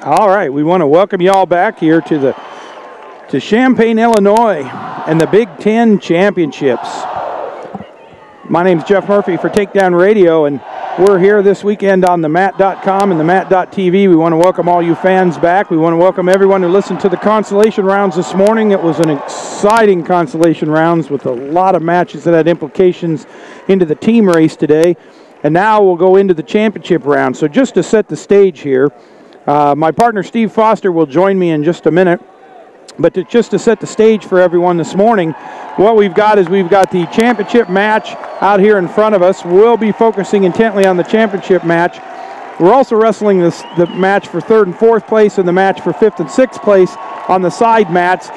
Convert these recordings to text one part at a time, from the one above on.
All right, we want to welcome you all back here to Champaign, Illinois, and the Big Ten Championships. My name's Jeff Murphy for Takedown Radio, and we're here this weekend on themat.com and themat.tv. We want to welcome all you fans back. We want to welcome everyone who listened to the consolation rounds this morning. It was an exciting consolation rounds with a lot of matches that had implications into the team race today. And now we'll go into the championship round. So just to set the stage here, my partner Steve Foster will join me in just a minute. But just to set the stage for everyone this morning, what we've got is we've got the championship match out here in front of us. We'll be focusing intently on the championship match. We're also wrestling the match for 3rd and 4th place and the match for 5th and 6th place on the side mats.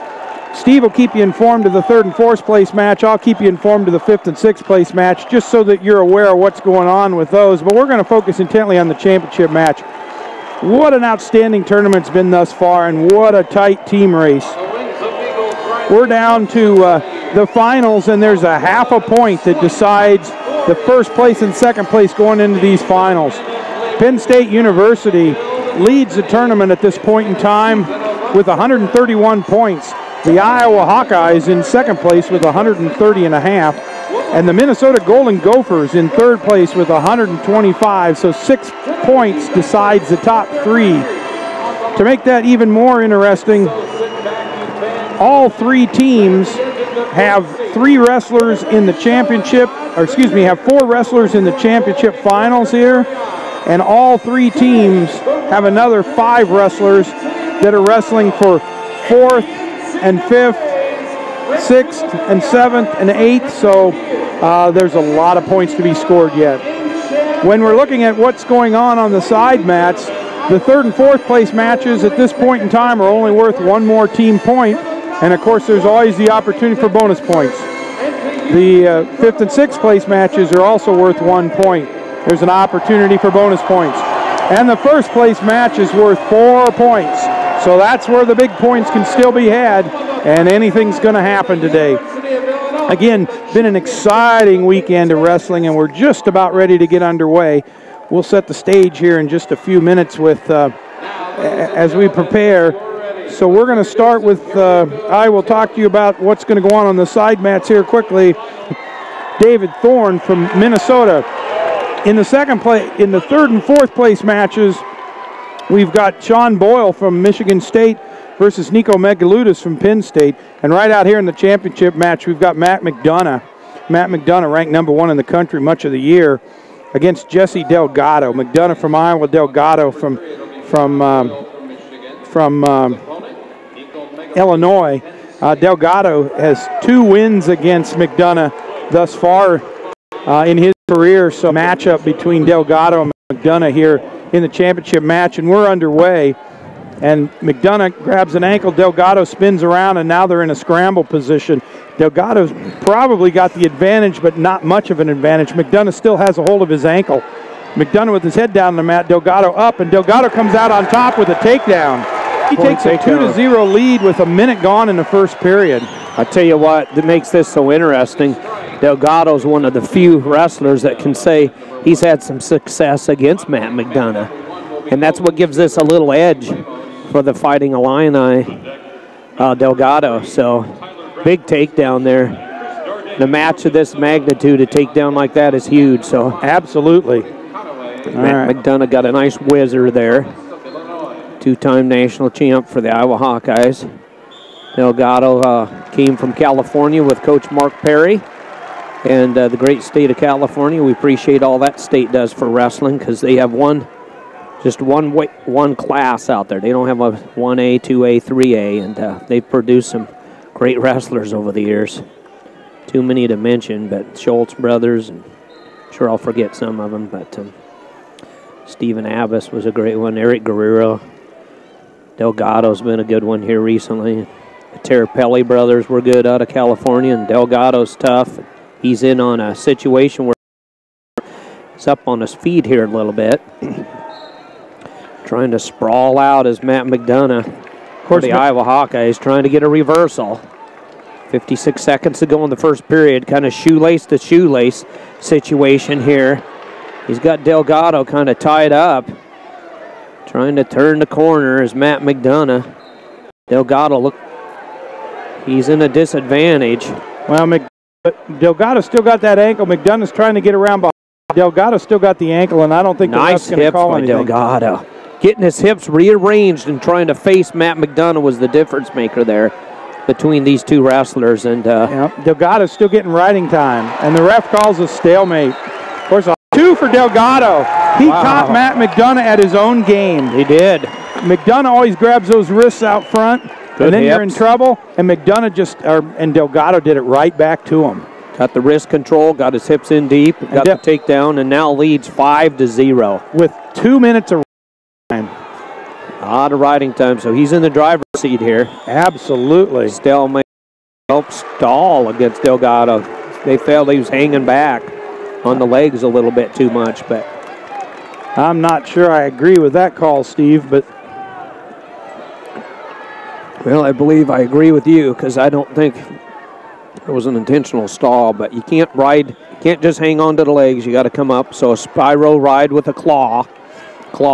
Steve will keep you informed of the 3rd and 4th place match. I'll keep you informed of the 5th and 6th place match, just so that you're aware of what's going on with those. But we're going to focus intently on the championship match. What an outstanding tournament it's been thus far, and what a tight team race. We're down to the finals, and there's a half a point that decides the 1st place and 2nd place going into these finals. Penn State University leads the tournament at this point in time with 131 points. The Iowa Hawkeyes in 2nd place with 130.5. And the Minnesota Golden Gophers in 3rd place with 125, so 6 points decides the top 3. To make that even more interesting, all 3 teams have 3 wrestlers in the championship, have 4 wrestlers in the championship finals here, and all 3 teams have another 5 wrestlers that are wrestling for 4th and 5th, 6th and 7th and 8th, so there's a lot of points to be scored yet. When we're looking at what's going on the side mats, the 3rd and 4th place matches at this point in time are only worth 1 more team point, and of course there's always the opportunity for bonus points. The 5th and 6th place matches are also worth 1 point. There's an opportunity for bonus points. And the 1st place match is worth 4 points. So that's where the big points can still be had, and anything's going to happen today. Again, been an exciting weekend of wrestling, and we're just about ready to get underway. We'll set the stage here in just a few minutes with as we prepare. So we're going to start with, I will talk to you about what's going to go on the side mats here quickly. David Thorne from Minnesota. In the 3rd and 4th place matches, we've got Sean Boyle from Michigan State versus Nico Megaludis from Penn State. And right out here in the championship match, we've got Matt McDonough. Matt McDonough, ranked number 1 in the country much of the year, against Jesse Delgado. McDonough from Iowa, Delgado from Illinois. Delgado has 2 wins against McDonough thus far in his career. So matchup between Delgado and McDonough here in the championship match, and we're underway. And McDonough grabs an ankle, Delgado spins around, and now they're in a scramble position. Delgado's probably got the advantage, but not much of an advantage. McDonough still has a hold of his ankle. McDonough with his head down the mat, Delgado up, and Delgado comes out on top with a takedown. He takes a 2-0 lead with a minute gone in the 1st period. I tell you what, that makes this so interesting. Delgado's one of the few wrestlers that can say he's had some success against Matt McDonough. And that's what gives this a little edge for the Fighting Illini, Delgado. So big takedown there. The match of this magnitude, a takedown like that is huge. So absolutely. Matt McDonough got a nice whizzer there. 2-time national champ for the Iowa Hawkeyes. Delgado came from California with Coach Mark Perry and the great state of California. We appreciate all that state does for wrestling, because they have just one class out there. They don't have a 1A, 2A, 3A, and they've produced some great wrestlers over the years. Too many to mention, but Schultz brothers, and I'm sure I'll forget some of them, but Stephen Abbas was a great one. Eric Guerrero. Delgado's been a good one here recently. The Terrapelli brothers were good out of California, and Delgado's tough. He's in on a situation where he's up on his feet here a little bit. Trying to sprawl out as Matt McDonough. Of course, the Iowa Hawkeyes trying to get a reversal. 56 seconds to go in the 1st period. Kind of shoelace to shoelace situation here. He's got Delgado kind of tied up. Trying to turn the corner is Matt McDonough. Delgado, look, he's in a disadvantage. Well, Delgado still got that ankle. McDonough's trying to get around behind. Delgado still got the ankle, and I don't think the ref's going to call anything. Nice hips by Delgado. Getting his hips rearranged and trying to face Matt McDonough was the difference maker there between these two wrestlers. And Delgado's still getting riding time, and the ref calls a stalemate. Of course, 2 for Delgado. He caught Matt McDonough at his own game. He did. McDonough always grabs those wrists out front, and then you're in trouble. And McDonough and Delgado did it right back to him. Got the wrist control, got his hips in deep, got the takedown, and now leads 5-0 with 2 minutes of time. A lot of riding time, so he's in the driver's seat here. Absolutely. Stalemate helped stall against Delgado. They felt he was hanging back on the legs a little bit too much, but I'm not sure I agree with that call, Steve, but well, I believe I agree with you because I don't think it was an intentional stall, but you can't just hang on to the legs. You got to come up. So a spiral ride with a claw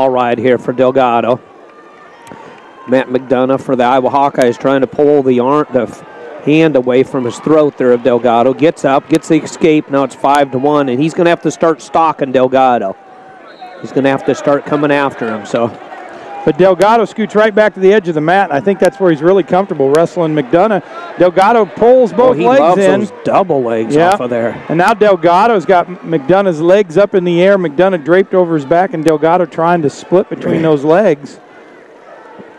ride here for Delgado. Matt McDonough for the Iowa Hawkeyes trying to pull the hand away from his throat there of Delgado. Gets up, gets the escape. Now it's 5-1, and he's going to have to start stalking Delgado. He's going to have to start coming after him. But Delgado scoots right back to the edge of the mat, and I think that's where he's really comfortable wrestling McDonough. Delgado pulls both legs in. Those double legs off of there. And now Delgado's got McDonough's legs up in the air, McDonough draped over his back, and Delgado trying to split between those legs.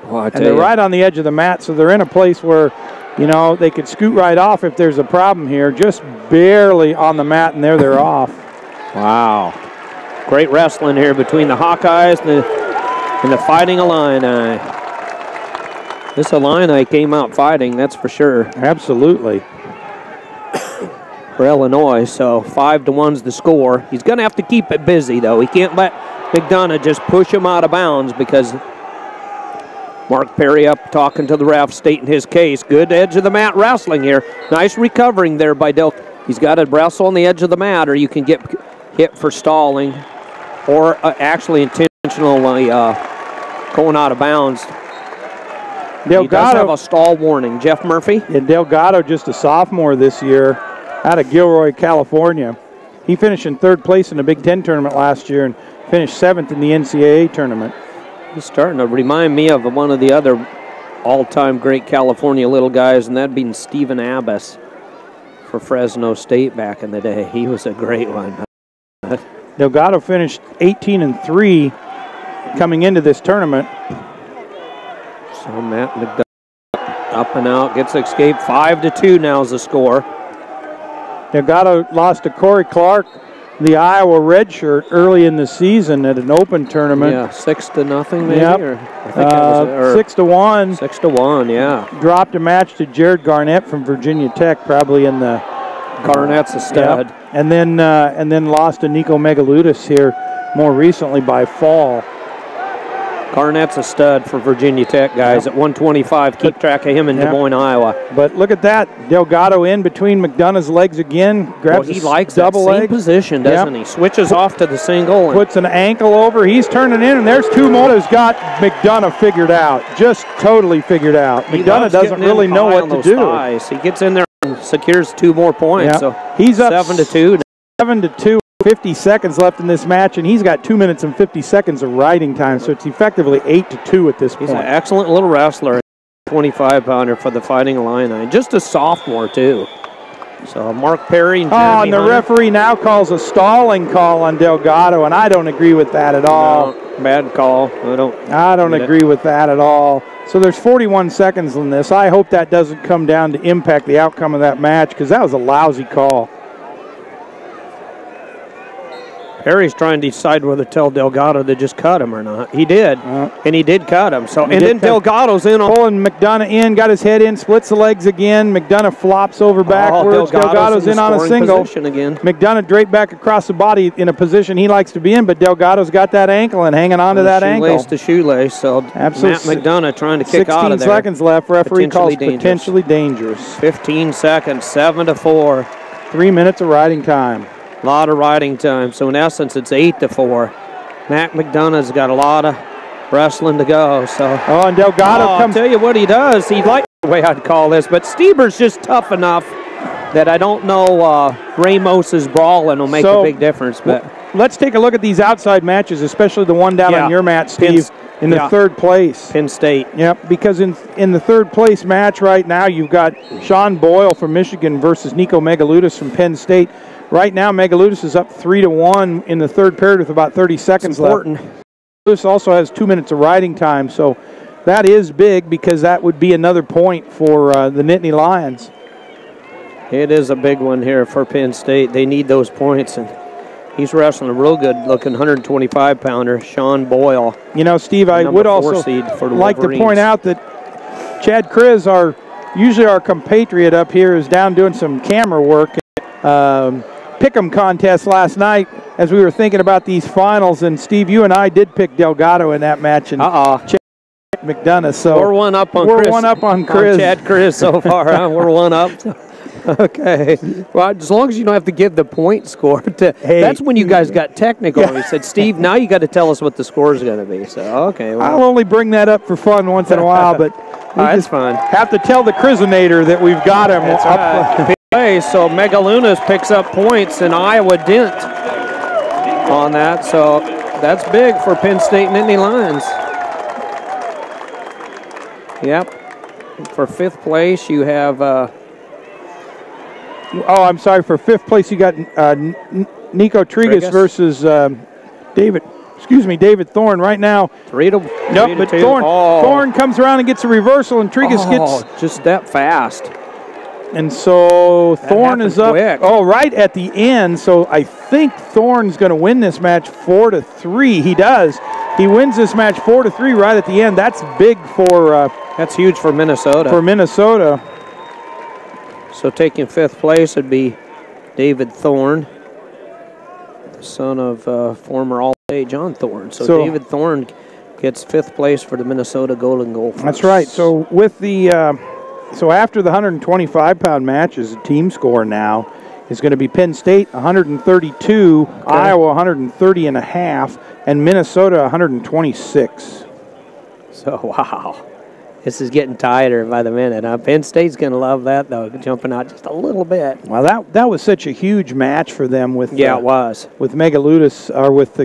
Well, and they're right on the edge of the mat, so they're in a place where, they could scoot right off if there's a problem here. Just barely on the mat, and they're off. Wow. Great wrestling here between the Hawkeyes and the Fighting Illini. This Illini came out fighting, that's for sure. Absolutely. For Illinois, so 5-1's the score. He's going to have to keep it busy, though. He can't let McDonough just push him out of bounds because Mark Perry up talking to the ref, stating his case. Good edge of the mat wrestling here. Nice recovering there by Del. He's got to wrestle on the edge of the mat, or you can get hit for stalling, or actually intentionally going out of bounds. He does have a stall warning. Jeff Murphy? And Delgado, just a sophomore this year, out of Gilroy, California. He finished in 3rd place in the Big Ten tournament last year and finished 7th in the NCAA tournament. He's starting to remind me of one of the other all-time great California little guys, and that'd be Stephen Abbas for Fresno State back in the day. He was a great one. Delgado finished 18-3 coming into this tournament. So Matt McDonough up and out, gets escape. 5-2 now is the score. Delgado lost to Corey Clark, the Iowa redshirt, early in the season at an open tournament. Yeah, 6-0 maybe. Yep. Or I think 6-1. 6-1, yeah. Dropped a match to Jared Garnett from Virginia Tech, probably in the. Garnett's a stud. Yep. And then lost to Nico Megaludis here more recently by fall. Garnett's a stud for Virginia Tech, guys. At 125, keep track of him in Des Moines, Iowa. But look at that. Delgado in between McDonough's legs again. Grabs he likes double that same leg position, doesn't he? Switches off to the single. Puts an ankle over. He's turning in, and there's 2 more. Has got McDonough figured out. Just totally figured out. McDonough doesn't really know what to do. Thighs. He gets in there and secures 2 more points. So he's up 7-2. 7-2. 50 seconds left in this match, and he's got 2 minutes and 50 seconds of riding time, so it's effectively 8-2 at this point. He's an excellent little wrestler, 25-pounder for the Fighting Illini. Just a sophomore, too. So Mark Perry and Jeremy and the Hunter. referee now calls a stalling call on Delgado, and I don't agree with that at all. No, bad call. I don't agree with that at all. So there's 41 seconds in this. I hope that doesn't come down to impact the outcome of that match, because that was a lousy call. Perry's trying to decide whether to tell Delgado to just cut him or not. He did, and he did cut him. So, and then Delgado's in on pulling McDonough in, got his head in, splits the legs again. McDonough flops over backwards. Delgado's in on a single. Again. McDonough draped back across the body in a position he likes to be in, but Delgado's got that ankle and hanging on to that ankle. Shoelace to shoelace. So absolutely. Matt McDonough trying to kick out of there. 16 seconds left. Referee calls potentially dangerous. 15 seconds. 7-4. 3 minutes of riding time. A lot of riding time. So in essence, it's 8-4. Matt McDonough's got a lot of wrestling to go. So. Oh, and Delgado comes. I'll tell you what he does. He likes the way I'd call this, but Stieber's just tough enough that I don't know Ramos's brawling will make a big difference. But let's take a look at these outside matches, especially the one down on your mat, Steve, in the third place. Penn State. Yep, because in the third place match right now, you've got Sean Boyle from Michigan versus Nico Megaludis from Penn State. Right now, Megaludis is up 3-1 in the third period with about 30 seconds left. Megaludis also has 2 minutes of riding time, so that is big because that would be another point for the Nittany Lions. It is a big one here for Penn State. They need those points, and he's wrestling a real good-looking 125-pounder, Sean Boyle. You know, Steve, I would also like to point out that Chad Kriz, usually our compatriot up here, is down doing some camera work. Pick'em contest last night as we were thinking about these finals, and Steve, you and I did pick Delgado in that match, and Chad McDonough. So we're one up on Chris. We're one up on Kriz. Chad Kriz so far. Huh? We're one up. Okay. Well, as long as you don't have to give the point score. That's when you guys got technical. You said, Steve, now you got to tell us what the score is going to be. So, okay. Well. I'll only bring that up for fun once in a while, but we that's fun. Have to tell the Krizinator that we've got him. That's right. So Megalunas picks up points, and Iowa didn't on that. So that's big for Penn State and Nittany Lions. Yep. For fifth place, you have... I'm sorry. For fifth place, you got Nico Trigas versus David Thorne. Right now, 3-2. Nope, but Thorne comes around and gets a reversal, and Trigas gets just that fast. And so Thorne is up. Quick. Right at the end. So I think Thorne's going to win this match 4-3. He does. He wins this match 4-3 right at the end. That's big for. That's huge for Minnesota. For Minnesota. So taking fifth place would be David Thorne, the son of former All-State John Thorne. So David Thorne gets fifth place for the Minnesota Golden Gophers. That's right. So with the after the 125-pound matches, the team score now is going to be Penn State 132, Iowa 130.5, and Minnesota 126. So wow. This is getting tighter by the minute. Penn State's going to love that, though, jumping out just a little bit. Well, that was such a huge match for them with it was. With Megaludis, or with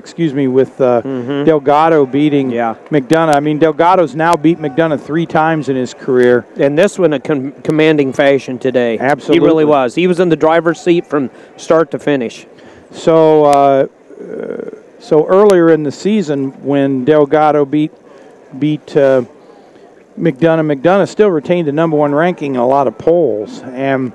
Delgado beating McDonough. I mean, Delgado's now beat McDonough 3 times in his career. And this one a commanding fashion today. Absolutely. He really was. He was in the driver's seat from start to finish. So earlier in the season when Delgado beat McDonough still retained the #1 ranking in a lot of polls. And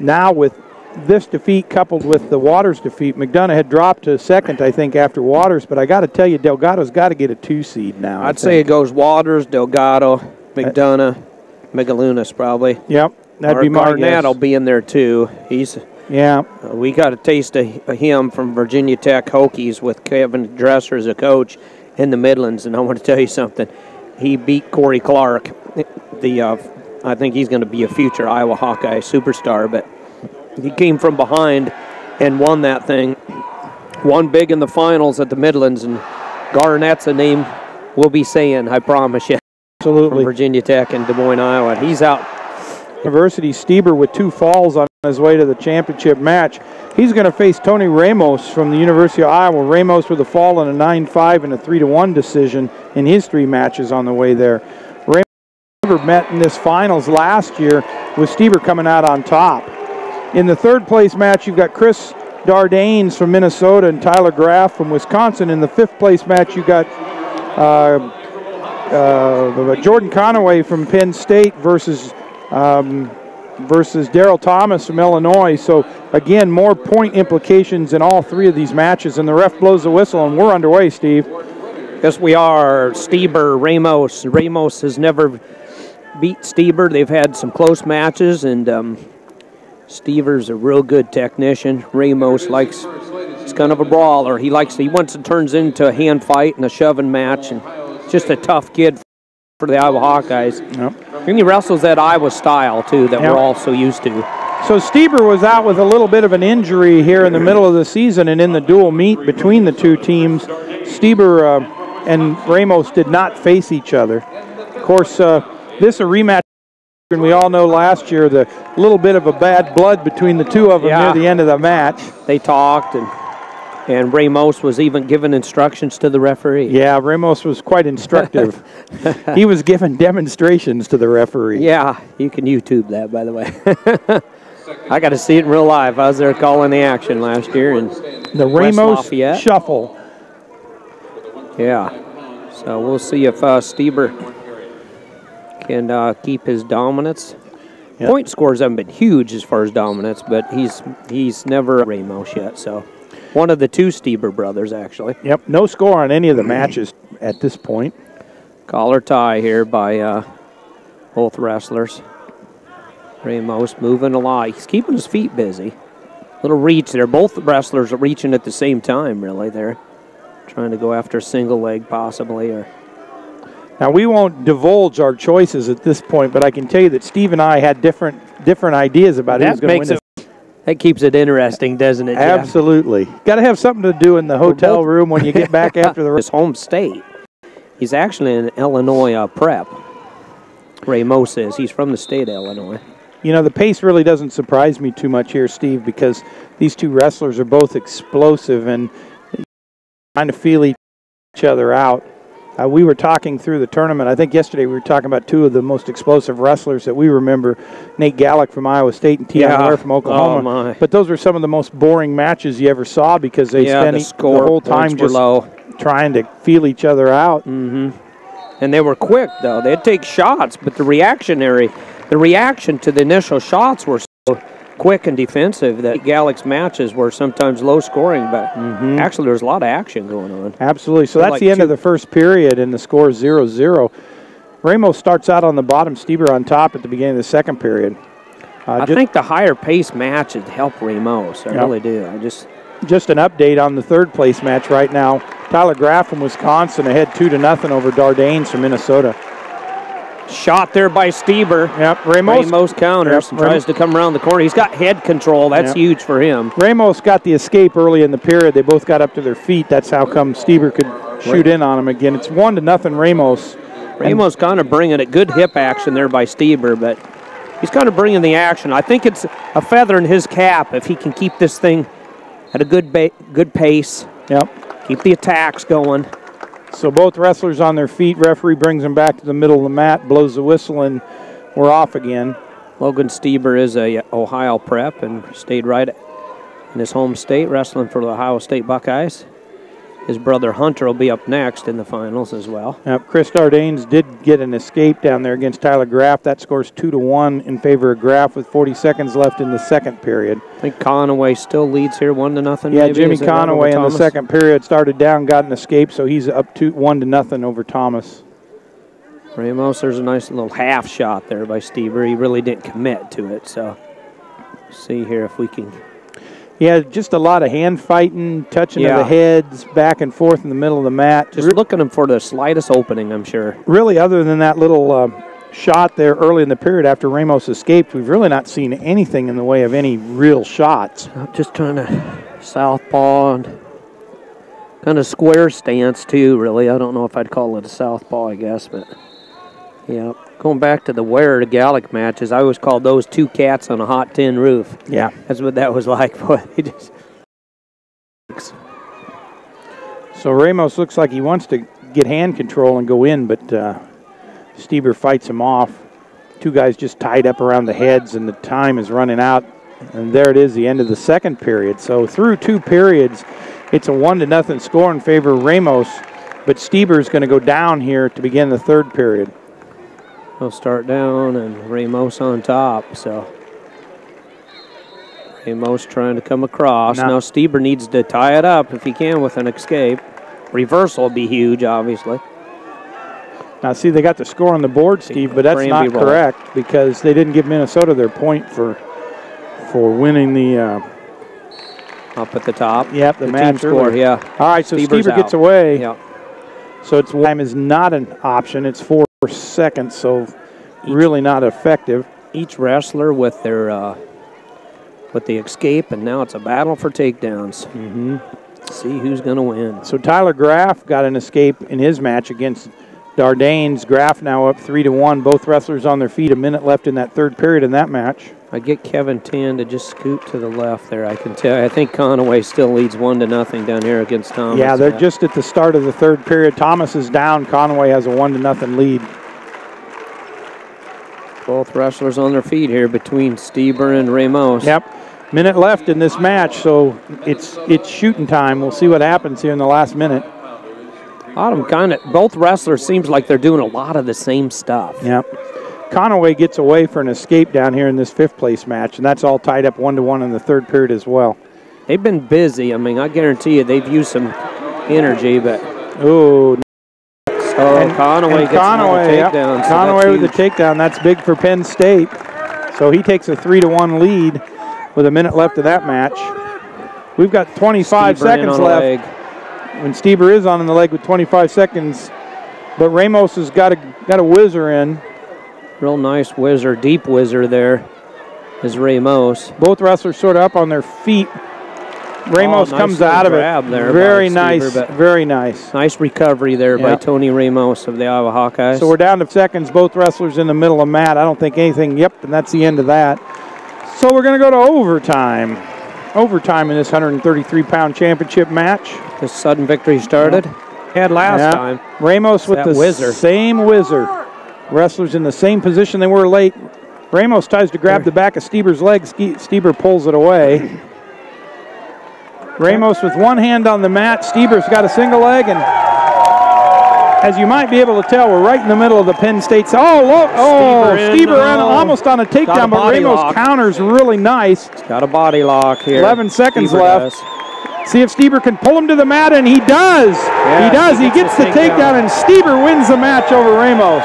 now with this defeat coupled with the Waters defeat, McDonough had dropped to second, I think, after Waters. But I got to tell you, Delgado's got to get a 2 seed now. I'd say it goes Waters, Delgado, McDonough, Megalunas probably. Yep, that'd be my guess. Garnett will be in there too. We got a taste of him from Virginia Tech Hokies with Kevin Dresser as a coach in the Midlands. And I want to tell you something. He beat Corey Clark. I think he's going to be a future Iowa Hawkeye superstar, but he came from behind and won that thing. Won big in the finals at the Midlands, and Garnett's a name we'll be saying, I promise you. Absolutely. From Virginia Tech and Des Moines, Iowa. He's out. University Stieber with 2 falls on his way to the championship match. He's going to face Tony Ramos from the University of Iowa. Ramos with a fall and a 9-5 and a 3-1 decision in his 3 matches on the way there. Ramos never met in this finals last year with Stieber coming out on top. In the third place match, you've got Chris Dardanes from Minnesota and Tyler Graff from Wisconsin. In the 5th place match, you've got Jordan Conaway from Penn State versus Daryl Thomas from Illinois. So, again, more point implications in all 3 of these matches. And the ref blows the whistle, and we're underway, Steve. Yes, we are. Stieber, Ramos. Ramos has never beat Stieber. They've had some close matches, and Stieber's a real good technician. Ramos he's kind of a brawler. He once it turns into a hand fight and a shoving match, and just a tough kid for the Iowa Hawkeyes. Yep. And he wrestles that Iowa style, too, that we're all so used to. So Stieber was out with a little bit of an injury here in the middle of the season, and in the dual meet between the 2 teams, Stieber and Ramos did not face each other. Of course, this a rematch, and we all know last year the little bit of a bad blood between the two of them near the end of the match. They talked, and Ramos was even giving instructions to the referee. Yeah, Ramos was quite instructive. He was giving demonstrations to the referee. Yeah, you can YouTube that, by the way. I got to see it in real life. I was there calling the action last year in the Ramos shuffle. Yeah, so we'll see if Stieber can keep his dominance. Yep. Point scores haven't been huge as far as dominance, but he's never Ramos yet. So one of the two Stieber brothers, actually. Yep, no score on any of the matches at this point. Collar tie here by both wrestlers. Ramos moving a lot. He's keeping his feet busy. Little reach there. Both wrestlers are reaching at the same time, really. They're trying to go after a single leg, possibly. Now, we won't divulge our choices at this point, but I can tell you that Steve and I had different ideas about who's going to win this. That keeps it interesting, doesn't it, Jeff? Absolutely. Got to have something to do in the hotel room when you get back after the his home state. He's actually an Illinois prep. Ramos is. He's from the state of Illinois. You know, the pace really doesn't surprise me too much here, Steve, because these two wrestlers are both explosive and trying to feel each other out. We were talking through the tournament. I think yesterday we were talking about two of the most explosive wrestlers that we remember, Nate Gallick from Iowa State and Tion Ware from Oklahoma. Oh, but those were some of the most boring matches you ever saw because they spent the whole time just trying to feel each other out. Mm-hmm. And they were quick, though. They'd take shots, but the reaction to the initial shots were so quick and defensive that Gallick's matches were sometimes low scoring, but actually there was a lot of action going on. Absolutely. So that's the end of the first period, and the score is 0-0. Ramos starts out on the bottom, Stieber on top at the beginning of the second period. I think the higher pace matches help Ramos. I really do. Just an update on the third place match right now. Tyler Graff from Wisconsin ahead 2-0 over Dardanes from Minnesota. Shot there by Stieber. Yep, Ramos counters and tries to come around the corner. He's got head control. That's huge for him. Ramos got the escape early in the period. They both got up to their feet. That's how come Stieber could shoot in on him again. It's 1-0 Ramos. Ramos kind of bringing it. Good hip action there by Stieber, but he's kind of bringing the action. I think it's a feather in his cap if he can keep this thing at a good pace. Yep. Keep the attacks going. So both wrestlers on their feet. Referee brings them back to the middle of the mat, blows the whistle, and we're off again. Logan Stieber is a Ohio prep and stayed right in his home state, wrestling for the Ohio State Buckeyes. His brother Hunter will be up next in the finals as well. Yep, Chris Dardanes did get an escape down there against Tyler Graff. That scores 2-1 in favor of Graff with 40 seconds left in the second period. I think Conaway still leads here 1-0. Yeah, maybe. Jimmy Conaway in the second period started down, got an escape, so he's up to 1-0 over Thomas. Ramos, there's a nice little half shot there by Stieber. He really didn't commit to it, so see here if we can. Yeah, just a lot of hand fighting, touching of the heads, back and forth in the middle of the mat. Just looking for the slightest opening, I'm sure. Really, other than that little shot there early in the period after Ramos escaped, we've really not seen anything in the way of any real shots. Just trying to southpaw and kind of square stance, too, really. I don't know if I'd call it a southpaw, I guess, but yeah. Going back to the Ware to Gallick matches, I always called those two cats on a hot tin roof. Yeah. That's what that was like. Boy, So Ramos looks like he wants to get hand control and go in, but Stieber fights him off. Two guys just tied up around the heads, and the time is running out. And there it is, the end of the second period. So through two periods, it's a 1-0 score in favor of Ramos, but Stieber's going to go down here to begin the third period. He'll start down, and Ramos on top, so Ramos trying to come across. Now Stieber needs to tie it up if he can with an escape. Reversal will be huge, obviously. Now, see, they got the score on the board, Steve, but that's not correct because they didn't give Minnesota their point for winning the up at the top. Yep, the match score. Yeah. All right, so Stieber gets away. Yep. So it's time is not an option. It's 4 seconds, so really not effective. Each wrestler with their with the escape, and now it's a battle for takedowns. see who's going to win. So Tyler Graff got an escape in his match against Dardanes. Graff now up 3-1. Both wrestlers on their feet. A minute left in that third period in that match. I get Kevin Tan to just scoot to the left there. I can tell. I think Conaway still leads 1-0 down here against Thomas. Yeah, they're just at the start of the third period. Thomas is down. Conaway has a 1-0 lead. Both wrestlers on their feet here between Stieber and Ramos. Yep. Minute left in this match, so it's shooting time. We'll see what happens here in the last minute. Both wrestlers seems like they're doing a lot of the same stuff. Yep. Conaway gets away for an escape down here in this fifth place match, and that's all tied up 1-1 in the third period as well. They've been busy. I mean, I guarantee you they've used some energy, but... Ooh. Conaway gets another takedown. Yep. Conaway with the takedown. That's big for Penn State. So he takes a 3-1 lead with a minute left of that match. We've got 25 seconds left. When Stieber is on the leg with 25 seconds, but Ramos has got a whizzer in. Real nice whizzer, deep whizzer there is Ramos. Both wrestlers sort of up on their feet. Ramos comes out of it. There very nice, Stieber, very nice. Nice recovery there by Tony Ramos of the Iowa Hawkeyes. So we're down to seconds. Both wrestlers in the middle of mat. I don't think anything. Yep, and that's the end of that. So we're going to go to overtime. Overtime in this 133-pound championship match. The sudden victory started. Had last time. Ramos with the whizzer. Same whizzer. Wrestlers in the same position they were late. Ramos tries to grab the back of Stieber's leg. Stieber pulls it away. Ramos with one hand on the mat. Stieber's got a single leg, and as you might be able to tell, we're right in the middle of the Penn State. Stieber almost on a takedown, but Ramos counters really nice. He's got a body lock here. 11 seconds left. See if Stieber can pull him to the mat, and he does. Yeah, he does. He gets the takedown, and Stieber wins the match over Ramos.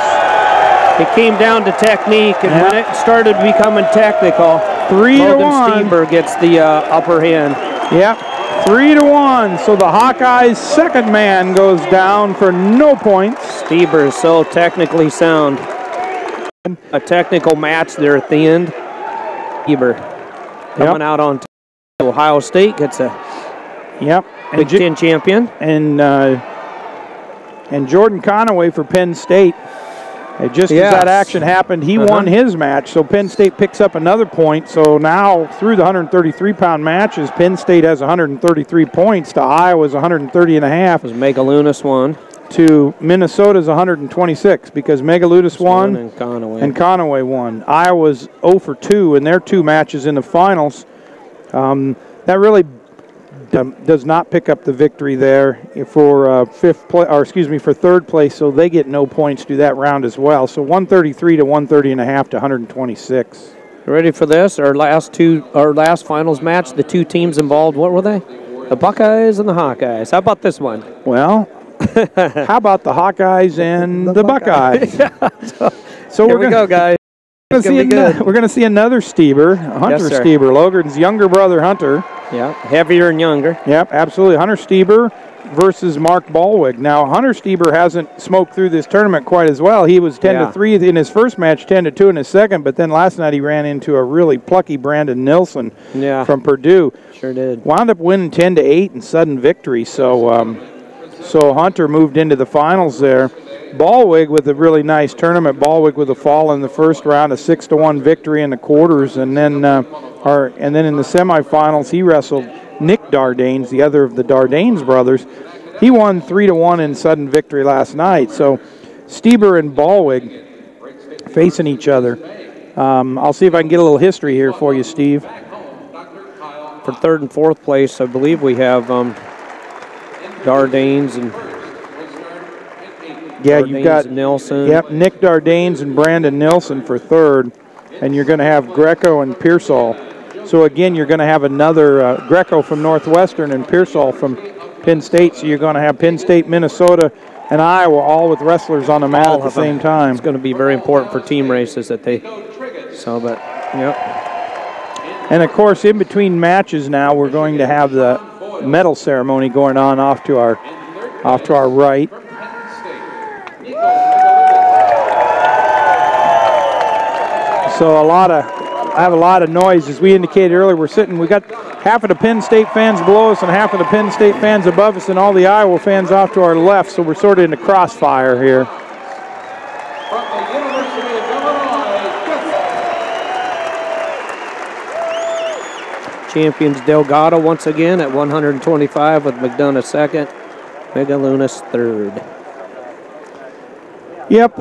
It came down to technique, and when it started becoming technical, 3-1. Stieber gets the upper hand. Yep, 3-1. So the Hawkeyes' second man goes down for no points. Stieber is so technically sound. A technical match there at the end. Stieber coming out on top. Ohio State gets a Big Ten champion. And Jordan Conaway for Penn State. Just as that action happened, he won his match, so Penn State picks up another point. So now, through the 133-pound matches, Penn State has 133 points to Iowa's 130.5. Was Megalunas won. To Minnesota's 126, because Megalunas won and Conaway won. Iowa's 0 for 2 in their two matches in the finals. That really does not pick up the victory there for for third place, so they get no points to that round as well. So 133 to 130.5 to 126. Ready for this? Our last finals match, the two teams involved, what were they? The Buckeyes and the Hawkeyes. How about this one? Well, how about the Hawkeyes and the Buckeyes? So here we go, guys. We're going to see another Stieber, Hunter Stieber, Logan's younger brother, Hunter. Yeah, heavier and younger. Yep, absolutely. Hunter Stieber versus Mark Ballwig. Now, Hunter Stieber hasn't smoked through this tournament quite as well. He was 10-3 in his first match, 10-2 in his second, but then last night he ran into a really plucky Brandon Nilsson from Purdue. Sure did. Wound up winning 10-8 in sudden victory, so Hunter moved into the finals there. Ballwig with a really nice tournament. Ballwig with a fall in the first round, a 6-1 victory in the quarters, and then in the semifinals he wrestled Nick Dardanes, the other of the Dardanes brothers. He won 3-1 in sudden victory last night. So Stieber and Ballwig facing each other. I'll see if I can get a little history here for you, Steve. For third and fourth place, I believe we have Dardanes and. Yeah, you've got Nilsson. Yep, Nick Dardanes and Brandon Nilsson for third, and you're going to have Greco and Pearsall. So again, you're going to have another Greco from Northwestern and Pearsall from Penn State. So you're going to have Penn State, Minnesota, and Iowa all with wrestlers on the mat at the same time. It's going to be very important for team races that they. So, but yep. And of course, in between matches now, we're going to have the medal ceremony going on off to our right. So a lot have a lot of noise. As we indicated earlier, we got half of the Penn State fans below us and half of the Penn State fans above us and all the Iowa fans off to our left, so we're sort of in the crossfire here. From the University of Illinois, Champions Delgado once again at 125 with McDonough second, Megalunas third. Yep.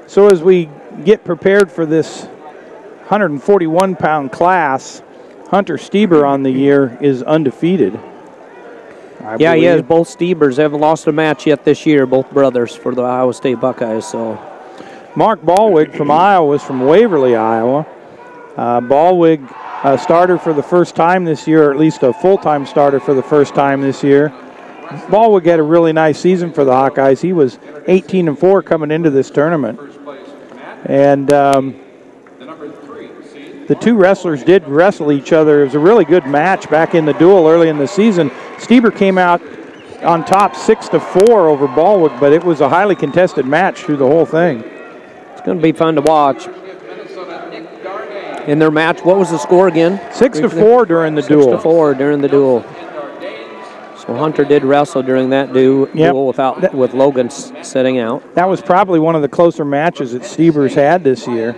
So as we get prepared for this 141-pound class, Hunter Stieber on the year is undefeated. Yeah, he is. Both Stiebers haven't lost a match yet this year, both brothers for the Iowa State Buckeyes. So, Mark Ballwig from Iowa is from Waverly, Iowa. Ballwig, a starter for the first time this year, or at least a full-time starter for the first time this year. Ballwig had a really nice season for the Hawkeyes. He was 18-4 coming into this tournament. And the two wrestlers did wrestle each other. It was a really good match back in the duel early in the season. Stieber came out on top 6-4 over Ballwig, but it was a highly contested match through the whole thing. It's going to be fun to watch. In their match, what was the score again? 6-4 during the duel. 6-4 during the duel. So Hunter did wrestle during that duel with Logan sitting out. That was probably one of the closer matches that Stieber's had this year.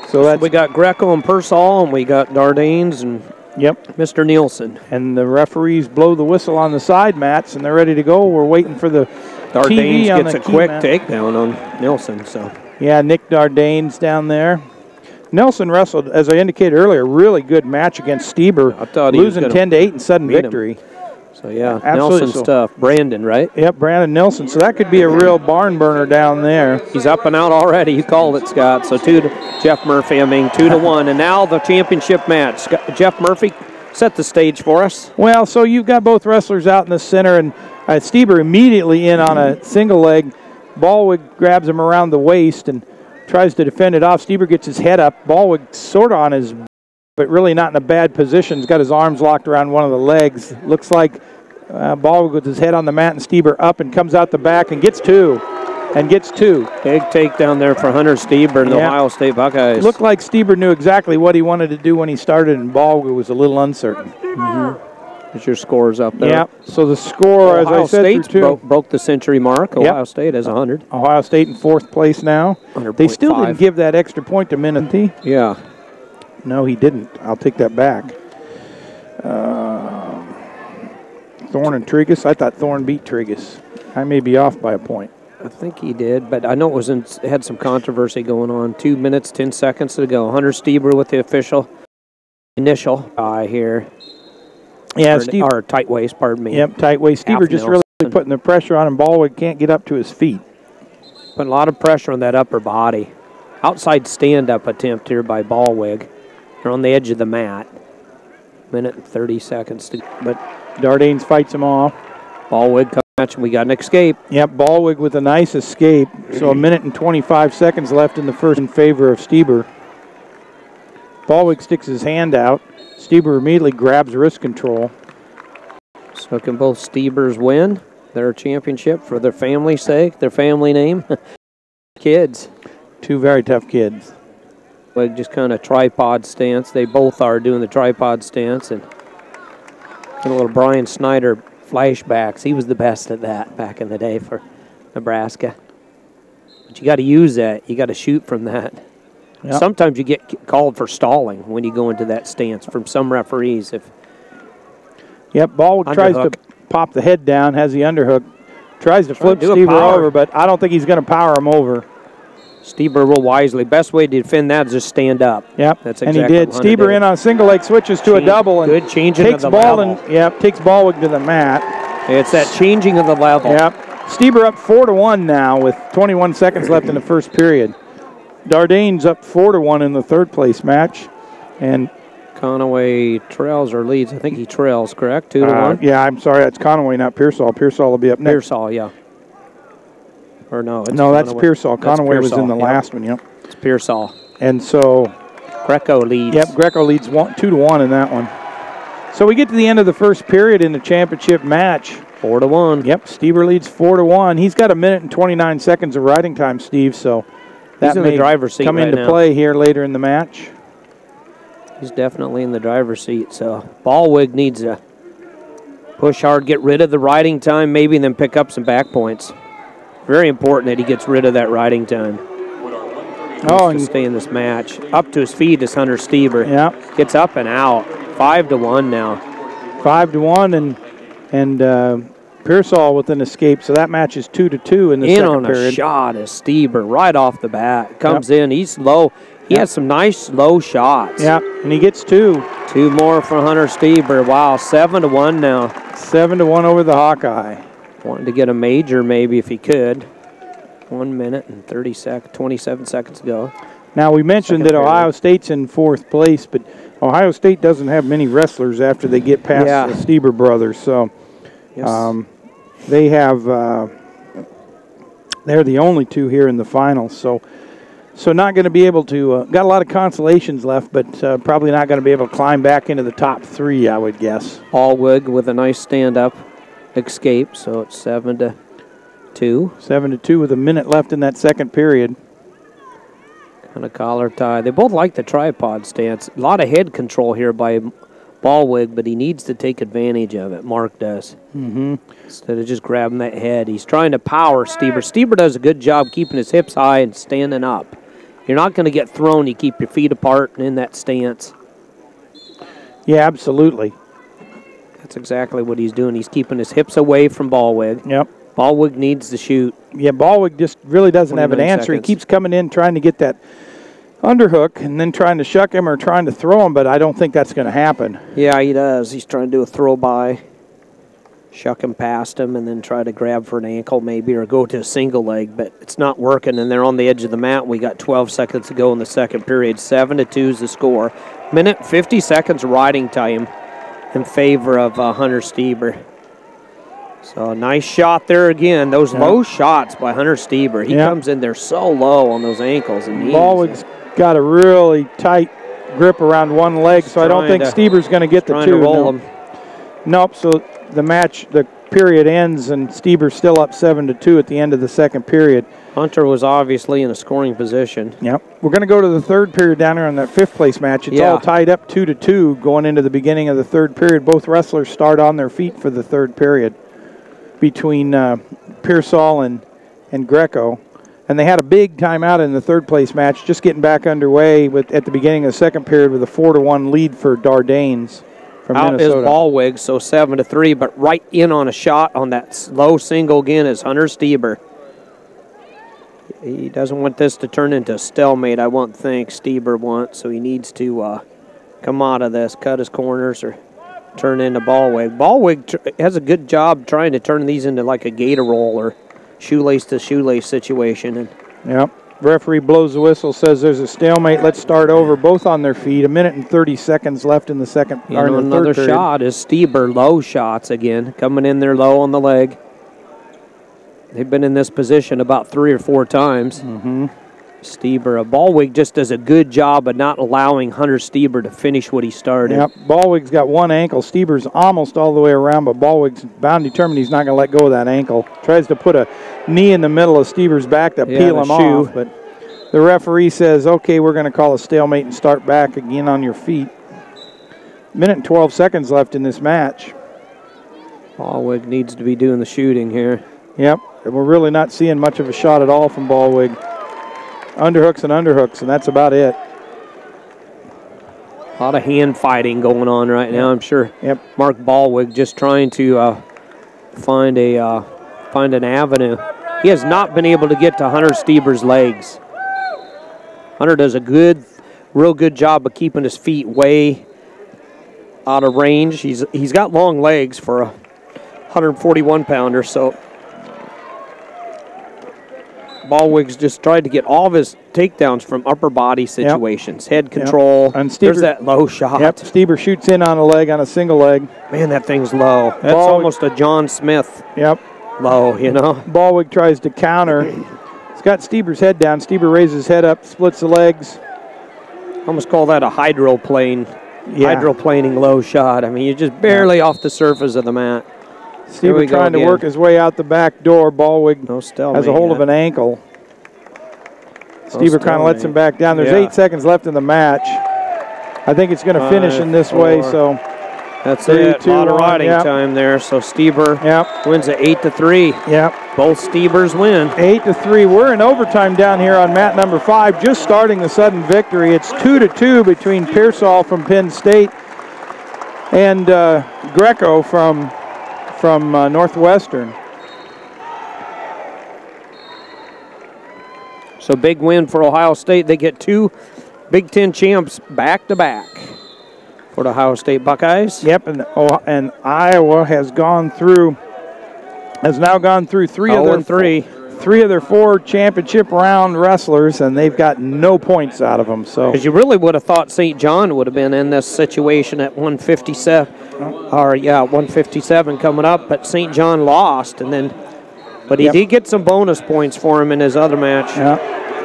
So we got Greco and Pearsall, and we got Dardanes and Mr. Nielsen. And the referees blow the whistle on the side mats, and they're ready to go. We're waiting for the Dardanes TV on gets the a quick mat. takedown on Nielsen. So yeah, Nick Dardanes down there. Nelson wrestled, as I indicated earlier, a really good match against Stieber, losing 10-8 in sudden victory. So yeah, Nelson's tough. Brandon, right? Yep, Brandon Nelson. So that could be a real barn burner down there. He's up and out already. You called it, Scott. So 2 to Jeff Murphy. 2-1, and now the championship match. Jeff Murphy, set the stage for us. Well, so you've got both wrestlers out in the center, and Stieber immediately in on a single leg. Ballwig grabs him around the waist and tries to defend it off. Stieber gets his head up. Ballwig sort of on his, but really not in a bad position. He's got his arms locked around one of the legs. Looks like Ballwig with his head on the mat, and Stieber up and comes out the back and gets two. Big takedown there for Hunter Stieber and the Ohio State Buckeyes. Looked like Stieber knew exactly what he wanted to do when he started, and Ballwig was a little uncertain. There's your scores up there. Yeah, so the score, as I said, Ohio State broke the century mark. Ohio State has 100. Ohio State in 4th place now. They still didn't give that extra point to Minnesota. Yeah. No, he didn't. I'll take that back. Thorne and Trigus. I thought Thorne beat Trigus. I may be off by a point. I think he did, but I know it had some controversy going on. 2 minutes, 10 seconds to go. Hunter Stieber with the official initial here. Yeah, or tight waist, pardon me. Yep, tight waist. Stieber just really putting the pressure on him. Ballwig can't get up to his feet. Putting a lot of pressure on that upper body. Outside stand-up attempt here by Ballwig. They're on the edge of the mat. Minute and 30 seconds to go. But Dardanes fights him off. Ballwig match, and we got an escape. Yep, Ballwig with a nice escape. So a minute and 25 seconds left in the first in favor of Stieber. Ballwig sticks his hand out. Stieber immediately grabs wrist control. So can both Stiebers win their championship for their family's sake, their family name? Kids. Two very tough kids. Like just kind of tripod stance. They both are doing the tripod stance. And a little Brian Snyder flashbacks. He was the best at that back in the day for Nebraska. But you got to use that. You got to shoot from that. Yep. Sometimes you get called for stalling when you go into that stance from some referees. Ballwig tries to pop the head down, has the underhook, tries to flip Stieber over, but I don't think he's going to power him over. Stieber will wisely. Best way to defend that is just stand up. Yep, that's exactly. And he did. Stieber in on a single leg, switches to a double, and good changing takes of the level. Takes Ballwig to the mat. It's that changing of the level. Yep. Stieber up 4-1 now with 21 seconds left in the first period. Dardanes up 4-1 in the third place match, and Conaway trails or leads. I think he trails, correct? 2-1. Yeah, I'm sorry, that's Conaway, not Pearsall. Pearsall will be up next. Pearsall, yeah. Or no? That's Pearsall. Conaway was in the last one. Yep, it's Pearsall. And so Greco leads. Yep, Greco leads 2-1 in that one. So we get to the end of the first period in the championship match. 4-1. Yep, Stieber leads 4-1. He's got 1 minute and 29 seconds of riding time, Steve, so that in may the driver's seat come right into now. play here later in the match. He's definitely in the driver's seat, so Ballwig needs to push hard, get rid of the riding time maybe, and then pick up some back points. Very important that he gets rid of that riding time. Oh, to stay in this match. Up to his feet is Hunter Stieber. Yeah. Gets up and out. 5-1 now. 5-1, and Pearsall with an escape, so that match is 2-2 in the second on period. A shot is Stieber right off the bat. Comes in, he's low. He has some nice low shots. Yeah, and he gets 2. 2 more for Hunter Stieber. Wow, 7-1 now. 7-1 over the Hawkeye. Wanting to get a major maybe if he could. 1 minute and 27 seconds to go. Now, we mentioned that Ohio State's in 4th place, but Ohio State doesn't have many wrestlers after they get past the Stieber brothers, so they have they're the only 2 here in the finals, so not going to be able to got a lot of consolations left, but probably not going to be able to climb back into the top 3, I would guess. Allwig with a nice stand-up escape, so it's 7-2. 7-2 with 1 minute left in that second period. And a collar tie. They both like the tripod stance. A lot of head control here by Ballwig, but he needs to take advantage of it. Mark does. Instead of just grabbing that head. He's trying to power Stieber. Stieber does a good job keeping his hips high and standing up. You're not going to get thrown. You keep your feet apart and in that stance. Yeah, absolutely. That's exactly what he's doing. He's keeping his hips away from Ballwig. Yep. Ballwig needs to shoot. Yeah, Ballwig just really doesn't have an answer. Seconds. He keeps coming in trying to get that underhook and then trying to shuck him or trying to throw him, but I don't think that's going to happen. Yeah, he does. He's trying to do a throw by, shuck him past him, and then try to grab for an ankle maybe or go to a single leg, but it's not working, and they're on the edge of the mat. We got 12 seconds to go in the second period. 7-2 is the score. 1:50 seconds riding time in favor of Hunter Stieber. So a nice shot there again. Those low shots by Hunter Stieber. He comes in there so low on those ankles and knees. Ballwig's got a really tight grip around one leg, so I don't think Stieber's going to get the 2. To roll him. Nope, so the period ends and Stieber's still up 7-2 at the end of the second period. Hunter was obviously in a scoring position. Yep. We're going to go to the third period down here on that 5th place match. It's all tied up 2-2 going into the beginning of the third period. Both wrestlers start on their feet for the third period between Pearsall and Greco. And they had a big timeout in the third place match, just getting back underway at the beginning of the second period with a 4-1 lead for Dardanes from Minnesota. Out is Ballwig, so 7-3, but right in on a shot on that low single again is Hunter Stieber. He doesn't want this to turn into a stalemate, I won't think Stieber wants, so he needs to come out of this, cut his corners, or turn into Ballwig. Ballwig has a good job trying to turn these into like a gator roll or shoelace to shoelace situation. And yep. Referee blows the whistle, says there's a stalemate. Let's start over. Both on their feet. 1 minute and 30 seconds left in the second. Another shot is Stieber. Low shots again, coming in there low on the leg. They've been in this position about 3 or 4 times. Stieber, Ballwig just does a good job of not allowing Hunter Stieber to finish what he started. Yep, Ballwig's got one ankle. Stieber's almost all the way around, but Ballwig's bound determined he's not going to let go of that ankle. Tries to put a knee in the middle of Stieber's back to peel him off, but the referee says, okay, we're going to call a stalemate and start back again on your feet. 1 minute and 12 seconds left in this match. Ballwig needs to be doing the shooting here. Yep, and we're really not seeing much of a shot at all from Ballwig. Underhooks and that's about it. A lot of hand fighting going on right now, I'm sure. Yep. Mark Ballwig just trying to find an avenue. He has not been able to get to Hunter Stieber's legs. Hunter does a real good job of keeping his feet way out of range. He's got long legs for a 141-pounder, so Ballwig's just tried to get all of his takedowns from upper body situations. Head control. And there's that low shot. Yep, Stieber shoots in on a leg, on a single leg. Man, that thing's low. That's almost a John Smith low, you know. Ballwig tries to counter. He's got Stieber's head down. Stieber raises his head up, splits the legs. Almost call that a hydroplaning low shot. I mean, you're just barely off the surface of the mat. Stieber trying to work his way out the back door. Ballwig has a hold of an ankle. Stieber kind of lets him back down. There's 8 seconds left in the match. I think it's going to finish in this way. So that's it. A lot of riding time there. So Stieber wins it 8-3. Yep. Both Stiebers win. 8-3. We're in overtime down here on mat number 5, just starting the sudden victory. It's 2-2 between Pearsall from Penn State and Greco from Northwestern. So big win for Ohio State. They get 2 Big Ten champs back-to-back for the Ohio State Buckeyes. Yep, and Iowa has now gone through 3 of their 4 championship round wrestlers, and they've got no points out of them. So, because you really would have thought St. John would have been in this situation at 157, 157 coming up, but St. John lost, but he did get some bonus points for him in his other match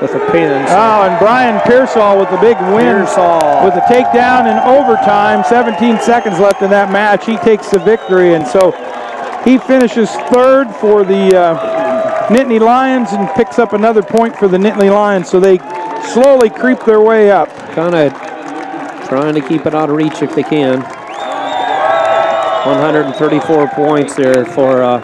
with a pin. So. Oh, and Brian Pearsall with the big win with a takedown in overtime. 17 seconds left in that match. He takes the victory, and so he finishes 3rd for the Nittany Lions and picks up another point for the Nittany Lions. So they slowly creep their way up. Kind of trying to keep it out of reach if they can. 134 points there for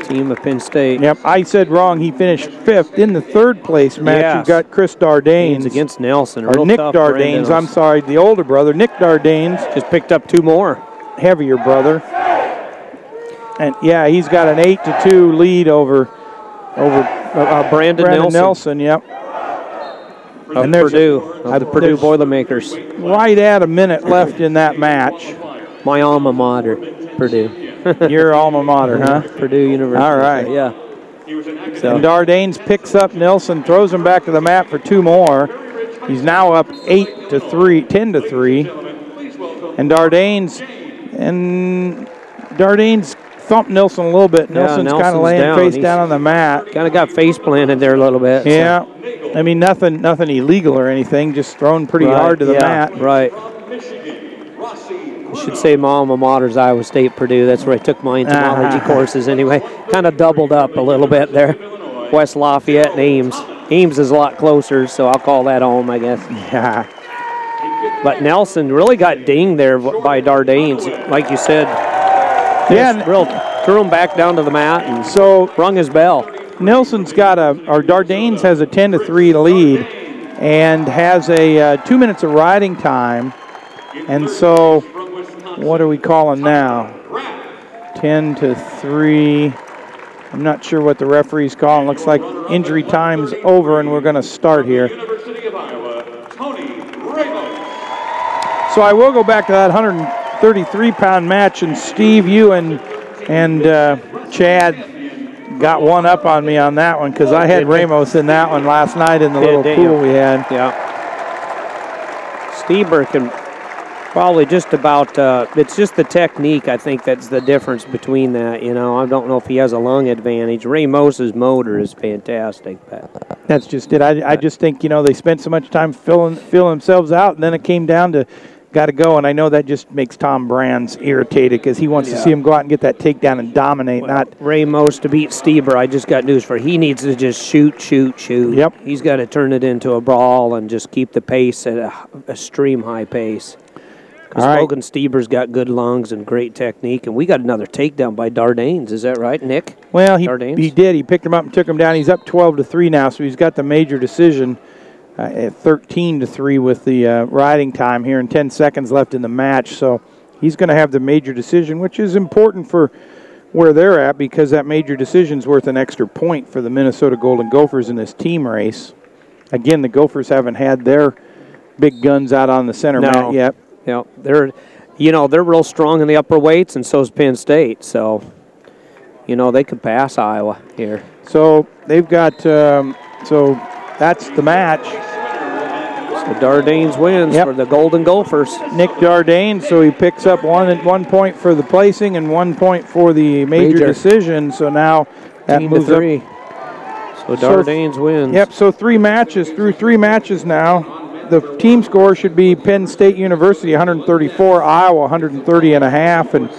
team of Penn State. Yep, I said wrong. He finished 5th in the 3rd place match. You've got Chris Dardanes against Nelson. Or Nick Dardanes, I'm sorry, the older brother. Nick Dardanes just picked up 2 more. Heavier brother. And yeah, he's got an 8-2 lead over Brandon Nelson. Yep. And there's Purdue, the Purdue Boilermakers. Right at a minute left in that match. My alma mater, Purdue. Your alma mater, huh? Purdue University. All right. Yeah. So. And Dardanes picks up Nelson, throws him back to the mat for 2 more. He's now up 10-3. And Dardanes thumped Nelson a little bit. Nelson's kind of laying face down on the mat. Kind of got face planted there a little bit. Yeah. So. I mean, nothing illegal or anything, just thrown pretty hard to the mat. Right. I should say my alma mater's Iowa State, Purdue. That's where I took my entomology courses anyway. Kind of doubled up a little bit there. West Lafayette and Ames. Ames is a lot closer, so I'll call that home, I guess. Yeah. But Nelson really got dinged there by Dardanes, like you said. Yeah. Threw him back down to the mat and so rung his bell. Nelson's got Dardanes has a 10-3 lead and has a 2 minutes of riding time. And so, what are we calling now? 10-3. I'm not sure what the referee's calling. Looks like injury time's over, and we're going to start here. So I will go back to that 133-pound match, and Steve, you and Chad got one up on me on that one because I had Ramos in that one last night in the little pool we had. Yeah. Stieber can probably just about, it's just the technique, I think, that's the difference between that. You know, I don't know if he has a lung advantage. Ramos's motor is fantastic. But that's just it. I just think, they spent so much time filling themselves out, and then it came down to got to go, and I know that just makes Tom Brands irritated because he wants to see him go out and get that takedown and dominate. Not Ramos to beat Stieber. I just got news for he needs to just shoot. Yep. He's got to turn it into a brawl and just keep the pace at a extreme high pace. Because Logan Stieber's got good lungs and great technique, and we got another takedown by Dardanes. Is that right, Nick? Well, he did. He picked him up and took him down. He's up 12-3 now, so he's got the major decision. At 13-3 with the riding time here and 10 seconds left in the match. So he's going to have the major decision, which is important for where they're at because that major decision is worth an extra point for the Minnesota Golden Gophers in this team race. Again, the Gophers haven't had their big guns out on the center mat yet. Yeah, they're real strong in the upper weights, and so is Penn State. So, they could pass Iowa here. So they've got so that's the match. So Dardanes wins for the Golden Gophers. Nick Dardanes, so he picks up 1 point for the placing and 1 point for the major decision. So now that moves up. So Dardanes wins. Yep, so 3 matches, through 3 matches now. The team score should be Penn State University 134, Iowa 130.5, and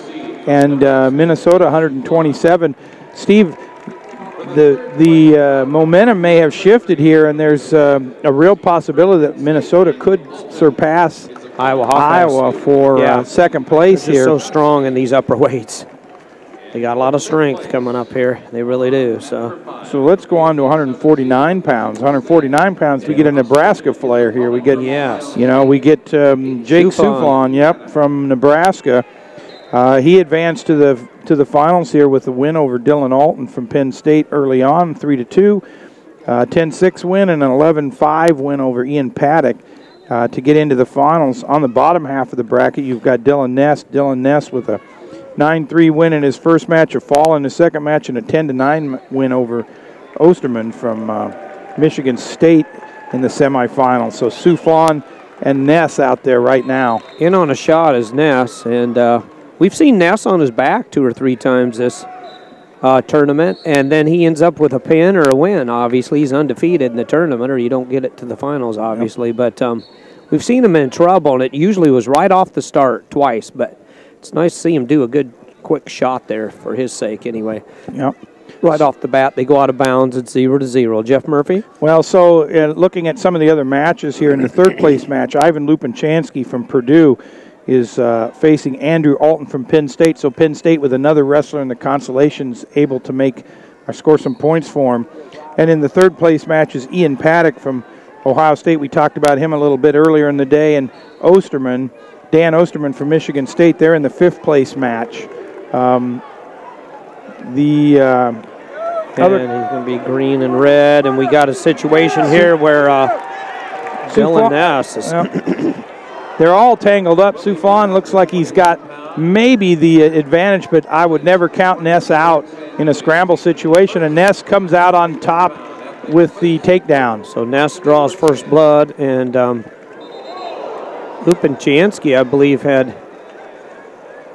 and Minnesota 127. Steve, the momentum may have shifted here, and there's a real possibility that Minnesota could surpass Iowa for second place They're here. just so strong in these upper weights. They got a lot of strength coming up here. They really do. So let's go on to 149 pounds. 149 pounds. We get a Nebraska flyer here. We get we get Jake Souflon, from Nebraska. He advanced to the finals here with a win over Dylan Alton from Penn State early on, 3-2, 10-6 win and an 11-5 win over Ian Paddock to get into the finals. On the bottom half of the bracket, you've got Dylan Ness. Dylan Ness with a 9-3 win in his first match of fall, in his second match, and a 10-9 win over Osterman from Michigan State in the semifinals. So Souflon and Ness out there right now. In on a shot is Ness, and we've seen Ness on his back 2 or 3 times this tournament, and then he ends up with a pin or a win. Obviously, he's undefeated in the tournament, or you don't get it to the finals, obviously. But we've seen him in trouble, and it usually was right off the start twice, but it's nice to see him do a good, quick shot there for his sake anyway. Yep. Right off the bat, they go out of bounds at 0-0. Jeff Murphy? Well, so looking at some of the other matches here, in the third place match, Ivan Lupinchanski from Purdue is facing Andrew Alton from Penn State. So Penn State with another wrestler in the consolations able to make or score some points for him. And in the third place match is Ian Paddock from Ohio State. We talked about him a little bit earlier in the day. And Dan Osterman from Michigan State, they're in the fifth place match. And he's going to be green and red, and we got a situation here where Dylan Ness is... They're all tangled up. Souflon looks like he's got maybe the advantage, but I would never count Ness out in a scramble situation, and Ness comes out on top with the takedown. So Ness draws first blood, and Lupinchanski, I believe,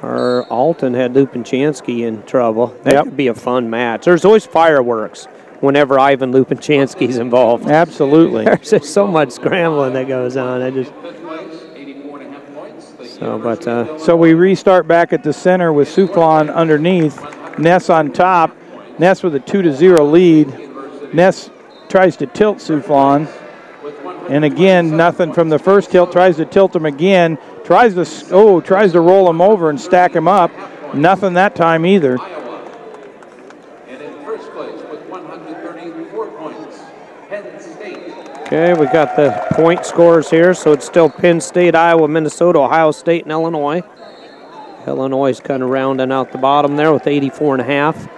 Alton had Lupinchanski in trouble. That could be a fun match. There's always fireworks whenever Ivan Lupinchanski's involved. Absolutely. There's just so much scrambling that goes on. So we restart back at the center with Souflon underneath, Ness on top. Ness with a 2-0 lead. Ness tries to tilt Souflon. And again, nothing from the first tilt. Tries to tilt him again. Tries to roll him over and stack him up. Nothing that time either. And in first place with 134 points, Penn State. Okay, we got the point scores here. So it's still Penn State, Iowa, Minnesota, Ohio State, and Illinois. Illinois is kind of rounding out the bottom there with 84.5.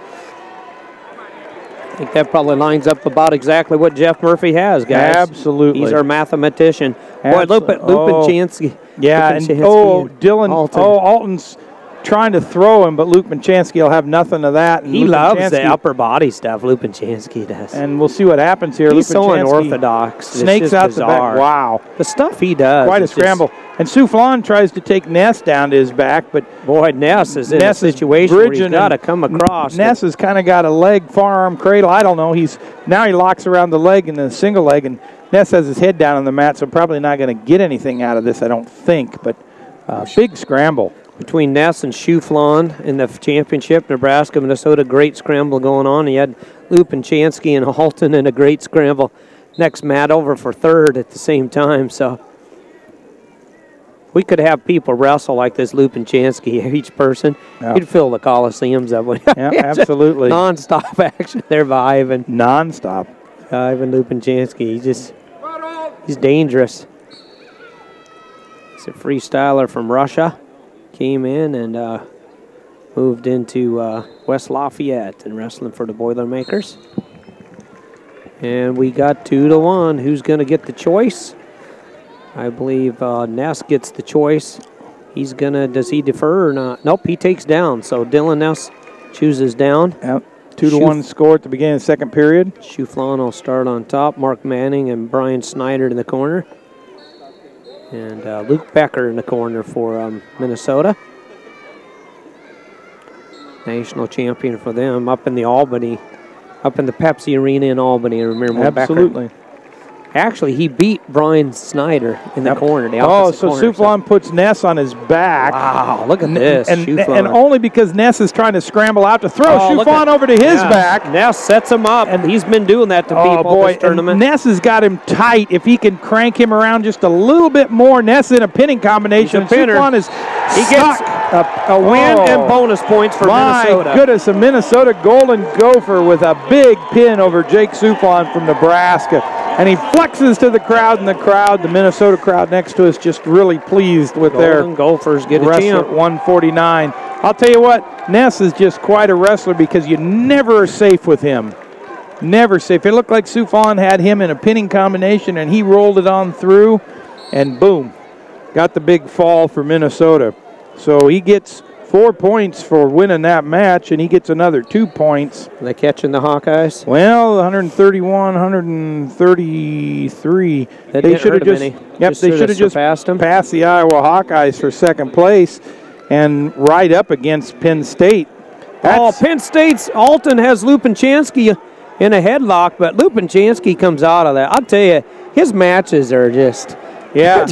I think that probably lines up about exactly what Jeff Murphy has, guys. Absolutely. He's our mathematician. Boy, Lupinchanski. Yeah, and Alton's trying to throw him, but Lupinchanski will have nothing of that. And he loves the upper body stuff, Lupinchanski does. And we'll see what happens here. He's so unorthodox. Snakes out the back. Wow. The stuff he does. Quite a scramble. And Souflon tries to take Ness down to his back, but boy, Ness is in a situation where he's got to come across. Ness has kind of got a leg, forearm cradle. I don't know. He locks around the leg in the single leg, and Ness has his head down on the mat, so probably not going to get anything out of this, I don't think. But big scramble. Between Ness and Souflon in the championship, Nebraska, Minnesota, great scramble going on. He had Lupinchanski and Alton in a great scramble. Next mat over for third at the same time, so we could have people wrestle like this Lupinchanski, each person. Yeah. You'd fill the Coliseums up. Yeah, absolutely. Non-stop action there by Ivan. Non-stop. Ivan Lupinchanski, he's dangerous. He's a freestyler from Russia. Came in and moved into West Lafayette and wrestling for the Boilermakers. And we got 2-1. Who's going to get the choice? I believe Ness gets the choice. He's going to, does he defer or not? Nope, he takes down. So Dylan Ness chooses down. Yep. 2-1 score at the beginning of the second period. Souflon will start on top. Mark Manning and Brian Snyder in the corner. And Luke Becker in the corner for Minnesota. National champion for them up in the Pepsi Arena in Albany. I remember absolutely. Becker. Actually, he beat Brian Snyder in the corner. The so Souflon puts Ness on his back. Wow, look at this. And only because Ness is trying to scramble out to throw Souflon over to his back. Ness sets him up, and he's been doing that to people this tournament. Ness has got him tight. If he can crank him around just a little bit more, Ness in a pinning combination. Souflon is gets a win and bonus points for Minnesota. My goodness, a Minnesota Golden Gopher with a big pin over Jake Souflon from Nebraska. And he flexes to the crowd, and the Minnesota crowd next to us, just really pleased with their Gophers get a wrestler at 149. I'll tell you what, Ness is just quite a wrestler because you never are safe with him. Never safe. It looked like Souflon had him in a pinning combination, and he rolled it on through, and boom, got the big fall for Minnesota. So he gets 4 points for winning that match, and he gets another 2 points. Are they catching the Hawkeyes? Well, 131, 133. They should have just they should have just passed the Iowa Hawkeyes for second place and right up against Penn State. Penn State's Alton has Lupinchansky in a headlock, but Lupinchansky comes out of that. I'll tell you, his matches are just... Yeah,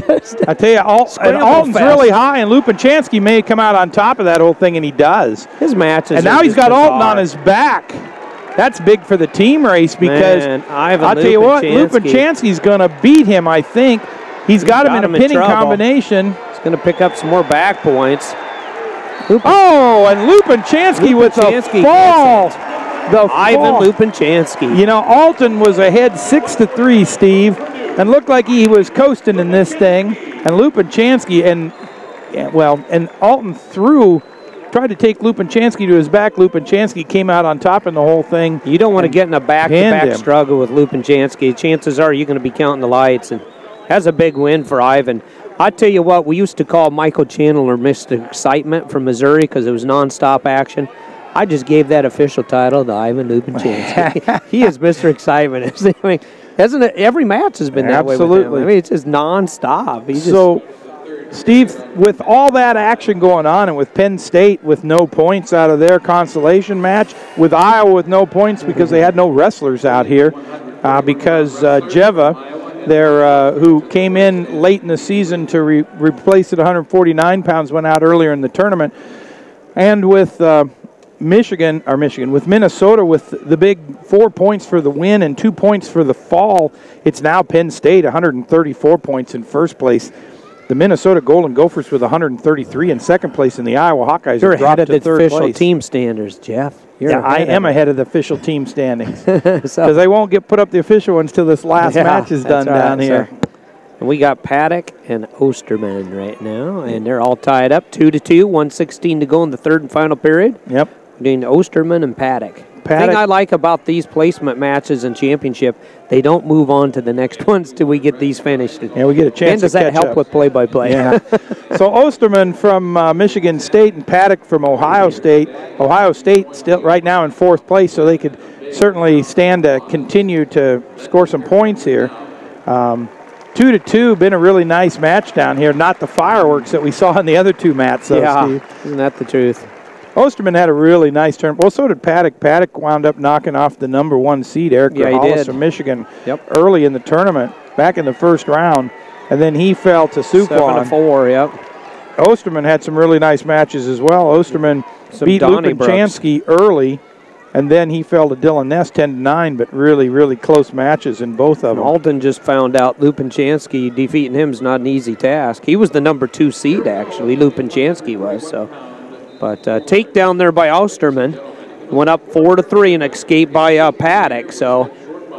I tell you, Alton's really high, and Lupinchansky may come out on top of that whole thing, and he does. His matches, and now he's got Alton on his back. That's big for the team race because I'll tell you what, Lupinchansky's going to beat him. I think he's got him in a pinning combination. He's going to pick up some more back points. And Lupinchansky with the fall. Ivan Lupinchansky. You know, Alton was ahead 6-3, Steve. And looked like he was coasting in this thing. And Lupinchansky, and Alton tried to take Lupinchansky to his back. Lupinchansky came out on top in the whole thing. You don't want to get in a back-to-back struggle with Lupinchansky. Chances are you're going to be counting the lights. And that's a big win for Ivan. I tell you what, we used to call Michael Chandler Mr. Excitement from Missouri because it was nonstop action. I just gave that official title to Ivan Lupinchansky. He is Mr. Excitement. I mean, hasn't it? Every match has been that way with him. I mean, it's just nonstop. Steve, with all that action going on, and with Penn State with no points out of their consolation match, with Iowa with no points because they had no wrestlers out here, because Jeva, who came in late in the season to replace at 149 pounds, went out earlier in the tournament, and with with Minnesota with the big 4 points for the win and 2 points for the fall, it's now Penn State 134 points in first place. The Minnesota Golden Gophers with 133 in second place, and the Iowa Hawkeyes You're have dropped ahead of to third the official place. Team standards, Jeff. I am ahead of the official team standings because they won't put up the official ones till this last match is done down here. And we got Paddock and Osterman right now, and they're all tied up 2-2, 1:16 to go in the third and final period. Yep. Between Osterman and Paddock. The thing I like about these placement matches and championship, they don't move on to the next ones till we get these finished. Yeah, we get a chance and does that help with play-by-play? Yeah. So Osterman from Michigan State and Paddock from Ohio State. Ohio State still right now in fourth place, so they could certainly stand to continue to score some points here. 2-2, been a really nice match down here. Not the fireworks that we saw in the other two mats, though, Steve. Isn't that the truth? Osterman had a really nice turn. Well, so did Paddock. Paddock wound up knocking off the #1 seed, Eric Hollis from Michigan, early in the tournament, back in the first round. And then he fell to Souflon. 7-4, yep. Osterman had some really nice matches as well. Osterman beat Lupinchansky early, and then he fell to Dylan Ness 10-9, but really, really close matches in both of them. Alton just found out Lupinchansky, defeating him is not an easy task. He was the #2 seed, actually, Lupinchansky was, so... But takedown there by Osterman. Went up 4-3 and escaped by Paddock. So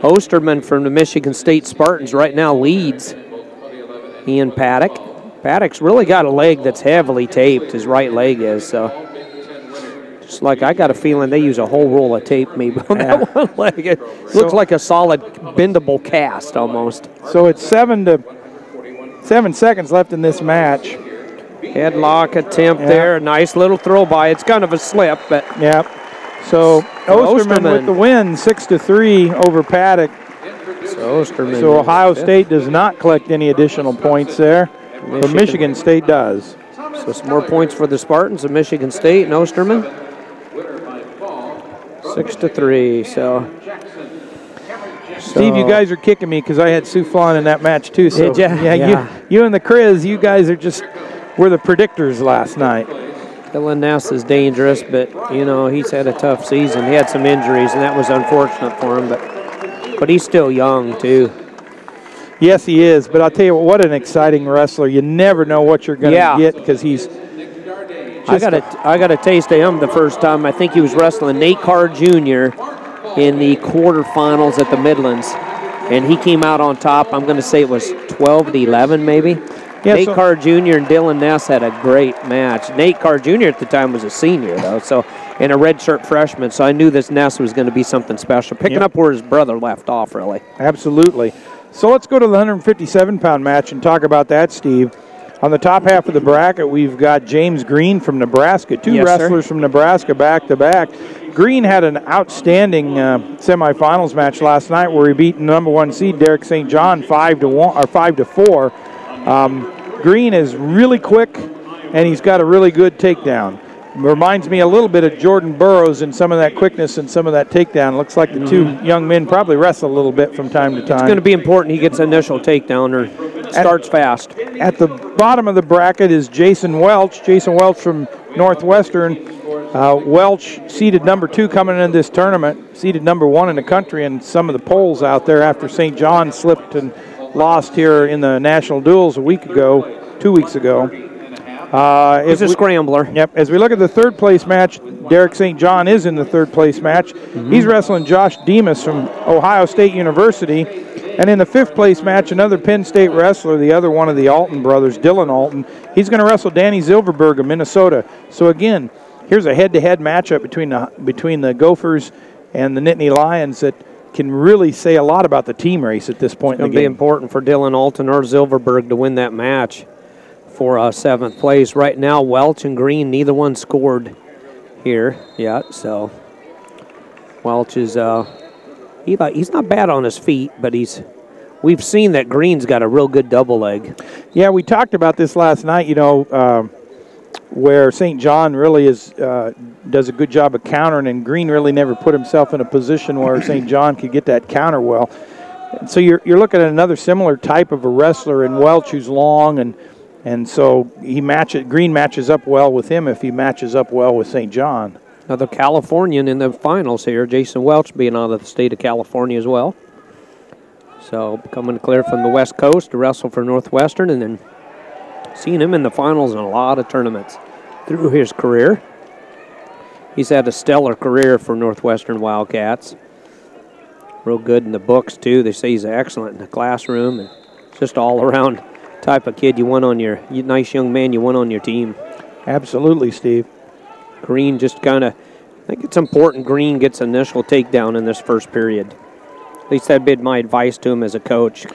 Osterman from the Michigan State Spartans right now leads Ian Paddock. Paddock's really got a leg that's heavily taped. His right leg is. So just like I got a feeling they use a whole roll of tape maybe on that one leg. It looks like a solid bendable cast almost. So it's 7 seconds left in this match. Headlock attempt there. Nice little throw by. It's kind of a slip, but... Yeah. So Osterman with the win, 6-3 over Paddock. So Ohio State does not collect any additional points there, but Michigan State does. So some more points for the Spartans of Michigan State and Osterman. 6-3, so... Steve, you guys are kicking me because I had Souflon in that match too. So did ya? Yeah, you and the Criz, you guys were the predictors last night. Dylan Ness is dangerous, but, you know, he's had a tough season. He had some injuries, and that was unfortunate for him, but he's still young, too. Yes, he is, but I'll tell you what an exciting wrestler. You never know what you're going to get because he's I got a taste of him the first time. I think he was wrestling Nate Carr Jr. in the quarterfinals at the Midlands, and he came out on top. I'm going to say it was 12-11 maybe. Yeah, Nate Carr Jr. and Dylan Ness had a great match. Nate Carr Jr. at the time was a senior, though, and a redshirt freshman, so I knew this Ness was going to be something special, picking up where his brother left off, really. Absolutely. So let's go to the 157-pound match and talk about that, Steve. On the top half of the bracket, we've got James Green from Nebraska, two wrestlers from Nebraska back-to-back. Green had an outstanding semifinals match last night where he beat number 1 seed Derek St. John 5-1 or 5-4. Green is really quick, and he's got a really good takedown. Reminds me a little bit of Jordan Burroughs in some of that quickness and some of that takedown. Looks like the two young men probably wrestle a little bit from time to time. It's going to be important he gets an initial takedown or starts fast. At the bottom of the bracket is Jason Welch. Jason Welch from Northwestern. Welch seeded number 2 coming into this tournament, seeded number 1 in the country in some of the polls out there after St. John slipped and lost here in the national duels 2 weeks ago. He's a scrambler. Yep. As we look at the third place match, Derek St. John is in the third place match. He's wrestling Josh Demas from Ohio State University. And in the fifth place match, another Penn State wrestler, the other one of the Alton brothers, Dylan Alton. He's going to wrestle Danny Zilverberg of Minnesota. So again, here's a head-to-head matchup between the Gophers and the Nittany Lions that can really say a lot about the team race at this point in the game. It's going to be important for Dylan Alton or Zilverberg to win that match for 7th place. Right now, Welch and Green, neither one scored here yet. So Welch is he's not bad on his feet, but we've seen that Green's got a real good double leg. Yeah, we talked about this last night. You know, where St. John really does a good job of countering, and Green really never put himself in a position where St. John could get that counter well. So you're looking at another similar type of a wrestler in Welch who's long, and so Green matches up well with him if he matches up well with St. John. Another Californian in the finals here, Jason Welch being out of the state of California as well. So coming clear from the West Coast to wrestle for Northwestern, and then seeing him in the finals in a lot of tournaments through his career. He's had a stellar career for Northwestern Wildcats. Real good in the books, too. They say he's excellent in the classroom, and just all-around type of kid you want on your nice young man you want on your team. Absolutely, Steve. Green just kind of, I think it's important Green gets initial takedown in this first period. At least that'd be my advice to him as a coach.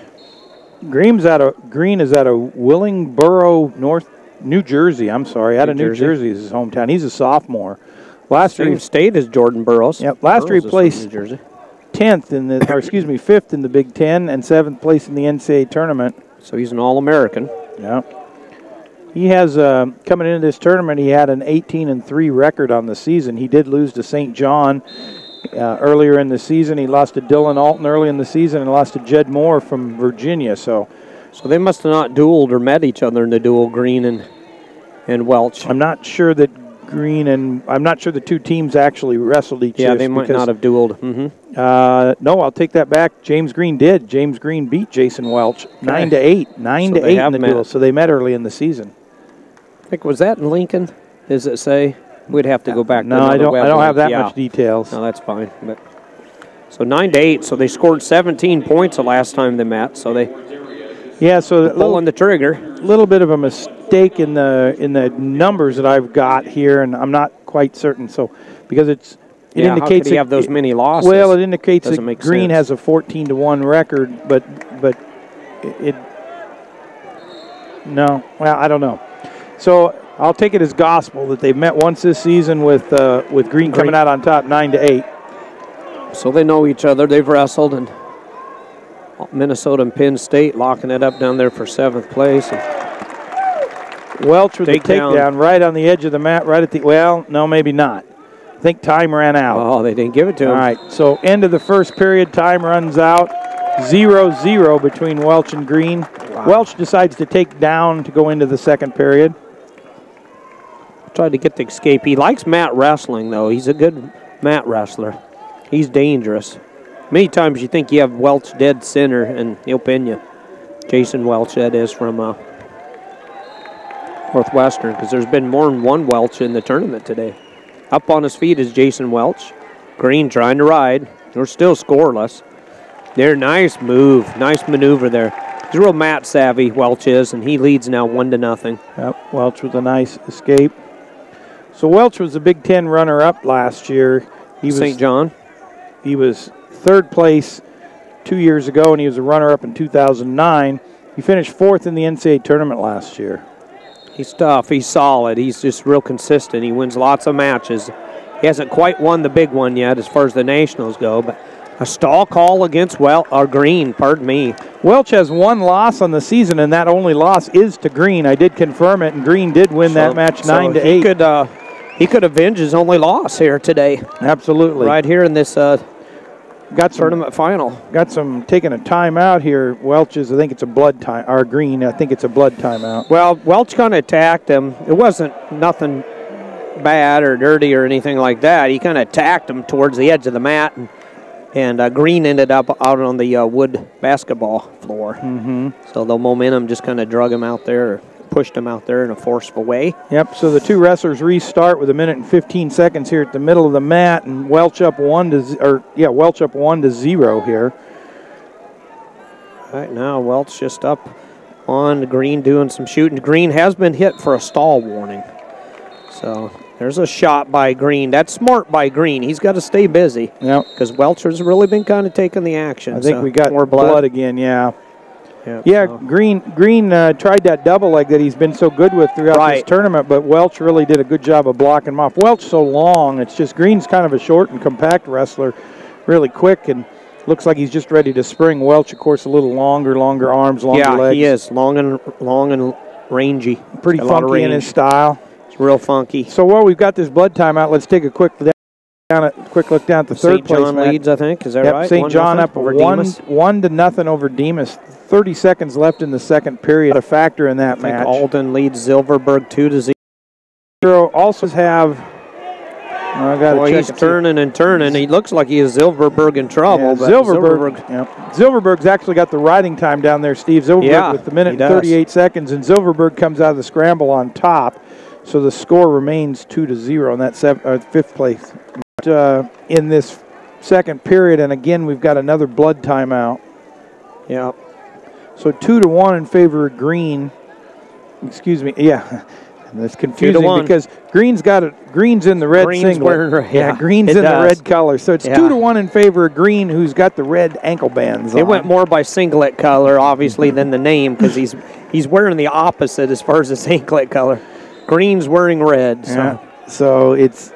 Green is out of Willingboro, New Jersey. I'm sorry, out of New Jersey is his hometown. He's a sophomore. Last year, state is Jordan Burroughs. Yep. Last year he placed 5th in the Big Ten and 7th place in the NCAA tournament. So he's an All-American. Yeah. He has coming into this tournament. He had an 18-3 record on the season. He did lose to St. John earlier in the season. He lost to Dylan Alton early in the season and lost to Jed Moore from Virginia. So they must have not dueled or met each other in the duel, Green and Welch. I'm not sure that I'm not sure the two teams actually wrestled each other. Yeah, they might not have dueled. No, I'll take that back. James Green did. James Green beat Jason Welch 9-8. 9-8 in the duel. So they met early in the season. I think, was that in Lincoln? Does it say? We'd have to go back. No, I don't have that much details. No, that's fine. But so 9-8. So they scored 17 points the last time they met. So they pulling the trigger. A little bit of a mistake in the numbers that I've got here, and I'm not quite certain. So because it indicates how could he have those many losses. Well, it indicates that Green has a 14-1 record, but I don't know. So I'll take it as gospel that they've met once this season with Green coming out on top 9-8. So they know each other. They've wrestled, and Minnesota and Penn State locking it up down there for 7th place. Welch with the takedown right on the edge of the mat, right at the, well, no, maybe not. think time ran out. Oh, they didn't give it to him. All right, so end of the first period, time runs out. 0-0 between Welch and Green. Wow. Welch decides to take down to go into the second period. Tried to get the escape. He likes mat wrestling, though. He's a good mat wrestler. He's dangerous. Many times you think you have Welch dead center, and he'll pin you. Jason Welch, that is, from Northwestern, because there's been more than one Welch in the tournament today. Up on his feet is Jason Welch. Green trying to ride. We're still scoreless. There, nice move, nice maneuver there. He's real mat savvy, Welch is, and he leads now 1-0. Yep, Welch with a nice escape. So Welch was a Big Ten runner-up last year. He was St. John. He was third place 2 years ago, and he was a runner-up in 2009. He finished fourth in the NCAA tournament last year. He's tough. He's solid. He's just real consistent. He wins lots of matches. He hasn't quite won the big one yet as far as the nationals go, but a stall call against Green, pardon me. Welch has one loss on the season, and that only loss is to Green. I did confirm it, and Green did win that match 9-8. He could avenge his only loss here today. Absolutely. Right here in this tournament final. Got some taking a timeout here. Welch's, I think it's a blood time, or Green, I think it's a blood timeout. Well, Welch kind of attacked him. It wasn't nothing bad or dirty or anything like that. He kind of attacked him towards the edge of the mat, and Green ended up out on the wood basketball floor. So the momentum just kind of drug him out there, or pushed him out there in a forceful way. Yep, so the two wrestlers restart with 1:15 here at the middle of the mat, and Welch up 1-0 here. Right now, Welch just up on Green doing some shooting. Green has been hit for a stall warning. So there's a shot by Green. That's smart by Green. He's got to stay busy. Yep. Because Welch has really been kind of taking the action. I think we got more blood again, yeah. Yeah, so. Green tried that double leg that he's been so good with throughout this tournament, but Welch really did a good job of blocking him off. Welch so long, it's just Green's kind of a short and compact wrestler, really quick, and looks like he's just ready to spring. Welch, of course, a little longer arms, longer legs. Yeah, he is long and rangy. Pretty funky in his style. It's real funky. So while we've got this blood timeout, let's take a quick look down at the third place. St. John leads, I think. Is that right? St. John up over 1-0 over Demas. 30 seconds left in the second period. A factor in that match. Alden leads Silverberg 2-0. Also have. He's turning and turning. He looks like he is Silverberg in trouble. Yeah, Silverberg's actually got the riding time down there, Steve. Silverberg with the minute and 38 seconds, and Silverberg comes out of the scramble on top. So the score remains 2-0 in that fifth place. In this second period, and again, we've got another blood timeout. Yeah. So 2-1 in favor of Green. Excuse me. Yeah. That's confusing because Green's in the red singlet. Green's in the red color. So it's 2-1 in favor of Green, who's got the red ankle bands on. It went more by singlet color, obviously, than the name, because he's wearing the opposite as far as the singlet color. Green's wearing red. So it's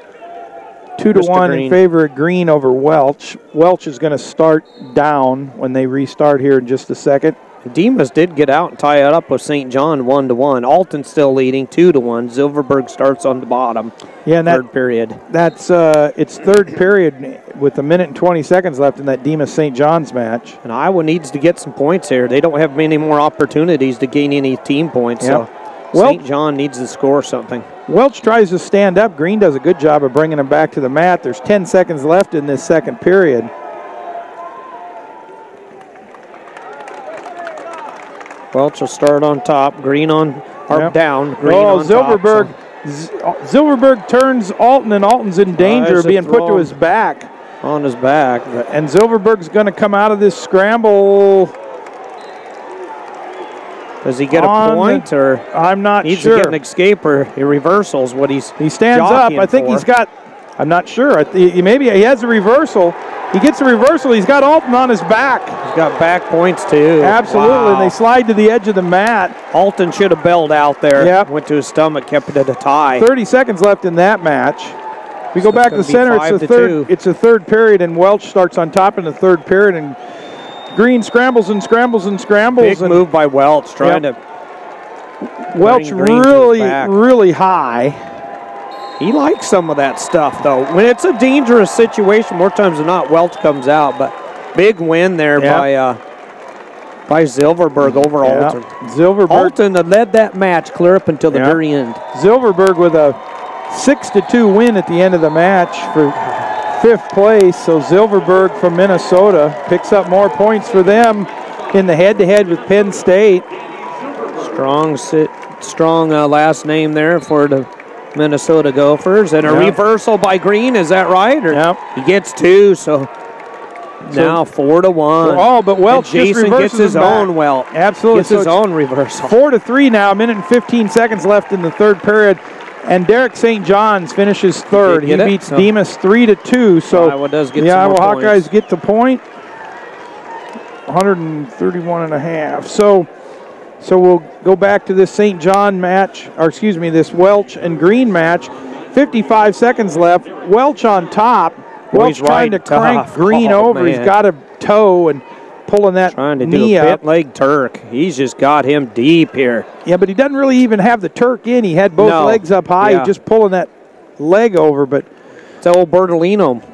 2-1 in favor of Green over Welch. Welch is going to start down when they restart here in just a second. Demas did get out and tie it up with St. John 1-1. Alton's still leading 2-1. Silverberg starts on the bottom. Yeah, and third period. That's it's third period with 1:20 left in that Demas St. John's match. And Iowa needs to get some points here. They don't have many more opportunities to gain any team points. So St. John needs to score something. Welch tries to stand up. Green does a good job of bringing him back to the mat. There's 10 seconds left in this second period. Welch will start on top. Green on down. Green on Silverberg. Top, Silverberg turns Alton, and Alton's in danger of being put to his back. On his back. And Silverberg's going to come out of this scramble. Does he get a point, or I'm not sure. Needs to get an escape or a reversal is what he stands up. I think he's got. I'm not sure. Maybe he has a reversal. He gets a reversal. He's got Alton on his back. He's got back points, too. Absolutely. Wow. And they slide to the edge of the mat. Alton should have bailed out there. Yep. Went to his stomach, kept it at a tie. 30 seconds left in that match. We go back to the center. It's a third period, and Welch starts on top in the third period. And Green scrambles and scrambles and scrambles. Big move by Welch, trying to. Welch really high. He likes some of that stuff, though. When it's a dangerous situation, more times than not, Welch comes out. But big win there by Silverberg over Alton. Silverberg. Alton had led that match clear up until the very end. Silverberg with a 6-2 win at the end of the match for 5th place. So Silverberg from Minnesota picks up more points for them in the head-to-head with Penn State. Strong last name there for the Minnesota Gophers. And a reversal by Green, is that right? Or he gets 2, so now 4-1. Oh, but Welch Jason just gets his own Absolutely. Gets his own reversal. 4-3 now, a minute and 15 seconds left in the 3rd period. And Derek St. John's finishes 3rd. He beats Demas 3-2. So Iowa does get the some Iowa more Hawkeyes points. get the point. 131.5. So we'll go back to this St. John match, or excuse me, this Welch and Green match. 55 seconds left. Welch on top. Welch trying to crank Green over. Man. He's got a toe and pulling that trying to knee do a up. bent leg Turk. He's just got him deep here. Yeah, but he doesn't really even have the Turk in. He had both legs up high. He's just pulling that leg over. But it's an old Bertolino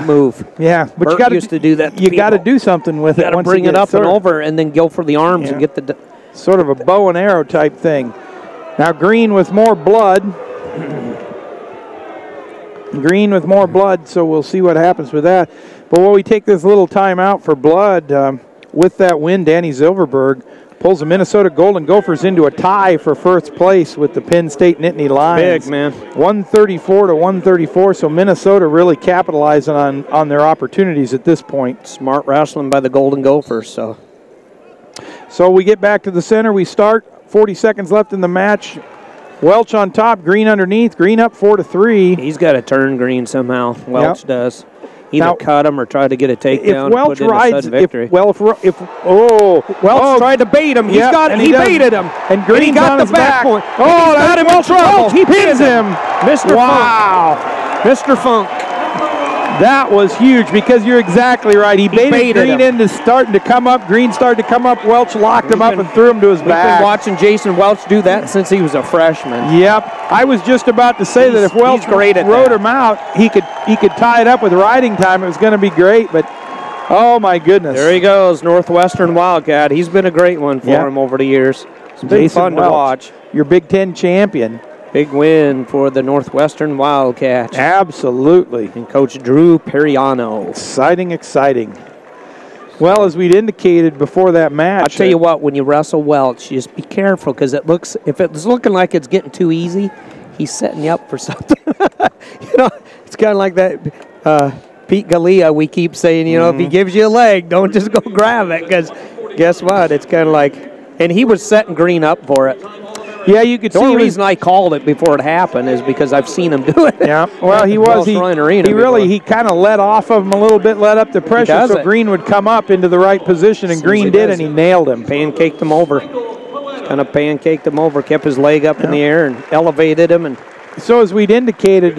move. Yeah, but Bert you got used to do that. You got to do something with it. You got to bring it up and over, and then go for the arms and get the sort of a bow and arrow type thing. Now Green with more blood. Green with more blood, so we'll see what happens with that. But while we take this little time out for blood, with that win, Danny Silverberg pulls the Minnesota Golden Gophers into a tie for 1st place with the Penn State Nittany Lions. Big, man. 134-134, so Minnesota really capitalizing on their opportunities at this point. Smart wrestling by the Golden Gophers. So we get back to the center. We start. 40 seconds left in the match. Welch on top, Green underneath. Green up 4-3. He's got to turn Green somehow. Welch does. Either cut him or try to get a takedown. If Welch rides, Welch tried to bait him. He baited him. And Green got the back point. Oh, got him in trouble. He pins him. Mr. Wow. Funk. Mr. Funk. That was huge because you're exactly right. He baited Green into starting to come up. Green started to come up. Welch locked him up and threw him to his back. We've been watching Jason Welch do that since he was a freshman. Yep. I was just about to say that if Welch rode him out, he could tie it up with riding time. It was going to be great, but oh my goodness. There he goes, Northwestern Wildcat. He's been a great one for him over the years. It's been fun to watch. Your Big Ten champion. Big win for the Northwestern Wildcats. Absolutely. And Coach Drew Periano. Exciting, exciting. Well, as we'd indicated before that match. I'll tell you what, when you wrestle Welch, just be careful because if it's looking like it's getting too easy, he's setting you up for something. It's kind of like that Pete Galea we keep saying, if he gives you a leg, don't just go grab it because guess what? It's kind of like, and he was setting Green up for it. Yeah, you could see. The only reason I called it before it happened is because I've seen him do it. Yeah, well, he kind of let off of him a little bit, let up the pressure, so Green would come up into the right position, and Green did, and he nailed him. Pancaked him over. Kind of pancaked him over, kept his leg up in the air and elevated him. And so as we'd indicated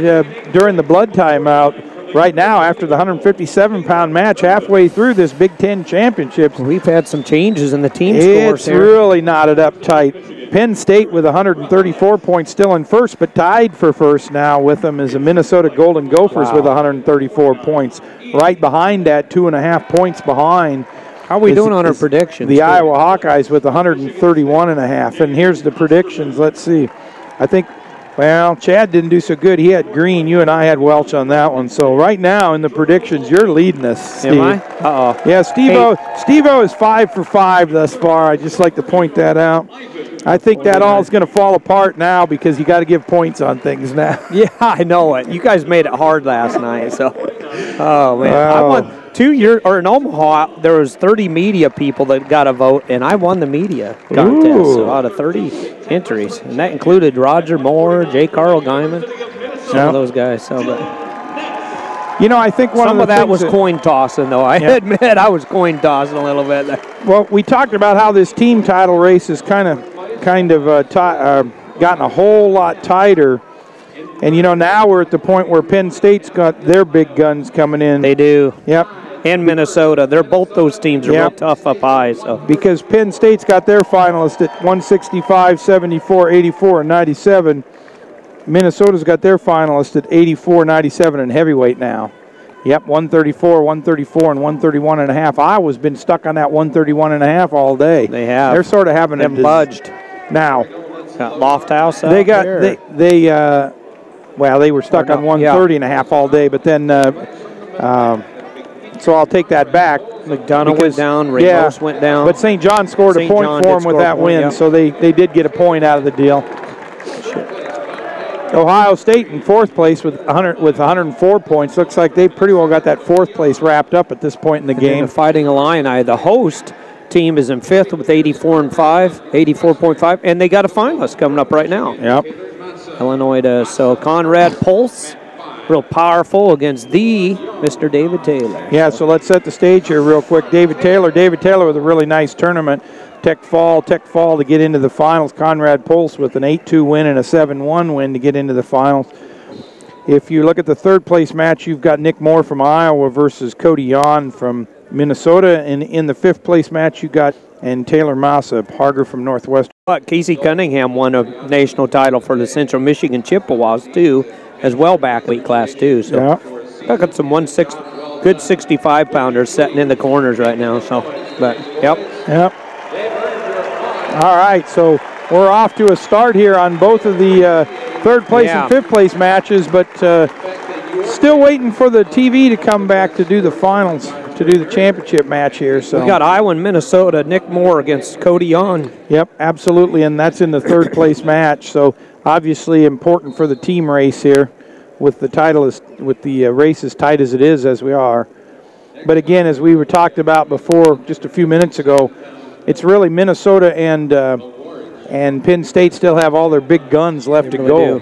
during the blood timeout, right now, after the 157-pound match, halfway through this Big Ten championship, we've had some changes in the team scores here. It's really knotted up tight. Penn State with 134 points still in first, but tied for first now with them is the Minnesota Golden Gophers with 134 points. Right behind that, 2.5 points behind. How are we doing on our predictions? The Iowa Hawkeyes with 131.5. And here's the predictions. Let's see. I think, well, Chad didn't do so good. He had Green. You and I had Welch on that one. So right now in the predictions, you're leading us, Steve. Am I? Uh-oh. Yeah, Steve-O is 5 for 5 thus far. I'd just like to point that out. I think that all is going to fall apart now because you got to give points on things now. Yeah, I know it. You guys made it hard last night. So, oh man, I won 2 years in Omaha. There was 30 media people that got a vote, and I won the media contest out of 30 entries, and that included Roger Moore, J. Carl Guyman, some of those guys. So, but I think some of that was coin tossing, though. I admit I was coin tossing a little bit there. Well, we talked about how this team title race has kind of gotten a whole lot tighter. And, now we're at the point where Penn State's got their big guns coming in. They do. Yep. And Minnesota. Both those teams are real tough up high. So. Because Penn State's got their finalists at 165, 74, 84, and 97. Minnesota's got their finalist at 84.97 in heavyweight now. Yep, 134, 134, and 131.5. Iowa's been stuck on that 131.5 all day. They have. They're sort of having a budged. Now, got Lofthouse out they got there. they were stuck on 130.5 all day, but then so I'll take that back. McDonough went down, Ramos went down. But St. John scored a point for him with that win, so they did get a point out of the deal. Ohio State in fourth place with 104 points. Looks like they pretty well got that fourth place wrapped up at this point in the game. Fighting Illini, the host team, is in fifth with 84.5, and they got a finalist coming up right now. Yep. Illinois does. So Conrad Pulse, real powerful against the Mr. David Taylor. Yeah, so let's set the stage here real quick. David Taylor with a really nice tournament. Tech Fall to get into the finals. Conrad Pulse with an 8-2 win and a 7-1 win to get into the finals. If you look at the third place match, you've got Nick Moore from Iowa versus Cody Yon from Minnesota. And in the fifth place match, you got Taylor Massa, Harger from Northwestern. But Casey Cunningham won a national title for the Central Michigan Chippewas too, as well back weight class too. So yeah. Got some good 65-pounders sitting in the corners right now. So, but yep. All right, so we're off to a start here on both of the third place and fifth place matches, but still waiting for the TV to come back to do the finals, to do the championship match here. So we got Iowa and Minnesota, Nick Moore against Cody Yon. Yep, absolutely, and that's in the third place match. So obviously important for the team race here, with the race as tight as it is, as we are. But again, as we were talked about before, just a few minutes ago, it's really Minnesota and Penn State still have all their big guns left to go.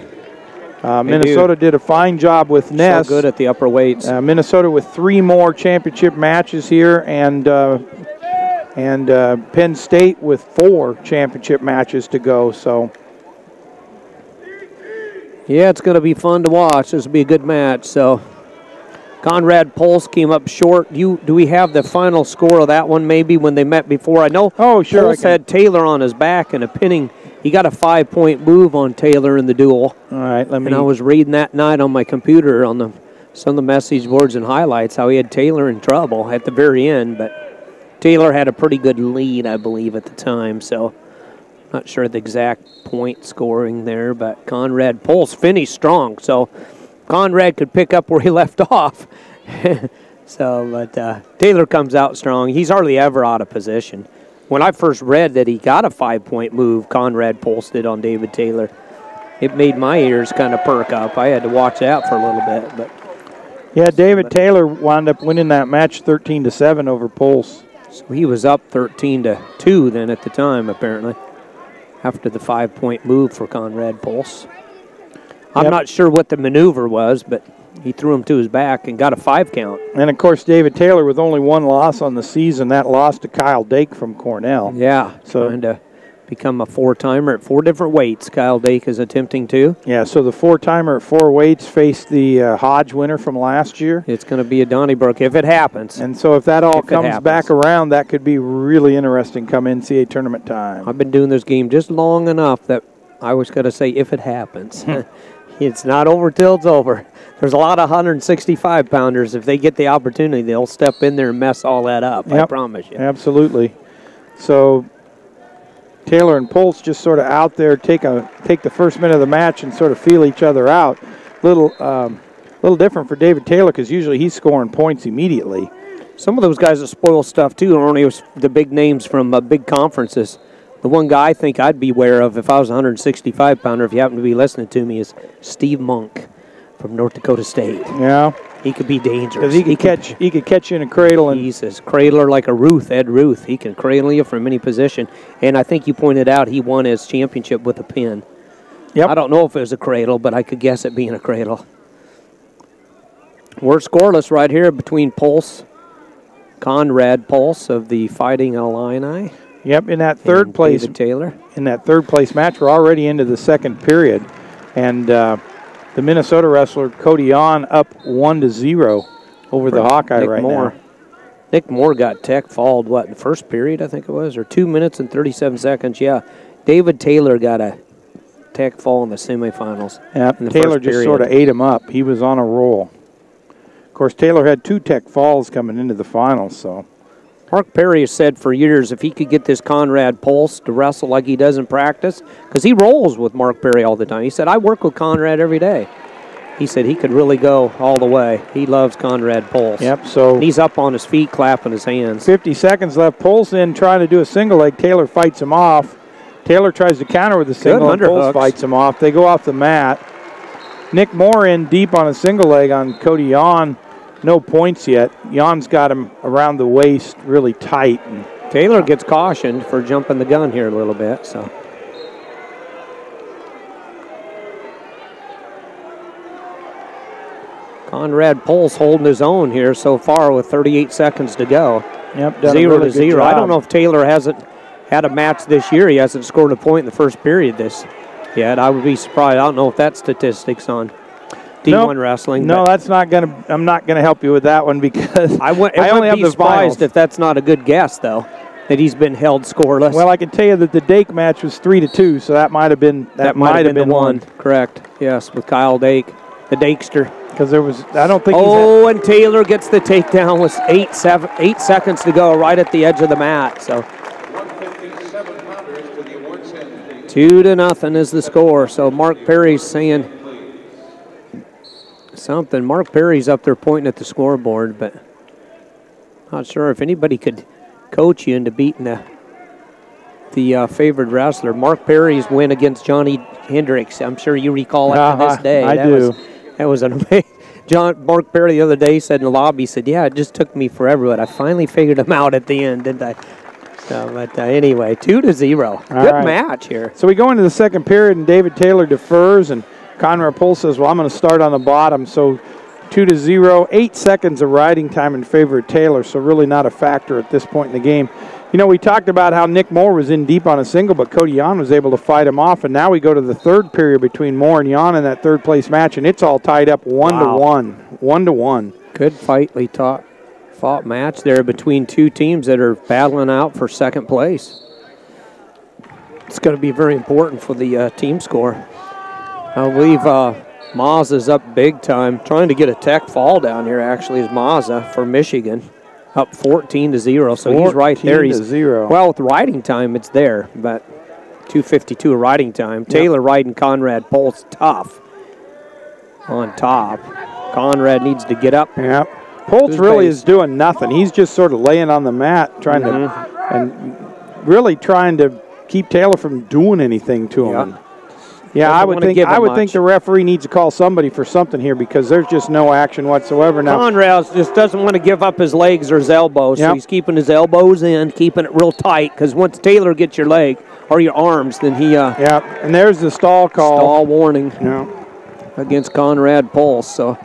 Minnesota did a fine job with Ness. So good at the upper weights. Minnesota with 3 more championship matches here, and Penn State with 4 championship matches to go. So, yeah, it's going to be fun to watch. This will be a good match. So, Conrad Pulse came up short. Do we have the final score of that one maybe when they met before? I know Pulse had Taylor on his back and a pinning. He got a 5-point move on Taylor in the duel. All right, and I was reading that night on my computer on some of the message boards and highlights how he had Taylor in trouble at the very end, but Taylor had a pretty good lead, I believe, at the time. So not sure the exact point scoring there, but Conrad Pulse finished strong. So Conrad could pick up where he left off. But Taylor comes out strong. He's hardly ever out of position. When I first read that he got a 5-point move, Conrad Pulse did on David Taylor, it made my ears kind of perk up. I had to watch that for a little bit. But yeah, David Taylor wound up winning that match 13-7 over Pulse. So he was up 13-2 then at the time, apparently, after the 5-point move for Conrad Pulse. I'm not sure what the maneuver was, but he threw him to his back and got a 5 count. And, of course, David Taylor with only 1 loss on the season. That loss to Kyle Dake from Cornell. Yeah, so trying to become a 4-timer at 4 different weights. Kyle Dake is attempting to. Yeah, so the 4-timer at 4 weights faced the Hodge winner from last year. It's going to be a Donnybrook if it happens. And so if that all comes back around, that could be really interesting come NCAA tournament time. I've been doing this game just long enough that I was going to say if it happens. It's not over till it's over. There's a lot of 165-pounders. If they get the opportunity, they'll step in there and mess all that up. I promise you. Absolutely. So Taylor and Pulse just sort of out there, take the first minute of the match and sort of feel each other out. Little different for David Taylor because usually he's scoring points immediately. Some of those guys that spoil stuff too are only the big names from big conferences. The one guy I think I'd be aware of if I was a 165-pounder, if you happen to be listening to me, is Steve Monk from North Dakota State. Yeah. He could be dangerous. Because he could catch you in a cradle. He's a cradler like a Ed Ruth. He can cradle you from any position. And I think you pointed out he won his championship with a pin. Yep. I don't know if it was a cradle, but I could guess it being a cradle. We're scoreless right here between Conrad Pulse of the Fighting Illini. Yep, in that third place, Taylor. In that third place match, we're already into the second period, and the Minnesota wrestler Cody Yon up 1-0 over the Hawkeye Nick Moore. now. Nick Moore got tech-falled, in the first period, I think it was, or 2 minutes and 37 seconds. Yeah, David Taylor got a tech fall in the semifinals. Yep, Taylor just sort of ate him up. He was on a roll. Of course, Taylor had 2 tech falls coming into the finals, so. Mark Perry has said for years if he could get this Conrad Pulse to wrestle like he does in practice, because he rolls with Mark Perry all the time. He said, I work with Conrad every day. He said he could really go all the way. He loves Conrad Pulse. Yep, so. And he's up on his feet clapping his hands. 50 seconds left. Pulse in trying to do a single leg. Taylor fights him off. Taylor tries to counter with a single, and Pulse fights him off. They go off the mat. Nick Moore in deep on a single leg on Cody Yon. No points yet. Jan's got him around the waist really tight. And Taylor gets cautioned for jumping the gun here a little bit. So Conrad Pulse holding his own here so far with 38 seconds to go. Yep, 0-0. I don't know if Taylor hasn't had a match this year. He hasn't scored a point in the first period yet. I would be surprised. I don't know if that's statistics on D1 wrestling. No, that's not going to. I'm not going to help you with that one because I only have the surprised if that's not a good guess though, that he's been held scoreless. Well, I can tell you that the Dake match was 3-2, so that might have been that might have been the one. Correct. Yes, with Kyle Dake, the Dakester. Because there was, I don't think. And Taylor gets the takedown with 8 seconds to go, right at the edge of the mat. So 2-0 is the score. So Mark Perry's saying something. Mark Perry's up there pointing at the scoreboard, but not sure if anybody could coach you into beating the favored wrestler. Mark Perry's win against Johnny Hendricks. I'm sure you recall it to this day. I do. That was an amazing. Mark Perry the other day said in the lobby, said, yeah, it just took me forever, but I finally figured him out at the end, didn't I? So, but anyway, 2-0. Good match here. So we go into the second period, and David Taylor defers, and Conrad Pulse says, well, I'm going to start on the bottom. So 2-0, 8 seconds of riding time in favor of Taylor, so really not a factor at this point in the game. You know, we talked about how Nick Moore was in deep on a single, but Cody Yon was able to fight him off, and now we go to the third period between Moore and Yon in that third-place match, and it's all tied up 1-1. 1-1. Good fightly fought match there between two teams that are battling out for second place. It's going to be very important for the team score. I believe Mazza's up big time. Trying to get a tech fall down here, actually, is Mazza for Michigan. Up 14-0, so he's right there. 14-0. Well, with riding time, it's there, but 2:52 of riding time. Yep. Taylor riding Conrad Pulse tough on top. Conrad needs to get up. Yeah, Pulse really is doing nothing. He's just sort of laying on the mat, trying to, and really trying to keep Taylor from doing anything to him. Yep. Yeah, I would think the referee needs to call somebody for something here because there's just no action whatsoever now. Conrad just doesn't want to give up his legs or his elbows, so he's keeping his elbows in, keeping it real tight, because once Taylor gets your leg or your arms, then he... yeah, and there's the stall call. Stall warning against Conrad Pulse, so...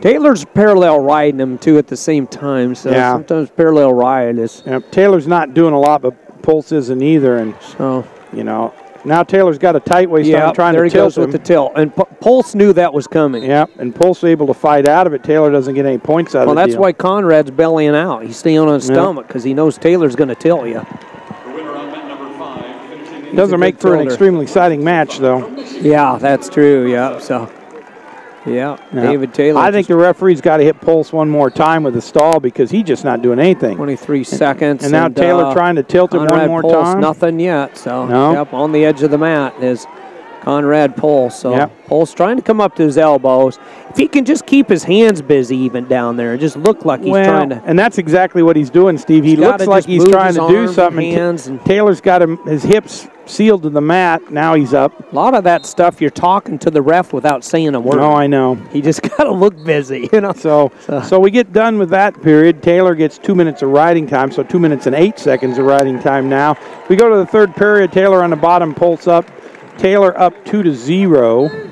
Taylor's parallel riding him, too, at the same time, so sometimes parallel ride is... Yeah, Taylor's not doing a lot, but Pulse isn't either, and so, you know... Now Taylor's got a tight waist on trying to tilt him. There he goes with the tilt. And Pulse knew that was coming. Yeah, and Pulse was able to fight out of it. Taylor doesn't get any points out of it. Well, that's why Conrad's bellying out. He's staying on his stomach because he knows Taylor's going to tilt you. Doesn't make for an extremely exciting match, though. Yeah, that's true. Yeah, so... Yeah, David Taylor. I think the referee's got to hit Pulse one more time with the stall because he's just not doing anything. 23 seconds. And now Taylor trying to tilt him one more time. Nothing yet. So, on the edge of the mat is Conrad Pulse. So, Pulse trying to come up to his elbows. If he can just keep his hands busy even down there, just look like he's trying to. And that's exactly what he's doing, Steve. He looks like he's trying to do something. And Taylor's got his hips sealed to the mat. Now he's up. A lot of that stuff, you're talking to the ref without saying a word. No, I know. He just got to look busy, you know. So we get done with that period. Taylor gets 2 minutes of riding time, so 2 minutes and 8 seconds of riding time now. We go to the third period. Taylor on the bottom, Pulse up. Taylor up 2-0.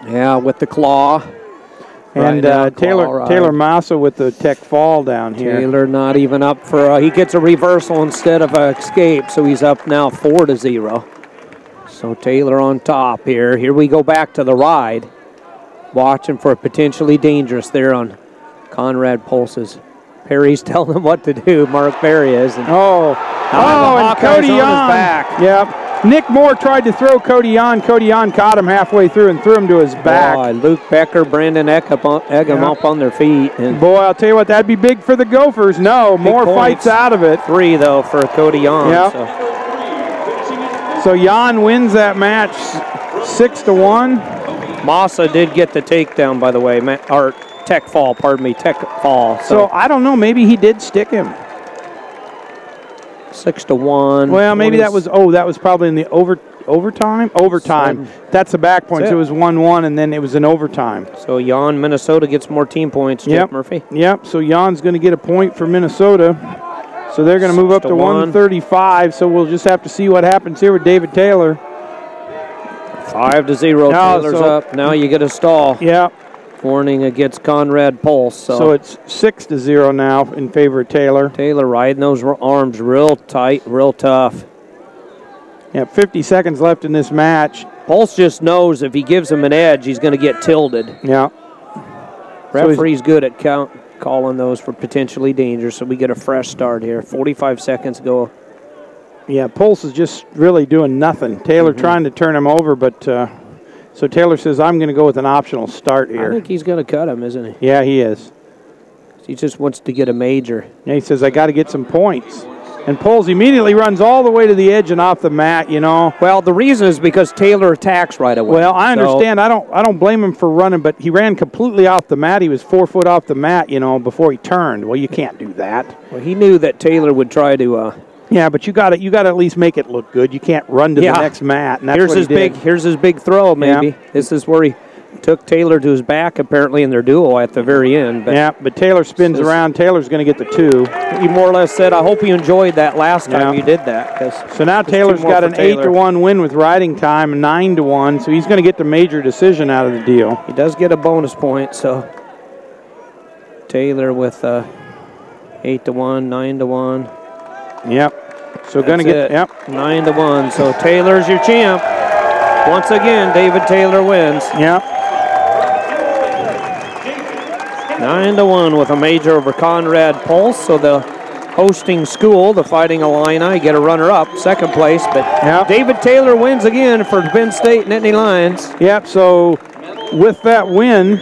Yeah, with the claw. And Taylor Massa with the tech fall down here. Taylor not even up for he gets a reversal instead of an escape, so he's up now 4-0. So Taylor on top here. Here we go back to the ride. Watching for potentially dangerous there on Conrad Pulse's. Perry's telling him what to do. Mark Perry is. And and Cody Yon. Back. Yep. Nick Moore tried to throw Cody Yon. Cody Yon caught him halfway through and threw him to his back. Boy, Luke Becker, Brandon Eggum up on their feet. And boy, I'll tell you what, that'd be big for the Gophers. No, Moore fights out of it. 3, though, for Cody Yon. Yep. So Yon wins that match 6-1. Massa did get the takedown, by the way, or tech fall, pardon me, tech fall. So I don't know, maybe he did stick him. 6-1. Well, maybe that was probably in the overtime. That's the back point. So it was 1-1, and then it was in overtime. So Yon, Minnesota gets more team points. Jeff Murphy. Yep. So Yon's going to get a point for Minnesota. So they're going to move up to 135. So we'll just have to see what happens here with David Taylor. 5-0. Taylor's up. Now you get a stall. Yeah. Warning against Conrad Pulse. So it's 6-0 now in favor of Taylor. Taylor riding those arms real tight, real tough. Yeah, 50 seconds left in this match. Pulse just knows if he gives him an edge, he's going to get tilted. Yeah. Referee's good at calling those for potentially dangerous, so we get a fresh start here. 45 seconds go. Yeah, Pulse is just really doing nothing. Taylor trying to turn him over, but so Taylor says, I'm going to go with an optional start here. I think he's going to cut him, isn't he? Yeah, he is. He just wants to get a major. Yeah, he says, I got to get some points. And Pulse immediately runs all the way to the edge and off the mat, you know. Well, the reason is because Taylor attacks right away. Well, I understand. I don't blame him for running, but he ran completely off the mat. He was 4 foot off the mat, you know, before he turned. Well, you can't do that. Well, he knew that Taylor would try to yeah, but you got to at least make it look good. You can't run to the next mat, and that's here's what he did. Here's his big throw, maybe. Yeah. This is where he took Taylor to his back, apparently, in their duo at the very end. But but Taylor spins around. Taylor's going to get the 2. He more or less said, I hope you enjoyed that last time you did that. So now Taylor's got an 8-1 win with riding time, 9-1, so he's going to get the major decision out of the deal. He does get a bonus point, so Taylor with 8-1, 9-1. Yep. So going to get 9-1. So Taylor's your champ. Once again, David Taylor wins. Yep. 9-1 with a major over Conrad Pulse. So the hosting school, the Fighting Illini, get a runner-up, second place. But David Taylor wins again for Penn State Nittany Lions. Yep. So with that win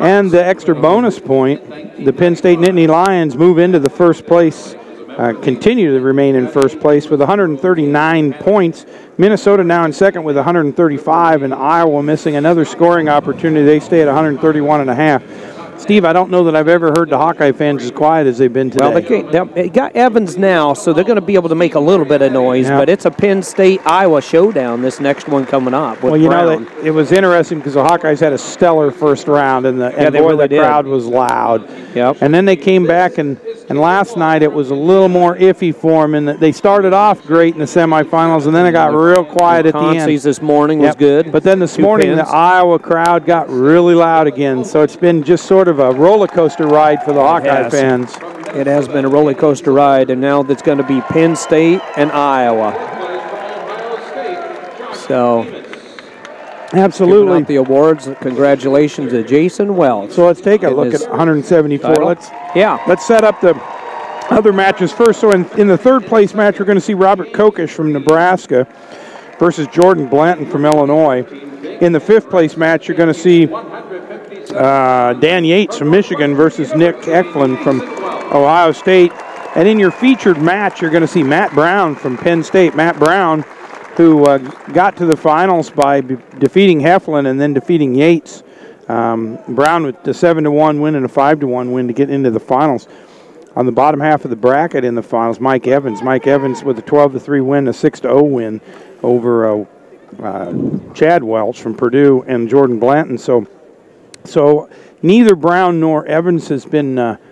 and the extra bonus point, the Penn State Nittany Lions move into the first place. Continue to remain in first place with 139 points. Minnesota now in second with 135, and Iowa missing another scoring opportunity. They stay at 131.5. Steve, I don't know that I've ever heard the Hawkeye fans as quiet as they've been today. Well, they got Evans now, so they're going to be able to make a little bit of noise, but it's a Penn State-Iowa showdown, this next one coming up. Well, you know, it was interesting because the Hawkeyes had a stellar first round, and the crowd was loud. Yep. And then they came back, and last night it was a little more iffy for them, and they started off great in the semifinals, and then it got real quiet at the end. This morning was good. But then this morning, the Iowa crowd got really loud again, so it's been just sort of a roller coaster ride for the Hawkeye fans. It has been a roller coaster ride, and now it's going to be Penn State and Iowa. So, absolutely. Giving out the awards. Congratulations to Jason Welch. So let's take a look at 174. Title. Let's set up the other matches first. So in the third place match, we're going to see Robert Kokish from Nebraska versus Jordan Blanton from Illinois. In the fifth place match, you're going to see Dan Yates from Michigan versus Nick Eklund from Ohio State. And in your featured match, you're going to see Matt Brown from Penn State. Matt Brown, who got to the finals by defeating Heflin and then defeating Yates. Brown with the 7-1 win and a 5-1 win to get into the finals. On the bottom half of the bracket in the finals, Mike Evans. Mike Evans with a 12-3 win, a 6-0 win over Chad Welch from Purdue and Jordan Blanton. So neither Brown nor Evans has been, I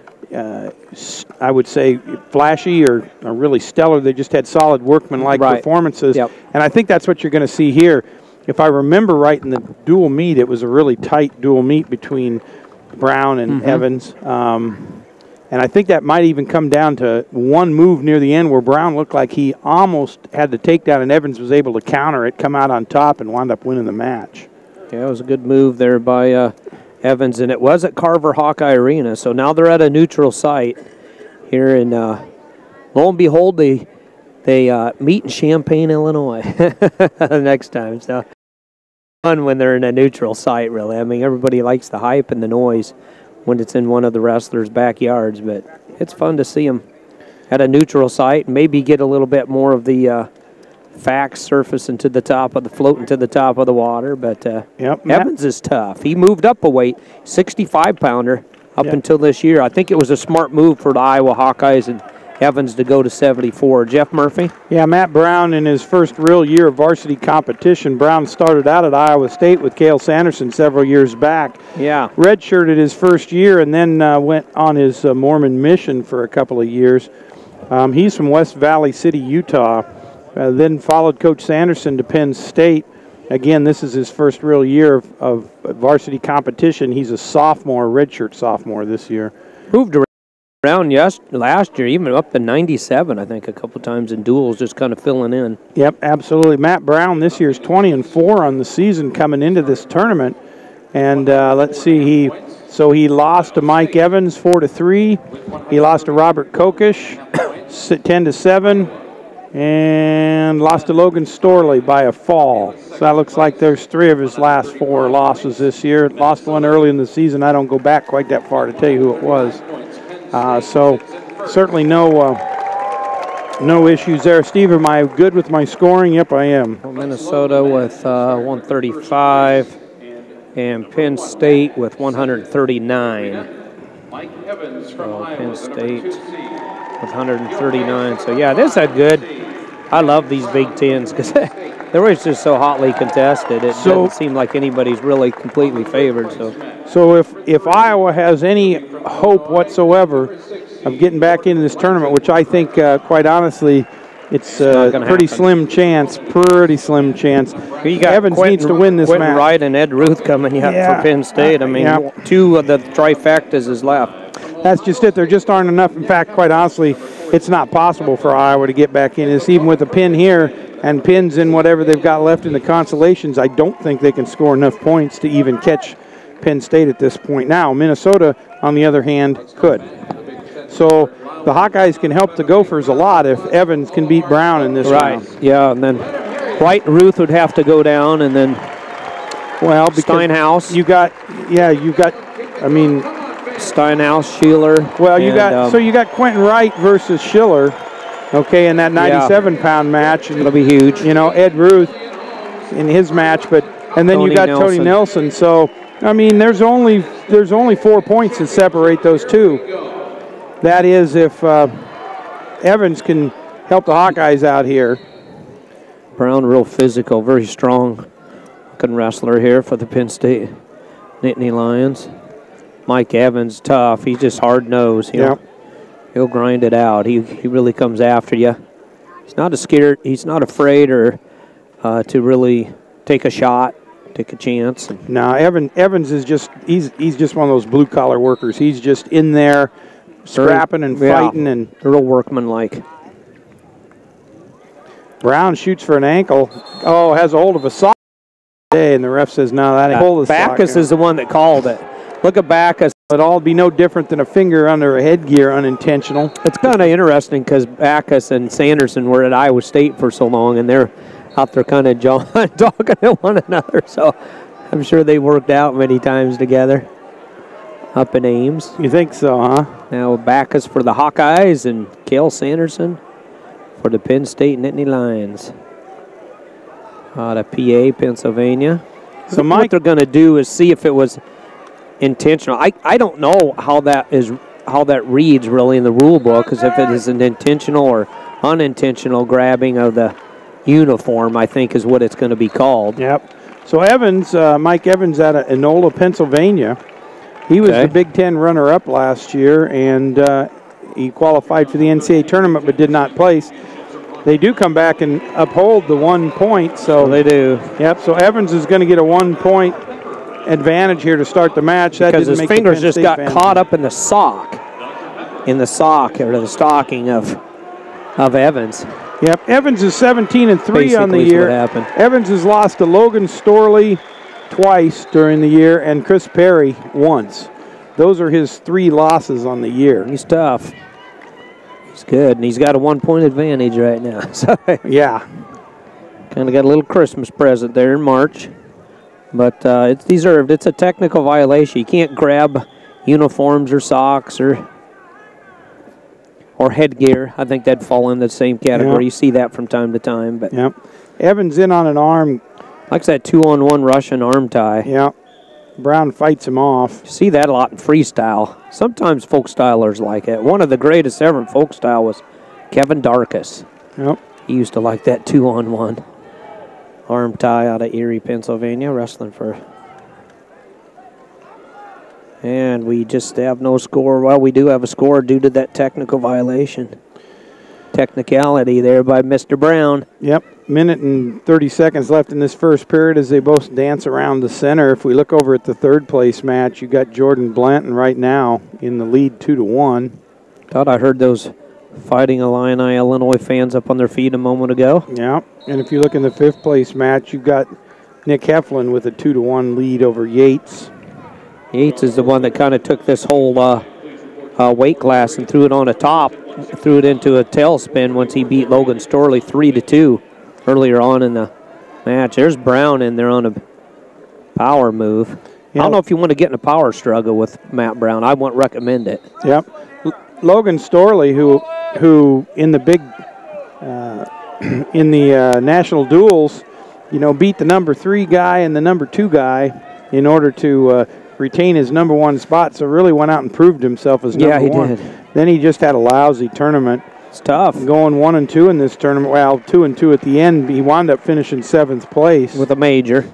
would say, flashy or really stellar. They just had solid workmanlike performances. Yep. And I think that's what you're going to see here. If I remember right in the dual meet, it was a really tight dual meet between Brown and Evans. And I think that might even come down to one move near the end where Brown looked like he almost had the takedown and Evans was able to counter it, come out on top, and wound up winning the match. Yeah, it was a good move there by Evans, and it was at Carver Hawkeye Arena. So now they're at a neutral site here, and lo and behold, the They meet in Champaign, Illinois next time. So fun when they're in a neutral site, really. I mean, everybody likes the hype and the noise when it's in one of the wrestlers' backyards, but it's fun to see them at a neutral site. Maybe get a little bit more of the facts surfacing to the top of the floating to the top of the water. But Evans is tough. He moved up a weight, 65-pounder up until this year. I think it was a smart move for the Iowa Hawkeyes and Evans to go to 74. Jeff Murphy? Yeah, Matt Brown in his first real year of varsity competition. Brown started out at Iowa State with Cale Sanderson several years back. Yeah. Redshirted his first year and then went on his Mormon mission for a couple of years. He's from West Valley City, Utah. Then followed Coach Sanderson to Penn State. Again, this is his first real year of varsity competition. He's a sophomore, redshirt sophomore this year. Moved around last year, even up to 97, I think, a couple times in duels, just kind of filling in. Yep, absolutely. Matt Brown this year's 20-4 on the season coming into this tournament. And let's see, he lost to Mike Evans 4-3. He lost to Robert Kokish 10-7. And lost to Logan Storley by a fall. So that looks like there's 3 of his last 4 losses this year. Lost one early in the season. I don't go back quite that far to tell you who it was. So certainly no issues there. Steve, am I good with my scoring? Yep, I am. Well, Minnesota with 135 and Penn State with 139. So Penn State with 139. So, yeah, this is good. I love these Big Tens because they're always just so hotly contested. It doesn't seem like anybody's really completely favored. So if Iowa has any hope whatsoever of getting back into this tournament, which I think, quite honestly, it's a pretty slim chance. Evans needs to win this match. Wright and Ed Ruth coming for Penn State. I mean, 2 of the trifectas is left. That's just it. There just aren't enough. In fact, quite honestly, it's not possible for Iowa to get back in this. Even with a pin here and pins in whatever they've got left in the consolations, I don't think they can score enough points to even catch Penn State at this point. Now, Minnesota, on the other hand, could. So the Hawkeyes can help the Gophers a lot if Evans can beat Brown in this round. Yeah, and then White and Ruth would have to go down, and then Steinhaus. Steinhaus, Schiller. Well, you got Quentin Wright versus Schiller, okay, in that 97-pound match. And, it'll be huge. Ed Ruth in his match, and then you got Tony Nelson. So, I mean, there's only 4 points that separate those two. That is if Evans can help the Hawkeyes out here. Brown, real physical, very strong looking wrestler here for the Penn State Nittany Lions. Mike Evans, tough. He's just hard-nosed. He'll grind it out. He really comes after you. He's not scared. He's not afraid to really take a shot, take a chance. No, Evans is he's just one of those blue-collar workers. He's just in there scrapping and fighting. And real workman-like. Brown shoots for an ankle. Oh, has a hold of a sock. And the ref says, no, that ain't hold of Backus is the one that called it. Look at Backus. It'd all be no different than a finger under a headgear, unintentional. It's kind of interesting because Backus and Sanderson were at Iowa State for so long, and they're out there kind of talking to one another. So I'm sure they worked out many times together up in Ames. You think so, huh? Now Backus for the Hawkeyes and Cale Sanderson for the Penn State Nittany Lions. Out of PA, Pennsylvania. So what they're going to do is see if it was intentional. I don't know how that reads really in the rule book, because if it is an intentional or unintentional grabbing of the uniform, I think is what it's going to be called. Yep. So Evans, Mike Evans out of Enola, Pennsylvania. He was the Big Ten runner-up last year, and he qualified for the NCAA tournament but did not place. They do come back and uphold the 1 point. So they do. Yep. So Evans is going to get a 1 point advantage here to start the match. That because his fingers just got caught up in the sock, or the stocking of Evans. Yep. Evans is 17-3 on the year. Evans has lost to Logan Storley twice during the year and Chris Perry once. Those are his 3 losses on the year. He's tough. He's good, and he's got a 1-point advantage right now. So yeah. Kind of got a little Christmas present there in March. But it's deserved. It's a technical violation. You can't grab uniforms or socks or headgear. I think that'd fall in the same category. Yep. You see that from time to time. But yep. Evans in on an arm. Likes that 2-on-1 Russian arm tie. Yeah. Brown fights him off. You see that a lot in freestyle. Sometimes folk stylers like it. One of the greatest ever in folk style was Kevin Darkus. Yep. He used to like that 2-on-1 arm tie out of Erie, Pennsylvania, wrestling for. And we just have no score. Well, we do have a score due to that technical violation. Technicality there by Mr. Brown. Yep. Minute and 30 seconds left in this first period as they both dance around the center. If we look over at the third place match, you got Jordan Blanton right now in the lead 2-1. Thought I heard those Fighting Illini, Illinois fans up on their feet a moment ago. Yeah. And if you look in the fifth place match, you've got Nick Heflin with a 2-1 lead over Yates. Yates is the one that kind of took this whole weight class and threw it on a top, threw it into a tailspin once he beat Logan Storley 3-2 earlier on in the match. There's Brown in there on a power move. Yep. I don't know if you want to get in a power struggle with Matt Brown. I wouldn't recommend it. Yep. Logan Storley, who in the big national duels, beat the number 3 guy and the number 2 guy in order to retain his number 1 spot. So really went out and proved himself as number 1. Yeah, he did. Then he just had a lousy tournament. It's tough. Going 1-2 in this tournament. Well, 2-2 at the end. He wound up finishing 7th place with a major.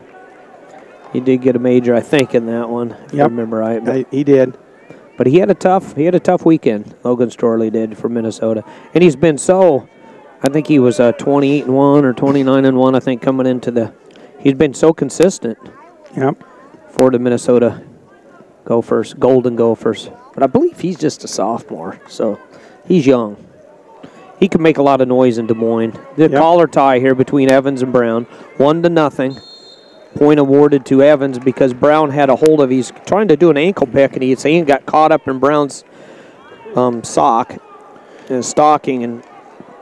He did get a major, I think, in that one. If I remember right. But he did. But he had a tough weekend. Logan Storley did for Minnesota, and he's been I think he was 28-1 or 29-1. I think coming into the. He's been so consistent. Yep. For the Minnesota Gophers, Golden Gophers. But I believe he's just a sophomore, so he's young. He can make a lot of noise in Des Moines. The collar tie here between Evans and Brown, 1-0. Point awarded to Evans because Brown had a hold of. He's trying to do an ankle pick, and his hand got caught up in Brown's sock and stocking, and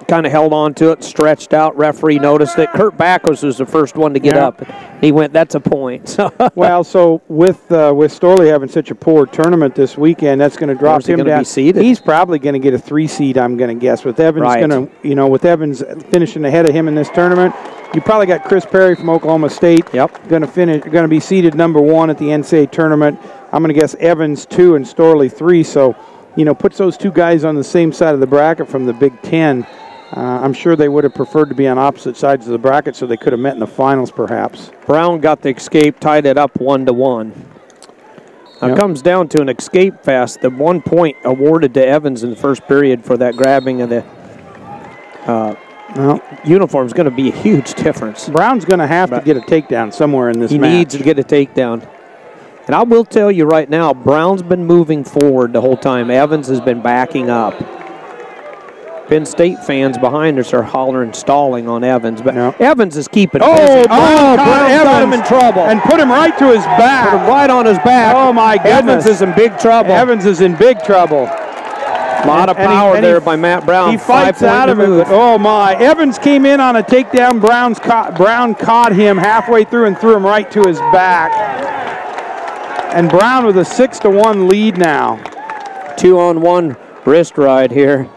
kind of held on to it, stretched out. Referee noticed it. Kurt Backus was the first one to get up. He went, "That's a point." Well, so with Storley having such a poor tournament this weekend, that's going to drop him down. He's probably going to get a 3 seed, I'm going to guess. With Evans going to, with Evans finishing ahead of him in this tournament, you probably got Chris Perry from Oklahoma State. Yep. Going to be seeded number 1 at the NCAA tournament. I'm going to guess Evans 2 and Storley 3. So, puts those 2 guys on the same side of the bracket from the Big Ten. I'm sure they would have preferred to be on opposite sides of the bracket so they could have met in the finals perhaps. Brown got the escape, tied it up 1-1. Now it comes down to an escape fest. The 1 point awarded to Evans in the first period for that grabbing of the uniform is going to be a huge difference. Brown's going to have to get a takedown somewhere in this match. He needs to get a takedown. And I will tell you right now, Brown's been moving forward the whole time. Evans has been backing up. Penn State fans behind us are hollering, stalling on Evans, but Evans is keeping busy. Evans got him in trouble. And put him right to his back. Put him right on his back. Oh, my goodness. Evans is in big trouble. Evans is in big trouble. A lot of power there by Matt Brown. He fights out of it. Oh, my. Evans came in on a takedown. Brown caught him halfway through and threw him right to his back. And Brown with a 6-1 lead now. 2-on-1 wrist ride here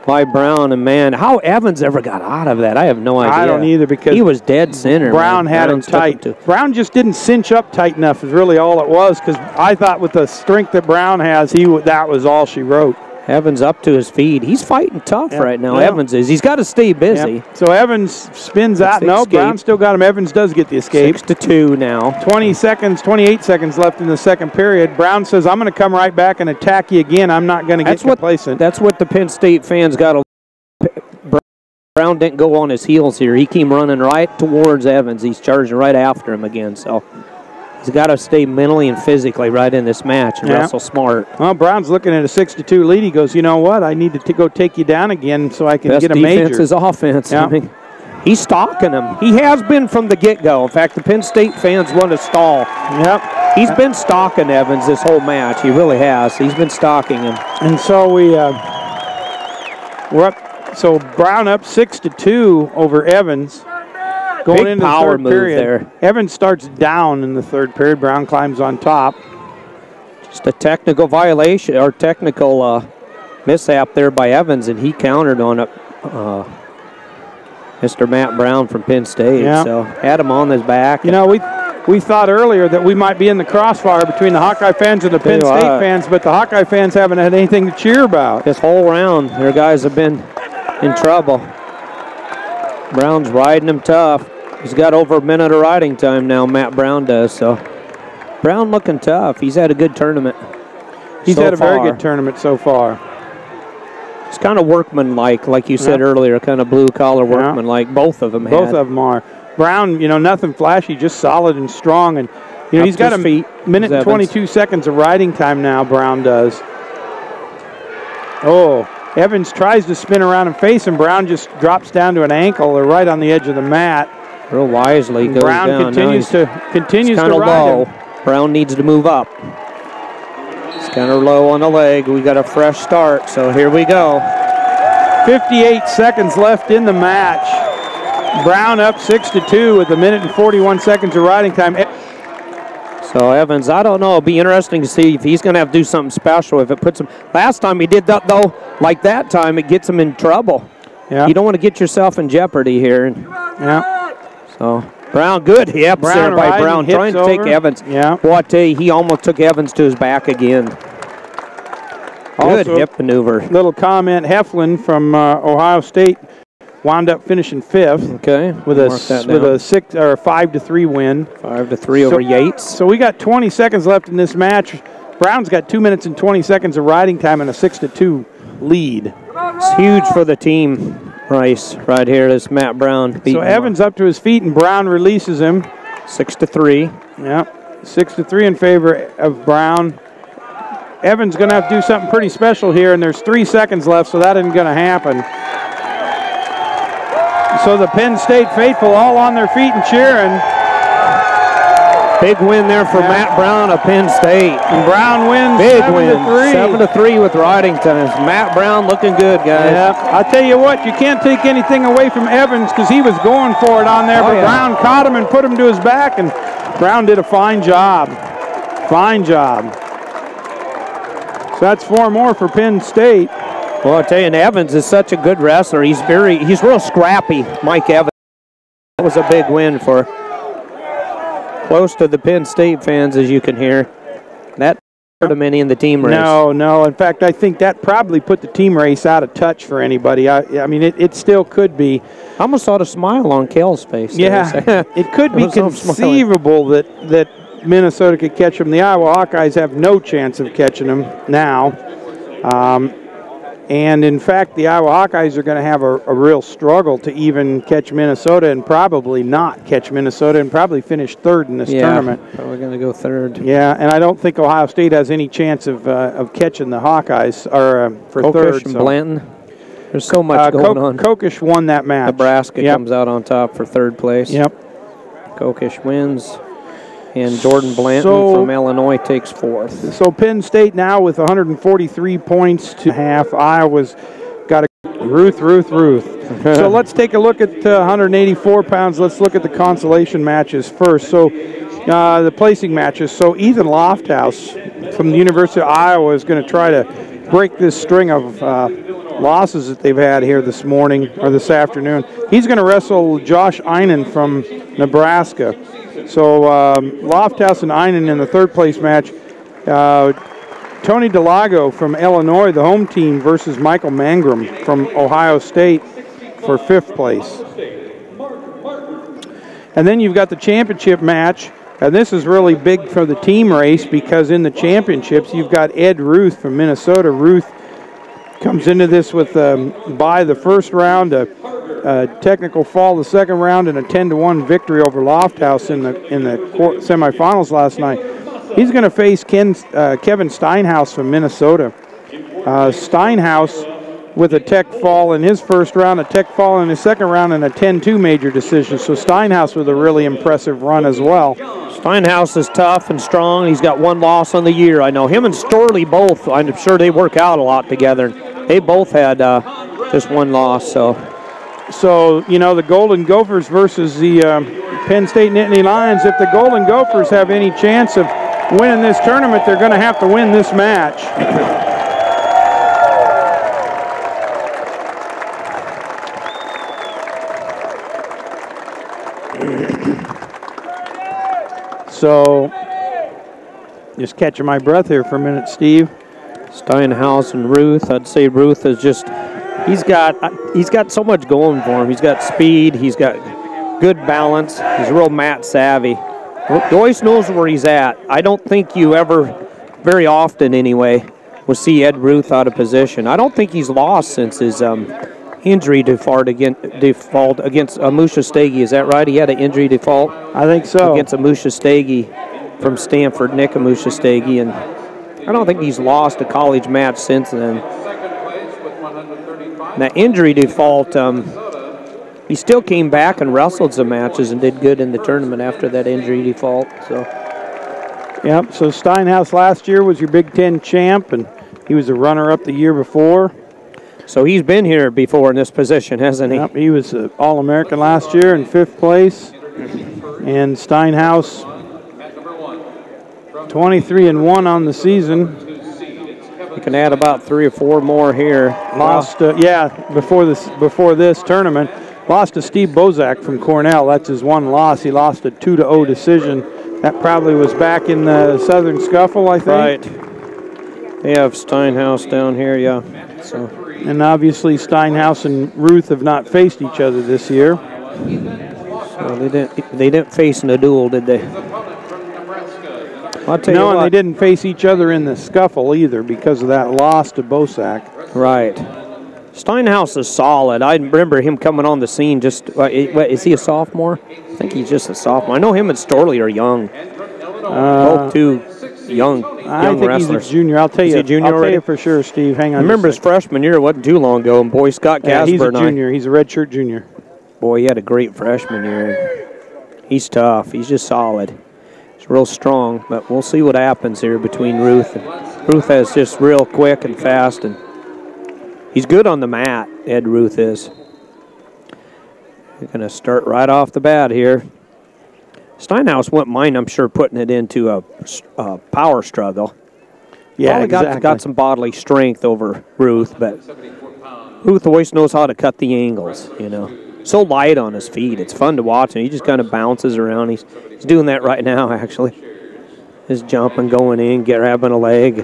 by Brown, and man, how Evans ever got out of that, I have no idea. I don't either, because he was dead center. Brown had him tight. Brown just didn't cinch up tight enough is really all it was, because I thought with the strength that Brown has, that was all she wrote. Evans up to his feet. He's fighting tough right now. Evans is. He's got to stay busy. So Evans spins out. No, Brown still got him. Evans does get the escape. 6-2 now. 28 seconds left in the second period. Brown says, I'm going to come right back and attack you again. I'm not going to get complacent. That's what the Penn State fans got to. Brown didn't go on his heels here. He came running right towards Evans. He's charging right after him again. So he's got to stay mentally and physically right in this match and wrestle smart. Well, Brown's looking at a 6-2 lead. He goes, you know what? I need to go take you down again so I can get a major. Best defense is offense. Yeah. I mean, he's stalking him. He has been from the get-go. In fact, the Penn State fans want to stall. Yep. He's been stalking Evans this whole match. He really has. He's been stalking him. And so we We're up. So Brown up 6-2 over Evans. Going Big into power the third move period. there. Evans starts down in the third period. Brown climbs on top. Just a technical violation or technical mishap there by Evans, and he countered on it. Mr. Matt Brown from Penn State. Yeah. So had him on his back. You know, we thought earlier that we might be in the crossfire between the Hawkeye fans and the Penn State fans, but the Hawkeye fans haven't had anything to cheer about. This whole round, their guys have been in trouble. Brown's riding him tough. He's got over a minute of riding time now, Matt Brown does. So Brown looking tough. He's had a good tournament. He's had a very good tournament so far. It's kind of workman-like, like you said earlier, kind of blue-collar workman-like. Both of them Both of them are. Brown, you know, nothing flashy, just solid and strong. And, you know, he's got a minute and 22 seconds of riding time now, Brown does. Oh, Evans tries to spin around and face him. Brown just drops down to an ankle or right on the edge of the mat. Real wisely goes Brown down. continues to low. ride him. Brown needs to move up. It's kind of low on the leg. We got a fresh start, so here we go. 58 seconds left in the match. Brown up 6-2 with a minute and 41 seconds of riding time. So Evans, I don't know. It'll be interesting to see if he's going to have to do something special. If it puts him, last time he did that though, like that time, it gets him in trouble. Yeah. You don't want to get yourself in jeopardy here. Yeah. So Brown, good hips there by Brown, trying to take Evans. Yeah. Boy, I tell you, he almost took Evans to his back again. Good Also, hip maneuver. Little comment, Heflin from Ohio State wound up finishing fifth. Okay. With a 5-3 win. 5-3 over Yates. So we got 20 seconds left in this match. Brown's got 2 minutes and 20 seconds of riding time and a 6-2 lead. It's huge for the team, Rice, right here. This Matt Brown. So Evans up to his feet and Brown releases him. 6-3. Yeah, 6-3 in favor of Brown. Evans going to have to do something pretty special here, and there's 3 seconds left, so that isn't going to happen. So the Penn State faithful all on their feet and cheering. Big win there for Matt Brown of Penn State. And Brown wins. Big win. 7-3 with riding times. Matt Brown looking good, guys. Yeah. I'll tell you what, you can't take anything away from Evans because he was going for it on there, but Brown caught him and put him to his back, and Brown did a fine job. Fine job. So that's 4 more for Penn State. Well, I'll tell you, and Evans is such a good wrestler. He's real scrappy, Mike Evans. That was a big win for close to the Penn State fans, as you can hear. That hurt him any in the team race. No. In fact, I think that probably put the team race out of touch for anybody. I mean, it still could be. I almost saw a smile on Kale's face. Yeah, it could be conceivable that Minnesota could catch them. The Iowa Hawkeyes have no chance of catching them now. And, in fact, the Iowa Hawkeyes are going to have a real struggle to even catch Minnesota and probably not catch Minnesota and probably finish third in this tournament. Probably going to go third. Yeah, and I don't think Ohio State has any chance of catching the Hawkeyes for third. Kokish and Blanton. There's so much going on. Kokish won that match. Nebraska comes out on top for third place. Yep. Kokish wins. And Jordan Blanton from Illinois takes fourth. So Penn State now with 143 points to half. Iowa's got a Ruth. So let's take a look at 184 pounds. Let's look at the consolation matches first. So the placing matches. So Ethan Lofthouse from the University of Iowa is going to try to break this string of losses that they've had here this morning or this afternoon. He's going to wrestle Josh Einen from Nebraska. So Lofthouse and Einen in the third place match. Tony Delago from Illinois, the home team, versus Michael Mangrum from Ohio State for fifth place. And then you've got the championship match. And this is really big for the team race because in the championships, you've got Ed Ruth from Minnesota. Ruth comes into this with by the first round, a technical fall the second round, and a 10-1 victory over Lofthouse in the semifinals last night. He's going to face Kevin Steinhaus from Minnesota. Steinhaus with a tech fall in his first round, a tech fall in his second round, and a 10-2 major decision. So Steinhaus with a really impressive run as well. Steinhaus is tough and strong. He's got 1 loss on the year. I know him and Storley both, I'm sure they work out a lot together. They both had Just one loss, so. So, you know, the Golden Gophers versus the Penn State Nittany Lions. If the Golden Gophers have any chance of winning this tournament, they're going to have to win this match. So, just catching my breath here for a minute, Steve. Steinhaus and Ruth. I'd say Ruth is just, he's got so much going for him. He's got speed. He's got good balance. He's real mat savvy. He always knows where he's at. I don't think you ever, very often anyway, will see Ed Ruth out of position. I don't think he's lost since his injury default against Amusha Stege. Is that right? He had an injury default? I think so. Against Amusha Stege from Stanford, Nick Amusha Stege, and I don't think he's lost a college match since then. That injury default, he still came back and wrestled some matches and did good in the tournament after that injury default. So, yep. So Steinhaus last year was your Big Ten champ, and he was a runner-up the year before. So he's been here before in this position, hasn't he? Yep. He was All-American last year in 5th place, and Steinhaus 23-1 on the season. You can add about 3 or 4 more here. Lost, before this tournament, lost to Steve Bozak from Cornell. That's his one loss. He lost a 2-0 decision. That probably was back in the Southern Scuffle, I think. Right. They have Steinhaus down here, yeah. So. And obviously Steinhaus and Ruth have not faced each other this year. So they didn't face in a duel, did they? I'll tell you what. And they didn't face each other in the scuffle either because of that loss to Bosak. Right. Steinhaus is solid. I remember him coming on the scene just, is he a sophomore? I think he's just a sophomore. I know him and Storley are young. Both two young I think wrestlers. He's a junior. I'll tell you. He junior I'll already? tell you for sure, Steve. Hang on. I remember his freshman year wasn't too long ago, and boy, Scott Casper he's a and junior. He's a redshirt junior. Boy, he had a great freshman year. He's tough. He's just solid. He's real strong, but we'll see what happens here between Ruth. Ruth is just real quick and fast, and he's good on the mat, Ed Ruth is. We're going to start right off the bat here. Steinhaus wouldn't mind, I'm sure, putting it into a power struggle. Yeah, exactly. Got some bodily strength over Ruth, but Ruth always knows how to cut the angles, you know. So light on his feet. It's fun to watch, and he just kind of bounces around. He's doing that right now, actually. Just jumping, going in, grabbing a leg.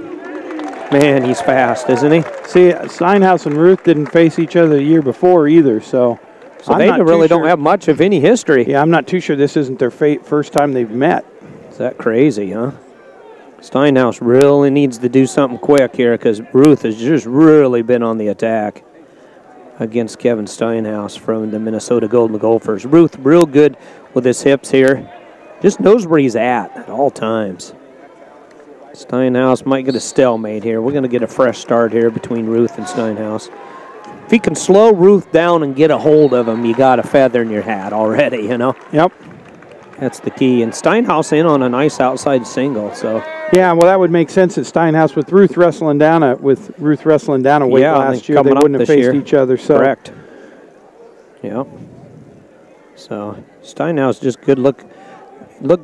Man, he's fast, isn't he? See, Steinhaus and Ruth didn't face each other the year before either, so they really don't have much of any history. Yeah, I'm not too sure this isn't their first time they've met. Is that crazy, huh? Steinhaus really needs to do something quick here because Ruth has just really been on the attack against Kevin Steinhaus from the Minnesota Golden Gophers. Ruth real good with his hips here. Just knows where he's at all times. Steinhaus might get a stalemate here. We're going to get a fresh start here between Ruth and Steinhaus. If he can slow Ruth down and get a hold of him, you got a feather in your hat already, you know? Yep. That's the key. And Steinhaus in on a nice outside single, so. Yeah, well, that would make sense at Steinhaus with Ruth wrestling down a weight last year. They wouldn't have faced each other. So. Correct. Yeah. So Steinhaus just looked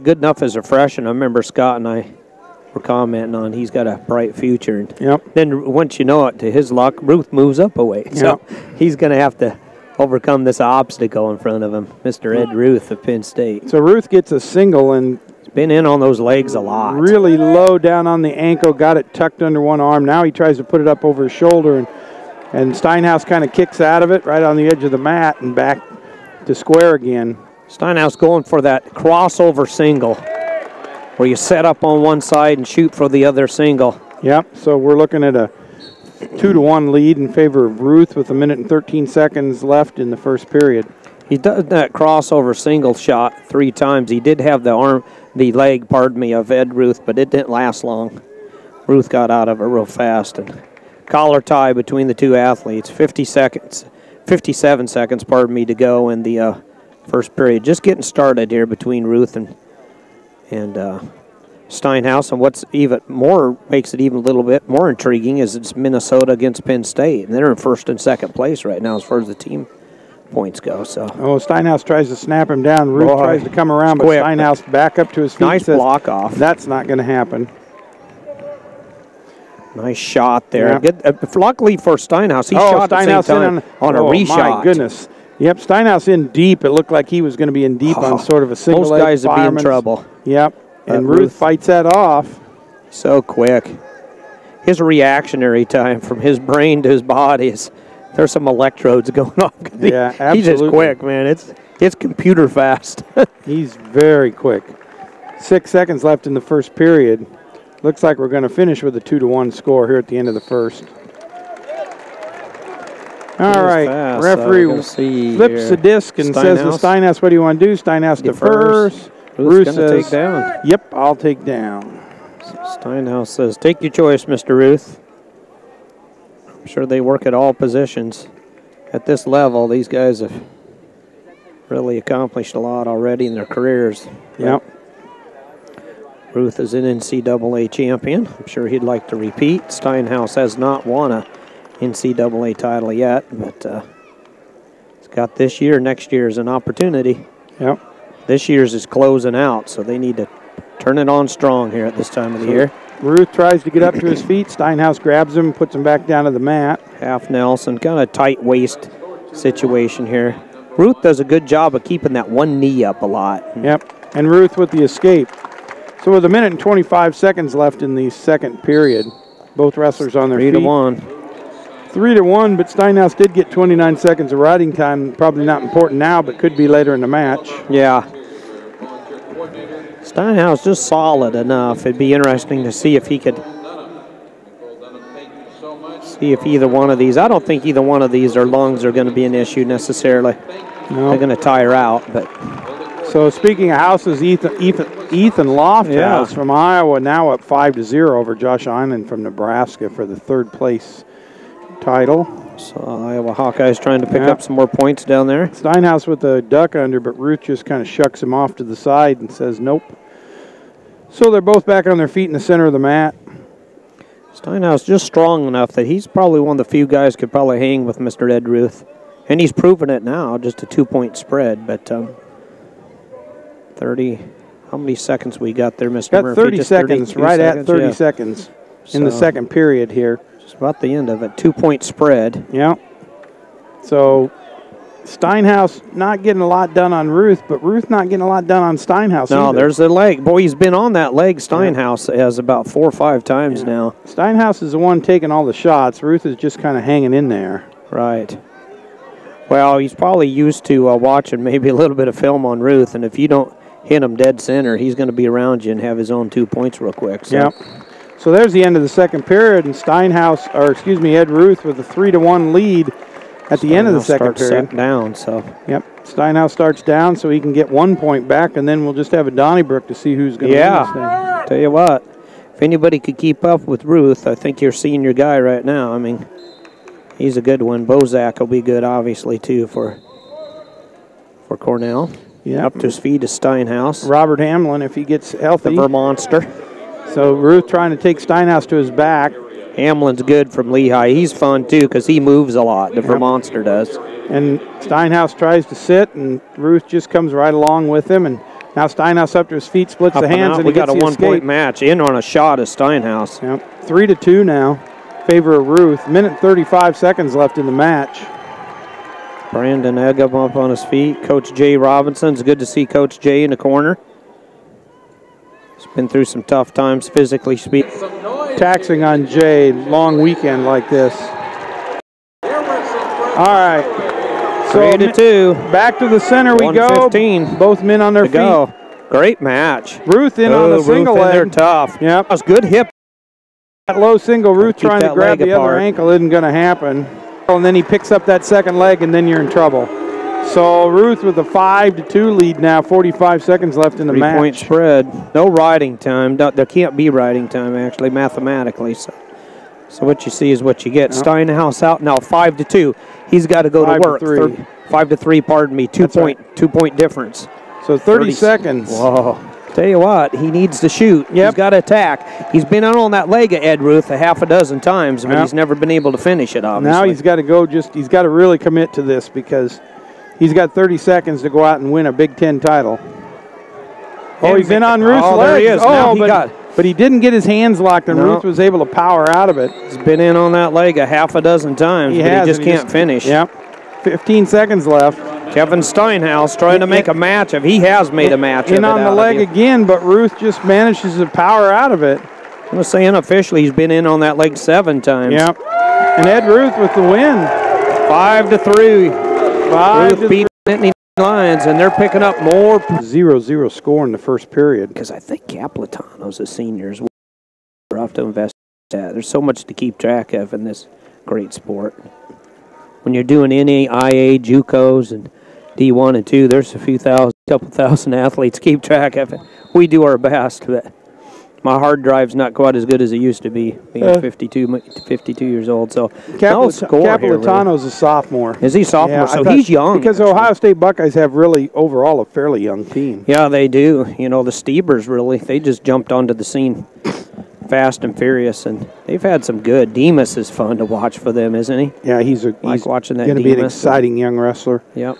good enough as a freshman. I remember Scott and I were commenting on he's got a bright future. And yep. Then once you know it, to his luck, Ruth moves up a weight. So he's going to have to overcome this obstacle in front of him, Mr. Ed Ruth of Penn State. So Ruth gets a single and been in on those legs a lot. Really low down on the ankle, got it tucked under one arm. Now he tries to put it up over his shoulder, and Steinhaus kind of kicks out of it right on the edge of the mat and back to square again. Steinhaus going for that crossover single where you set up on one side and shoot for the other single. Yep, so we're looking at a 2-1 lead in favor of Ruth with 1 minute and 13 seconds left in the first period. He does that crossover single shot 3 times. He did have the leg, of Ed Ruth, but it didn't last long. Ruth got out of it real fast. And collar tie between the two athletes. 57 seconds, to go in the first period. Just getting started here between Ruth and Steinhaus. And what's even more makes it even a little bit more intriguing is it's Minnesota against Penn State, and they're in first and second place right now as far as the team points go. So Steinhaus tries to snap him down. Ruth tries to come around, but Steinhaus back up to his feet. Nice block off. That's not going to happen. Nice shot there. Yeah. Good, luckily for Steinhaus, he shot at the same time on a reshot. My goodness. Yep, Steinhaus in deep. It looked like he was going to be in deep on sort of a single leg. Most guys would be in trouble. Yep, and Ruth fights that off. So quick. His reactionary time from his brain to his body is, there's some electrodes going off. Yeah, absolutely. He's just quick, man. It's computer fast. He's very quick. 6 seconds left in the first period. Looks like we're going to finish with a 2-1 score here at the end of the first. All right, fast, referee flips the disc and says to Steinhaus, what do you want to do? Steinhaus defers. Ruth says, take down. Yep, I'll take down. Steinhaus says, take your choice, Mr. Ruth. I'm sure they work at all positions. At this level, these guys have really accomplished a lot already in their careers. Yep. Ruth is an NCAA champion. I'm sure he'd like to repeat. Steinhaus has not won a NCAA title yet, but he's got this year. Next year is an opportunity. Yep. This year's is closing out, so they need to turn it on strong here at this time of the year. Ruth tries to get up to his feet. Steinhaus grabs him, puts him back down to the mat. Half Nelson, kind of tight waist situation here. Ruth does a good job of keeping that one knee up a lot. Yep, and Ruth with the escape. So with 1 minute and 25 seconds left in the second period, both wrestlers on their feet. 3-1. 3-1, but Steinhaus did get 29 seconds of riding time. Probably not important now, but could be later in the match. Yeah. Steinhaus just solid enough. It'd be interesting to see if he could see if either one of these. I don't think either one of these or lungs are going to be an issue necessarily. No. They're going to tire out, but. So speaking of houses, Ethan Lofthouse from Iowa now up 5-0 over Josh Einan from Nebraska for the third place title. So Iowa Hawkeyes trying to pick up some more points down there. Steinhaus with a duck under, but Ruth just kind of shucks him off to the side and says nope. So they're both back on their feet in the center of the mat. Steinhaus just strong enough that he's probably one of the few guys could probably hang with Mr. Ed Ruth. And he's proven it now, just a 2-point spread. But 30, how many seconds we got there, Mr. Murphy? 30 seconds, right at 30 seconds in the second period here. Just about the end of it, 2-point spread. Yeah. So Steinhaus not getting a lot done on Ruth, but Ruth not getting a lot done on Steinhaus No, either. There's the leg. Boy, he's been on that leg. Steinhaus has about 4 or 5 times now. Steinhaus is the one taking all the shots. Ruth is just kind of hanging in there. Right. Well, he's probably used to watching maybe a little bit of film on Ruth, and if you don't hit him dead center, he's going to be around you and have his own 2 points real quick. So. Yep. So there's the end of the second period, and Ed Ruth with a 3-1 lead at the end of the second period. Down, so. Yep. Steinhaus starts down so he can get 1 point back, and then we'll just have a Donnybrook to see who's going to win this thing. Tell you what, if anybody could keep up with Ruth, I think you're seeing your guy right now. I mean, he's a good one. Bozak will be good, obviously, too, for Cornell. Yep. Up to his feet is Steinhaus. Robert Hamlin, if he gets healthy. The Vermonster. So Ruth trying to take Steinhaus to his back. Hamlin's good from Lehigh. He's fun, too, because he moves a lot. The Vermonster does. And Steinhaus tries to sit, and Ruth just comes right along with him. And now Steinhaus up to his feet, splits the hands, and he gets the escape. We got a 1-point match. In on a shot is Steinhaus. Yep. 3-2 now. Favor of Ruth. Minute 35 seconds left in the match. Brandon Eggum up on his feet. Coach Jay Robinson. It's good to see Coach Jay in the corner. He's been through some tough times physically speaking. Taxing on Jay, long weekend like this. All right. So 3-2. Back to the center we go. Both men on their feet. Great match. Ruth in on a single leg. They're tough. Yep. That was good hip. That low single, Ruth trying to grab the other ankle isn't going to happen. And then he picks up that second leg, and then you're in trouble. So Ruth with a 5-2 lead now, 45 seconds left in the match. 3-point spread. No riding time. There can't be riding time, actually, mathematically. So what you see is what you get. Yep. Steinhaus out now, 5-2. He's got to go to work. 5-3, pardon me. 2 point difference. So 30 seconds. Whoa. Tell you what, he needs to shoot. Yep. He's got to attack. He's been on that leg of Ed Ruth a half a dozen times, but he's never been able to finish it, obviously. Now he's got to go he's got to really commit to this because he's got 30 seconds to go out and win a Big Ten title. Oh, he's in on Ruth's legs. There he is. But he didn't get his hands locked, and Ruth was able to power out of it. He's been in on that leg a half a dozen times, but he just can't finish. Yep. 15 seconds left. Kevin Steinhaus trying to make a match of. He has made a match of it. In on the leg again, but Ruth just manages to power out of it. I'm going to say unofficially he's been in on that leg 7 times. Yep. And Ed Ruth with the win. 5-3. Ruth beat Nittany Lions, and they're picking up more. 0-0 score in the first period. Because I think Capitano's a seniors. We're off to invest in that. There's so much to keep track of in this great sport. When you're doing NAIA, JUCOs, and D1 and 2, there's couple thousand athletes. Keep track of it. We do our best, but my hard drive's not quite as good as it used to be, being 52 years old. So Capitano's a sophomore. Is he sophomore? Yeah, so he's young. Because Ohio State Buckeyes have really, overall, a fairly young team. Yeah, they do. You know, the Steebers really, they just jumped onto the scene fast and furious, and they've had some good. Demas is fun to watch for them, isn't he? Yeah, he's watching that. Going to be an exciting young wrestler. Yep.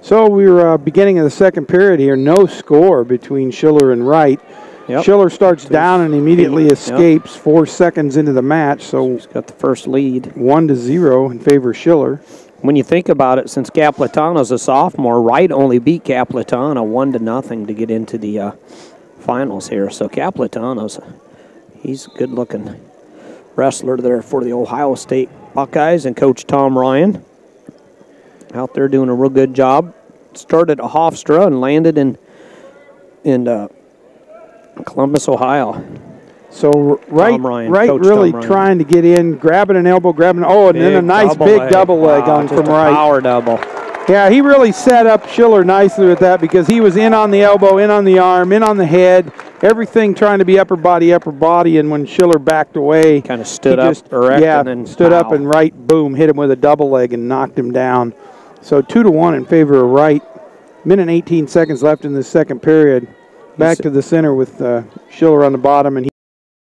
So we're beginning of the second period here. No score between Schiller and Wright. Yep. Schiller starts down and immediately escapes 4 seconds into the match. So he's got the first lead. 1-0 in favor of Schiller. When you think about it, since Capitano's a sophomore, Wright only beat Capitano 1-0 to get into the finals here. So Capitano's he's a good-looking wrestler there for the Ohio State Buckeyes, and Coach Tom Ryan out there doing a real good job. Started at Hofstra and landed in Columbus, Ohio. So Wright really trying to get in, grabbing an elbow, and then a nice big double leg on from Wright. Power double. Yeah, he really set up Schiller nicely with that because he was in on the elbow, in on the arm, in on the head, everything trying to be upper body, and when Schiller backed away, kind of stood up erect and then stood up, and Wright, boom, hit him with a double leg and knocked him down. So 2-1 in favor of Wright. Minute and 18 seconds left in the second period. Back to the center with Schiller on the bottom, and he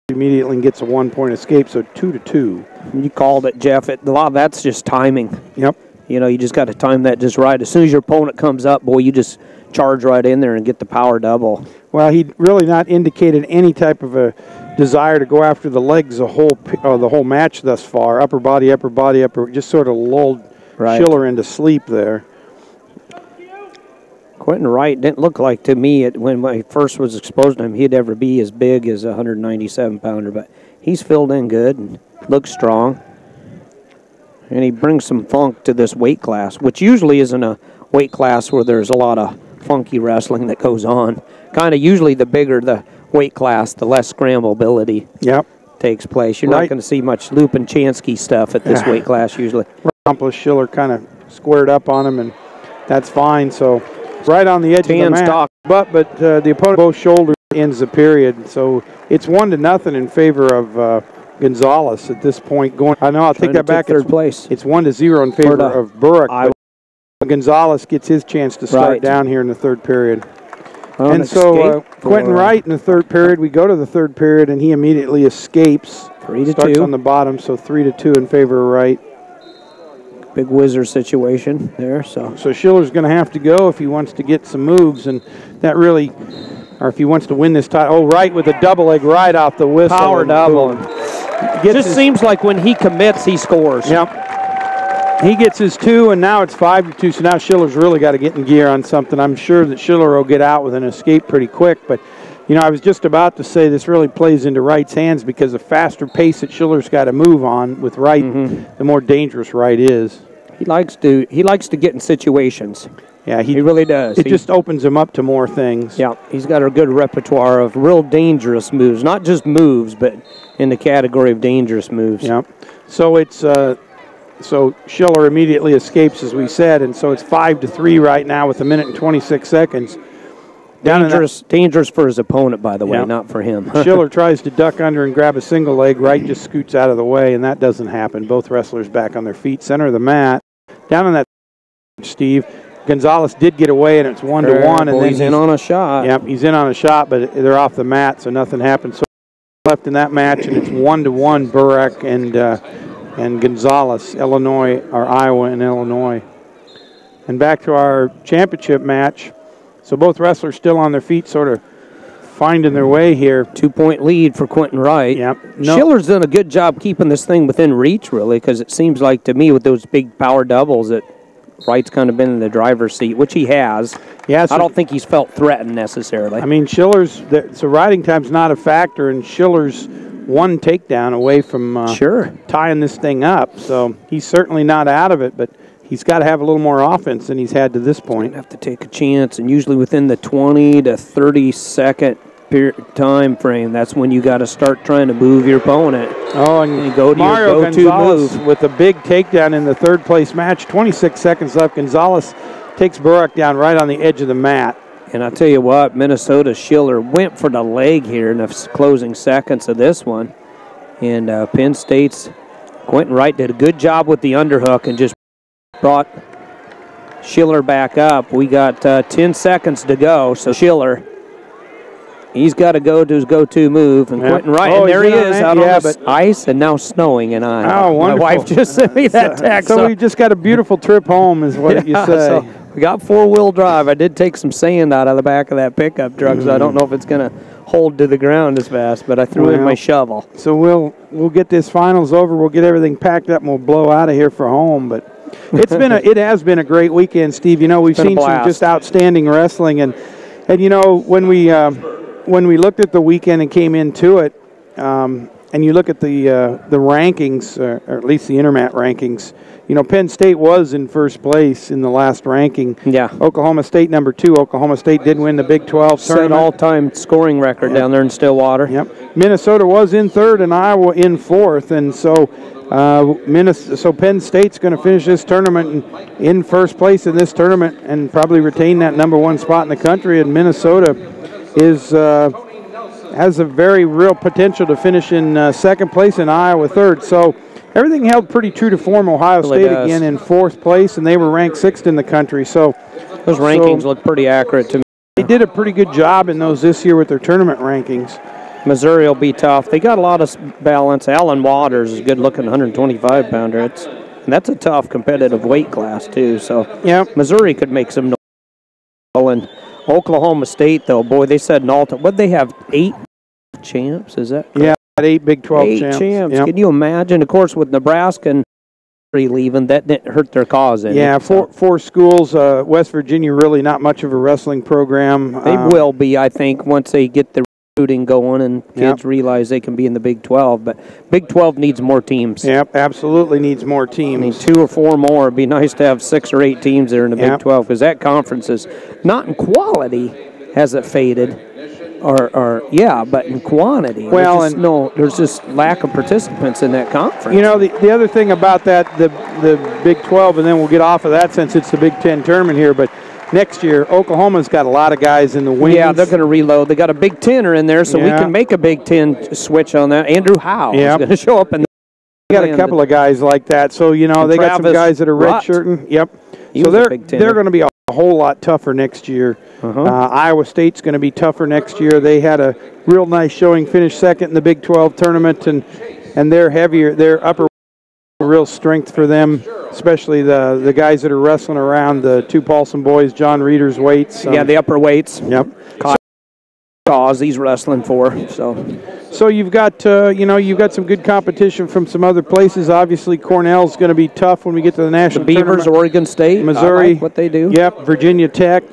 immediately gets a 1-point escape, so 2-2. You called it, Jeff. A lot of that's just timing. Yep. You know, you just got to time that just right. As soon as your opponent comes up, boy, you just charge right in there and get the power double. Well, he really not indicated any type of a desire to go after the legs the whole match thus far. Upper body, just sort of lulled Schiller into sleep there. Quentin Wright didn't look like to me when I first was exposed to him he'd ever be as big as a 197-pounder, but he's filled in good and looks strong. And he brings some funk to this weight class, which usually isn't a weight class where there's a lot of funky wrestling that goes on. Kind of usually the bigger the weight class, the less scramblability takes place. You're not going to see much Lupinchansky stuff at this weight class usually. Accomplished Schiller kind of squared up on him, and that's fine. So right on the edge of the mat. But the opponent both shoulders ends the period. So it's 1-0 in favor of Gonzalez at this point. I'll take that back. Third place. It's 1-0 in favor of Burrick. But Gonzalez gets his chance to start down here in the third period. And so Quentin Wright in the third period. We go to the third period, and he immediately escapes. 3-2. Starts on the bottom, so 3-2 in favor of Wright. Big wizard situation there. So Schiller's going to have to go if he wants to get some moves, and that really, or if he wants to win this title. Oh, Wright with a double leg right off the whistle. Power double. It just seems like when he commits, he scores. Yep. He gets his 2, and now it's 5-2. So now Schiller's really got to get in gear on something. I'm sure that Schiller will get out with an escape pretty quick, but you know, I was just about to say this really plays into Wright's hands because the faster pace that Schiller's got to move on with Wright, the more dangerous Wright is. He likes to get in situations. Yeah, he really does. It just opens him up to more things. Yeah, he's got a good repertoire of real dangerous moves, not just moves, but in the category of dangerous moves. Yeah. So it's so Schiller immediately escapes, as we said, and so it's 5-3 right now with 1 minute and 26 seconds. Dangerous for his opponent, by the way, not for him. Schiller tries to duck under and grab a single leg. Wright just scoots out of the way, and that doesn't happen. Both wrestlers back on their feet, center of the mat. Down on that, Steve, Gonzalez did get away, and it's 1-1. And then he's in on a shot. Yep, he's in on a shot, but they're off the mat, so nothing happened. So left in that match, and it's 1-1, Burek and Gonzalez, Illinois, or Iowa and Illinois. And back to our championship match. So both wrestlers still on their feet, sort of finding their way here. 2-point lead for Quentin Wright. Yep. Schiller's done a good job keeping this thing within reach, really, because it seems like to me with those big power doubles that Wright's kind of been in the driver's seat, which he has. Yeah, so I don't think he's felt threatened necessarily. I mean, so riding time's not a factor, and Schiller's one takedown away from tying this thing up. So he's certainly not out of it, but he's got to have a little more offense than he's had to this point. Have to take a chance, and usually within the 20 to 30 second time frame, that's when you got to start trying to move your opponent. Oh, and go to Mario your go-to Gonzalez move with a big takedown in the third place match. 26 seconds left. Gonzalez takes Burek down right on the edge of the mat. And I tell you what, Minnesota Schiller went for the leg here in the closing seconds of this one. And Penn State's Quentin Wright did a good job with the underhook and just brought Schiller back up. We got 10 seconds to go, so Schiller, he's got to go to his go-to move, and Quentin Wright, and there he is out on the ice and now snowing in Iowa. Oh, wonderful. My wife just sent me that text. So we just got a beautiful trip home is what you say. So we got four-wheel drive. I did take some sand out of the back of that pickup truck, so I don't know if it's going to hold to the ground as fast, but I threw in my shovel. So we'll get this finals over. We'll get everything packed up, and we'll blow out of here for home, but it has been a great weekend, Steve. You know, we've seen some just outstanding wrestling, and you know, when we looked at the weekend and came into it, and you look at the rankings, or at least the Intermat rankings, you know, Penn State was in first place in the last ranking. Yeah. Oklahoma State number 2. Oklahoma State did win the Big 12 set tournament. all-time scoring record down there in Stillwater. Yep. Minnesota was in third and Iowa in fourth, and so Penn State's going to finish this tournament in first place in this tournament and probably retain that number 1 spot in the country. And Minnesota has a very real potential to finish in second place and Iowa third. So everything held pretty true to form. Ohio State again in fourth place, and they were ranked 6th in the country. So those rankings look pretty accurate to me. They did a pretty good job in those this year with their tournament rankings. Missouri will be tough. They got a lot of balance. Alan Waters is a good-looking 125-pounder. And that's a tough competitive weight class, too. So Missouri could make some noise. And Oklahoma State, though, boy, they said what they have 8 champs, is that correct? Yeah, 8 Big 12 champs. Yep. Can you imagine? Of course, with Nebraska and leaving, that didn't hurt their cause. Four schools. West Virginia, really not much of a wrestling program. They will be, I think, once they get the recruiting going and kids realize they can be in the Big 12. But Big 12 needs more teams. Yep, absolutely needs more teams. I mean, 2 or 4 more. It'd be nice to have 6 or 8 teams there in the Big 12, because that conference is not in quality, has it faded, but in quantity. Well, there's just lack of participants in that conference. You know, the other thing about that, the Big 12, and then we'll get off of that since it's the Big 10 tournament here, but next year, Oklahoma's got a lot of guys in the wings. Yeah, they're going to reload. They got a Big Tenner in there, so we can make a Big Ten switch on that. Andrew Howe is going to show up in the got a couple of guys like that. So, you know, they got some guys that are redshirting. Yep. So they're going to be a whole lot tougher next year. Iowa State's going to be tougher next year. They had a real nice showing, finished second in the Big 12 tournament, and they're heavier. They're upper real strength for them, especially the guys that are wrestling around, the 2 Paulson boys, John Reeder's weights. The upper weights. Yep. Cause he's wrestling for. So you've got you've got some good competition from some other places. Obviously, Cornell's going to be tough when we get to the national. The Beavers, tournament. Oregon State, Missouri, what they do. Yep, Virginia Tech.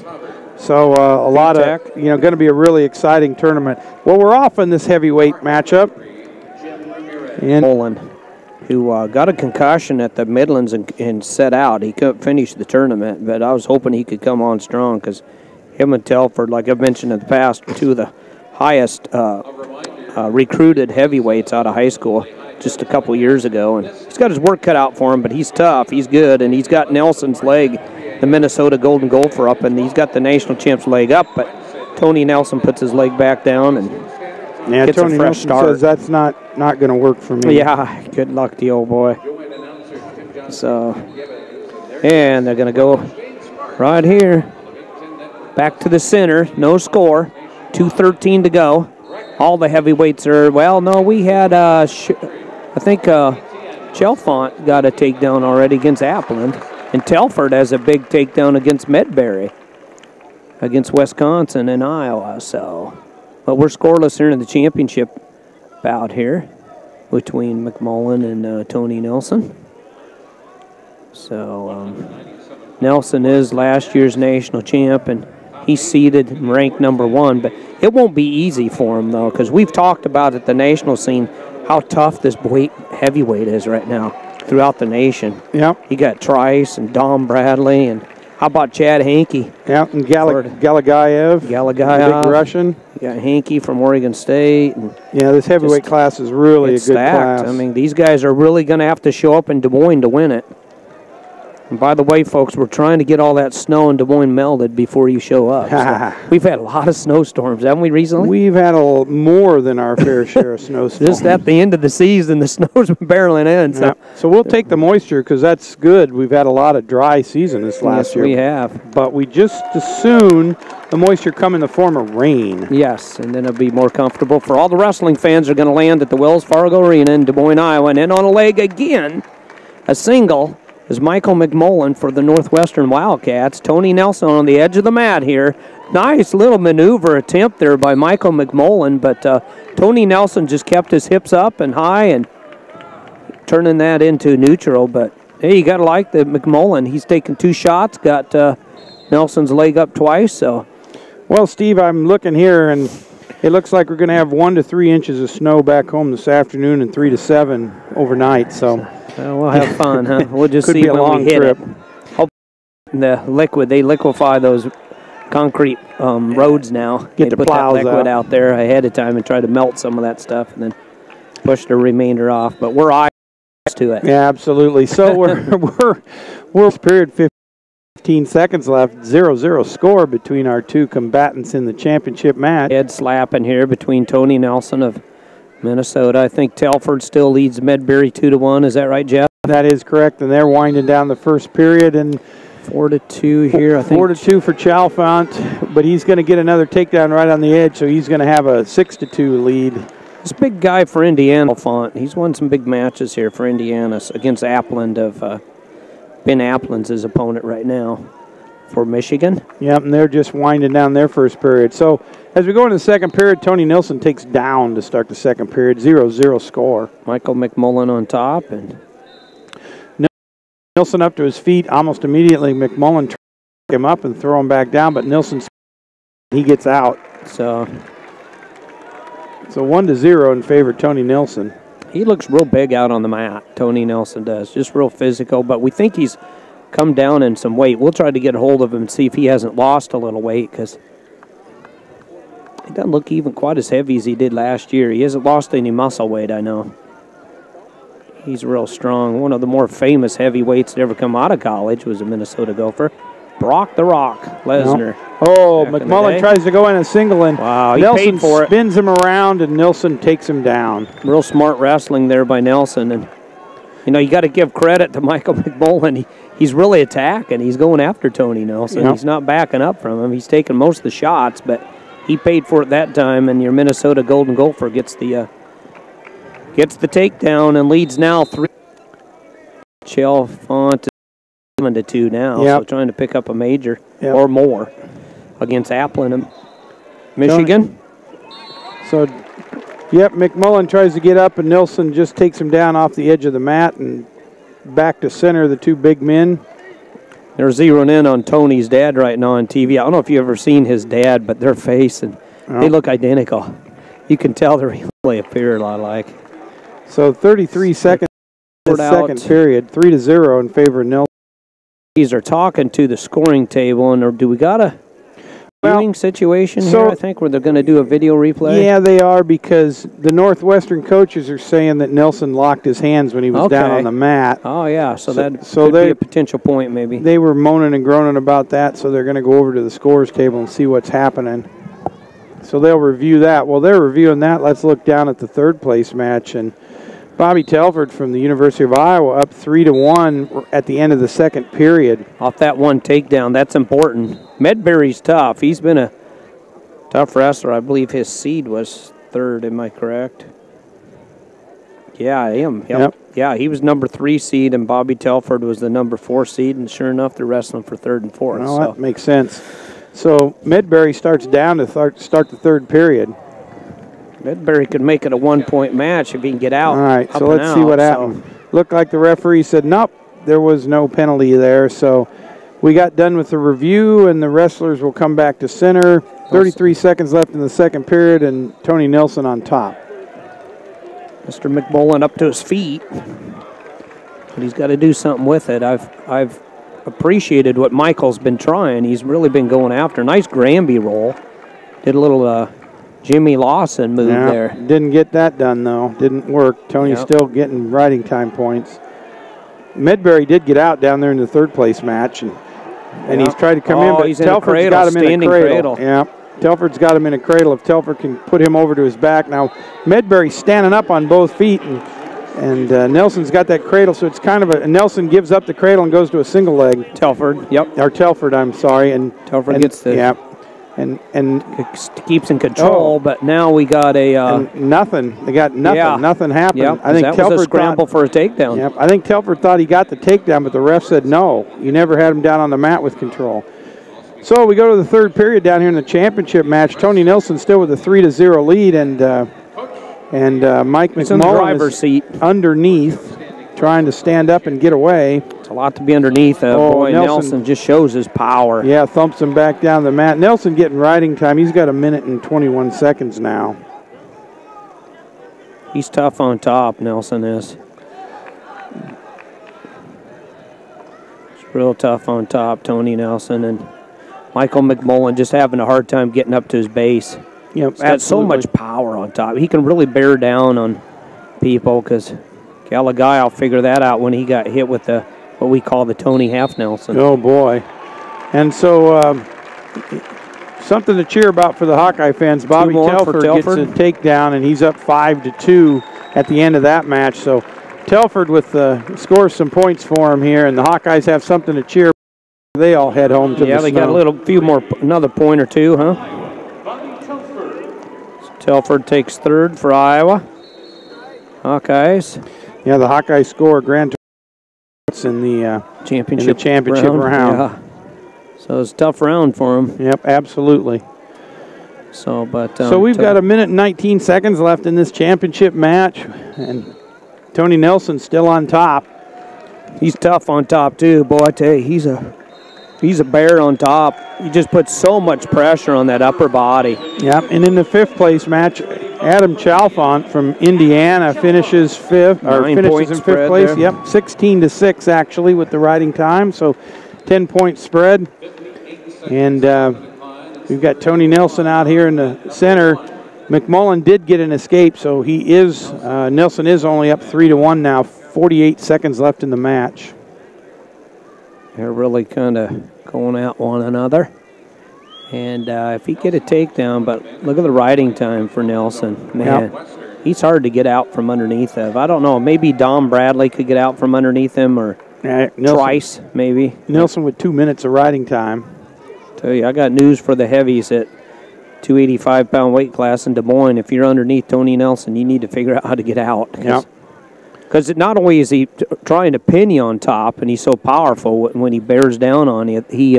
So a lot of going to be a really exciting tournament. Well, we're off in this heavyweight matchup. And Poland, who got a concussion at the Midlands and set out. He couldn't finish the tournament, but I was hoping he could come on strong, because him and Telford, like I've mentioned in the past, are 2 of the highest recruited heavyweights out of high school just a couple years ago. And he's got his work cut out for him, but he's tough, he's good, and he's got Nelson's leg, the Minnesota Golden Gopher, up, and he's got the national champ's leg up, but Tony Nelson puts his leg back down and gets Tony a fresh Nelson start. says that's not going to work for me. Yeah, good luck to the old boy. So, and they're going to go right here. Back to the center, no score. 2:13 to go. All the heavyweights are, well, no, we had, I think Chalfont got a takedown already against Appland. And Telford has a big takedown against Medbury, against Wisconsin and Iowa. So, but we're scoreless here in the championship bout here between McMullen and Tony Nelson. So, Nelson is last year's national champ, and he's seeded and ranked #1. But it won't be easy for him, though, because we've talked about at the national scene how tough this heavyweight is right now throughout the nation. Yep. You got Trice and Dom Bradley, and how about Chad Hankey? Yep, and Galagayev, the big Russian. You got Hankey from Oregon State. And yeah, this heavyweight class is really a good stacked. class. I mean, these guys are really going to have to show up in Des Moines to win it. And by the way, folks, we're trying to get all that snow in Des Moines melted before you show up. So we've had a lot of snowstorms, haven't we, recently? We've had more than our fair share of snowstorms. Just at the end of the season, the snow's been barreling in. So, yep. So we'll take the moisture because that's good. We've had a lot of dry season this last year. Yes, we have. But we just as soon the moisture come in the form of rain. Yes, and then it'll be more comfortable for all the wrestling fans are going to land at the Wells Fargo Arena in Des Moines, Iowa. And then on a leg again, a single is Michael McMullen for the Northwestern Wildcats. Tony Nelson on the edge of the mat here. Nice little maneuver attempt there by Michael McMullen, but Tony Nelson just kept his hips up and high and turning that into neutral. But, hey, you got to like the McMullen. He's taken 2 shots, got Nelson's leg up twice. So, well, Steve, I'm looking here, and it looks like we're going to have 1 to 3 inches of snow back home this afternoon and 3 to 7 overnight. So we'll have fun, huh? We'll just Could see be a when long we hit trip. it. Hope the liquid, they liquefy those concrete roads now. Get they the put plows that liquid out there ahead of time and try to melt some of that stuff and then push the remainder off. But we're eyes to it. Yeah, absolutely. So we're period 15 seconds left, 0-0 score between our two combatants in the championship match. Head slapping here between Tony Nelson of Minnesota. I think Telford still leads Medbury 2-1. Is that right, Jeff? That is correct, and they're winding down the first period. And 4-2 here, I think. 4-2 for Chalfont, but he's going to get another takedown right on the edge, so he's going to have a 6-2 lead. This big guy for Indiana, Chalfont, he's won some big matches here for Indiana against Appland of Ben Appland's his opponent right now for Michigan. Yep, and they're just winding down their first period. So as we go into the second period, Tony Nelson takes down to start the second period, 0-0 score. Michael McMullen on top, and Nelson up to his feet almost immediately. McMullen tries to pick him up and throw him back down, but he gets out. So 1-0 in favor of Tony Nelson. He looks real big out on the mat, Tony Nelson does. Just real physical, but we think he's come down in some weight. We'll try to get a hold of him and see if he hasn't lost a little weight, because he doesn't look even quite as heavy as he did last year. He hasn't lost any muscle weight, I know. He's real strong. One of the more famous heavyweights to ever come out of college was a Minnesota Gopher, Brock the Rock Lesnar. Oh, McMullen tries to go in a single, and wow, he Nelson paid for it. Spins him around, and Nelson takes him down. Real smart wrestling there by Nelson. And, you know, you got to give credit to Michael McMullen. He's really attacking. He's going after Tony Nelson. Yep. He's not backing up from him. He's taking most of the shots, but he paid for it that time, and your Minnesota Golden Gopher gets the takedown and leads now 3. Chalfont 7-2 now, yep. So trying to pick up a major or more against Appland and Michigan. So, yep, McMullen tries to get up, and Nelson just takes him down off the edge of the mat and back to center, the two big men. They're zeroing in on Tony's dad right now on TV. I don't know if you've ever seen his dad, but their face, and they look identical. You can tell they really appear a lot alike. So 33 seconds in the second period, 3-0 in favor of Nelson. These are talking to the scoring table, and do we got a viewing situation here, I think, where they're going to do a video replay? Yeah, they are, because the Northwestern coaches are saying that Nelson locked his hands when he was down on the mat. Oh, yeah, so that could be a potential point maybe. They were moaning and groaning about that, so they're going to go over to the scores table and see what's happening. So they'll review that. While they're reviewing that, let's look down at the third place match. And Bobby Telford from the University of Iowa up 3-1 at the end of the second period. Off that one takedown, that's important. Medbury's tough. He's been a tough wrestler. I believe his seed was 3rd, am I correct? Yeah, I am. Yep. Yeah, he was number 3 seed, and Bobby Telford was the number 4 seed, and sure enough, they're wrestling for 3rd and 4th. Well, that makes sense. So Medbury starts down to start the third period. Medbury could make it a 1-point match if he can get out. All right, so let's see what happened. Looked like the referee said, nope, there was no penalty there. So we got done with the review, and the wrestlers will come back to center. 33 seconds left in the second period, and Tony Nelson on top. Mr. McMullen up to his feet, but he's got to do something with it. I've appreciated what Michael's been trying. He's really been going after. Nice Granby roll. Did a little Jimmy Lawson move there. Didn't get that done, though. Didn't work. Tony's still getting riding time points. Medbury did get out down there in the third place match, and he's tried to come in, but Telford's got him in a cradle. Yeah, Telford's got him in a cradle. If Telford can put him over to his back. Now, Medbury's standing up on both feet, and Nelson's got that cradle, so it's kind of a Nelson gives up the cradle and goes to a single leg. Telford, or Telford, I'm sorry. And Telford gets the and keeps in control, but now we got nothing. They got nothing. Yeah. Nothing happened. Yep, I think that Telford was a scramble for a takedown. Yep, I think Telford thought he got the takedown, but the ref said no. You never had him down on the mat with control. So we go to the third period down here in the championship match. Tony Nelson still with a 3-0 lead, and Mike McMullen is underneath, trying to stand up and get away. It's a lot to be underneath. Boy, Nelson just shows his power. Yeah, thumps him back down the mat. Nelson getting riding time. He's got 1 minute and 21 seconds now. He's tough on top, Nelson is. He's real tough on top, Tony Nelson. And Michael McMullen just having a hard time getting up to his base. Yep, he's got so much power on top. He can really bear down on people, because Gallagher will figure that out when he got hit with the what we call the Tony Half Nelson. Oh, boy. And so something to cheer about for the Hawkeye fans. Bobby Telford gets a takedown, and he's up 5-2 at the end of that match. So Telford scores some points for him here, and the Hawkeyes have something to cheer about. They all head home to the snow. Yeah, they got another point or two, huh? So Telford takes 3rd for Iowa. Hawkeyes. Yeah, the Hawkeyes score grand in the championship round. Yeah. So it's a tough round for them. Yep, absolutely. So we've got 1 minute and 19 seconds left in this championship match, and Tony Nelson still on top. He's tough on top too, boy. I tell you, he's a bear on top. He just puts so much pressure on that upper body. Yep, and in the 5th place match, Adam Chalfont from Indiana finishes in 5th place. There. Yep, 16-6 actually with the riding time, so 10-point spread. And we've got Tony Nelson out here in the center. McMullen did get an escape, so Nelson is only up 3-1 now. 48 seconds left in the match. They're really kind of going at one another. And if he get a takedown, but look at the riding time for Nelson. Man, he's hard to get out from underneath of. I don't know, maybe Dom Bradley could get out from underneath him, or Trice, maybe. Nelson with 2 minutes of riding time. Tell you, I got news for the heavies at 285-pound weight class in Des Moines. If you're underneath Tony Nelson, you need to figure out how to get out. Because not only is he trying to pin you on top, and he's so powerful when he bears down on you, he's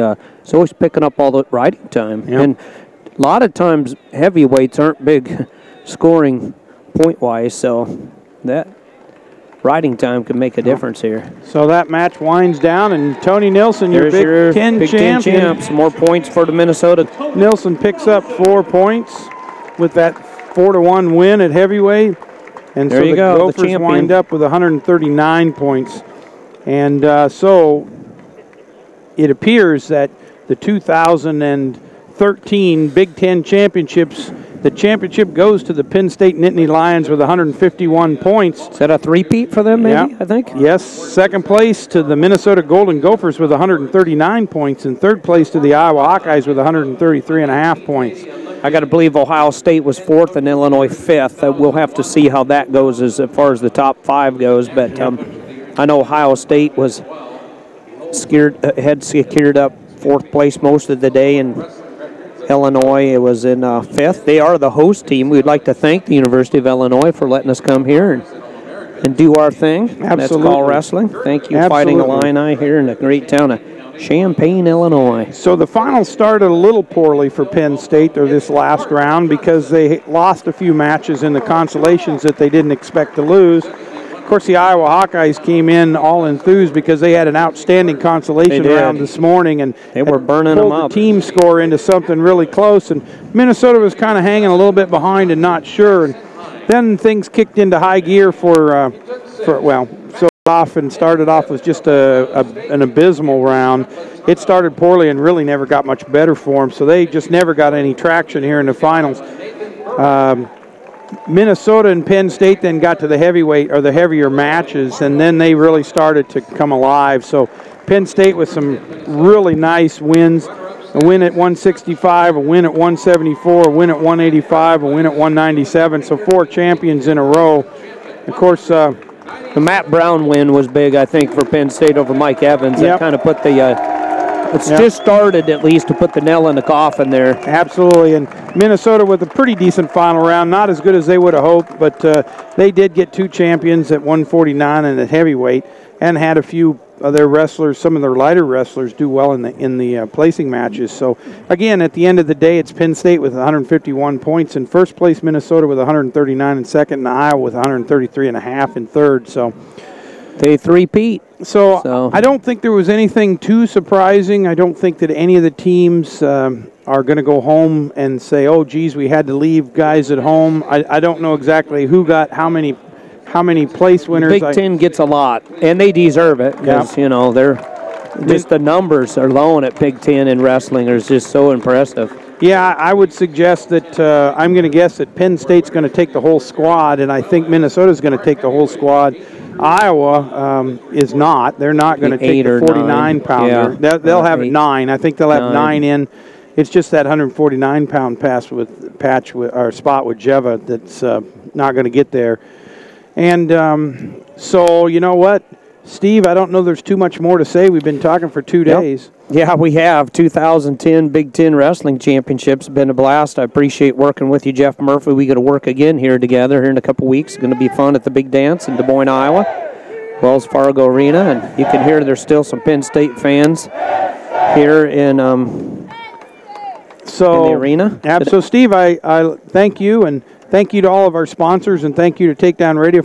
always picking up all the riding time. Yep. And a lot of times heavyweights aren't big scoring point-wise, so that riding time could make a difference here. So that match winds down, and Tony Nelson, your Big Ten champion. Some more points for the Minnesota. Nelson picks up 4 points with that 4-1 win at heavyweight. And there so you go, Gophers wind up with 139 points. And so it appears that the 2013 Big Ten Championships, the championship goes to the Penn State Nittany Lions with 151 points. Is that a three-peat for them, maybe, I think? Yes. Second place to the Minnesota Golden Gophers with 139 points, and third place to the Iowa Hawkeyes with 133.5 points. I got to believe Ohio State was 4th and Illinois 5th. We'll have to see how that goes as far as the top 5 goes. But I know Ohio State was had secured up 4th place most of the day, and Illinois, it was in 5th. They are the host team. We'd like to thank the University of Illinois for letting us come here and do our thing. Absolutely. That's called wrestling. Thank you, Absolutely. Fighting Illini here in the great town of Champaign, Illinois. So the finals started a little poorly for Penn State or this last round because they lost a few matches in the consolations that they didn't expect to lose. Of course, the Iowa Hawkeyes came in all enthused because they had an outstanding consolation round this morning, and they were burning them up. The team score into something really close, and Minnesota was kind of hanging a little bit behind and not sure. And then things kicked into high gear so off and started off with just an abysmal round. It started poorly and really never got much better for them, so they just never got any traction here in the finals. Minnesota and Penn State then got to the heavyweight or the heavier matches, and then they really started to come alive. So Penn State with some really nice wins, a win at 165, a win at 174, a win at 185, a win at 197. So 4 champions in a row. Of course, the Matt Brown win was big, I think, for Penn State over Mike Evans. That kind of put the just started at least to put the nail in the coffin there. Absolutely, and Minnesota with a pretty decent final round, not as good as they would have hoped, but they did get 2 champions at 149 and at heavyweight, and had a few of their wrestlers, some of their lighter wrestlers, do well in the placing matches. So again, at the end of the day, it's Penn State with 151 points in first place, Minnesota with 139 in second, and Iowa with 133.5 in third. So they three-peat. So I don't think there was anything too surprising. I don't think that any of the teams are going to go home and say, oh, geez, we had to leave guys at home. I don't know exactly who got how many place winners. Big Ten gets a lot, and they deserve it because, you know, they're just the numbers alone at Big Ten in wrestling are just so impressive. Yeah, I would suggest that I'm going to guess that Penn State's going to take the whole squad, and I think Minnesota's going to take the whole squad. Iowa is not. They're not going to take the 49-pounder. Yeah. They'll have 9. I think they'll have 9 in. It's just that 149-pound spot with Jeva that's not going to get there. And so, you know what, Steve, I don't know there's too much more to say. We've been talking for 2 days. Yeah, we have. 2010 Big Ten Wrestling Championships. Been a blast. I appreciate working with you, Jeff Murphy. We got to work again here together here in a couple weeks. It's going to be fun at the Big Dance in Des Moines, Iowa, Wells Fargo Arena. And you can hear there's still some Penn State fans here in the arena. So, Steve, I thank you, and thank you to all of our sponsors, and thank you to Takedown Radio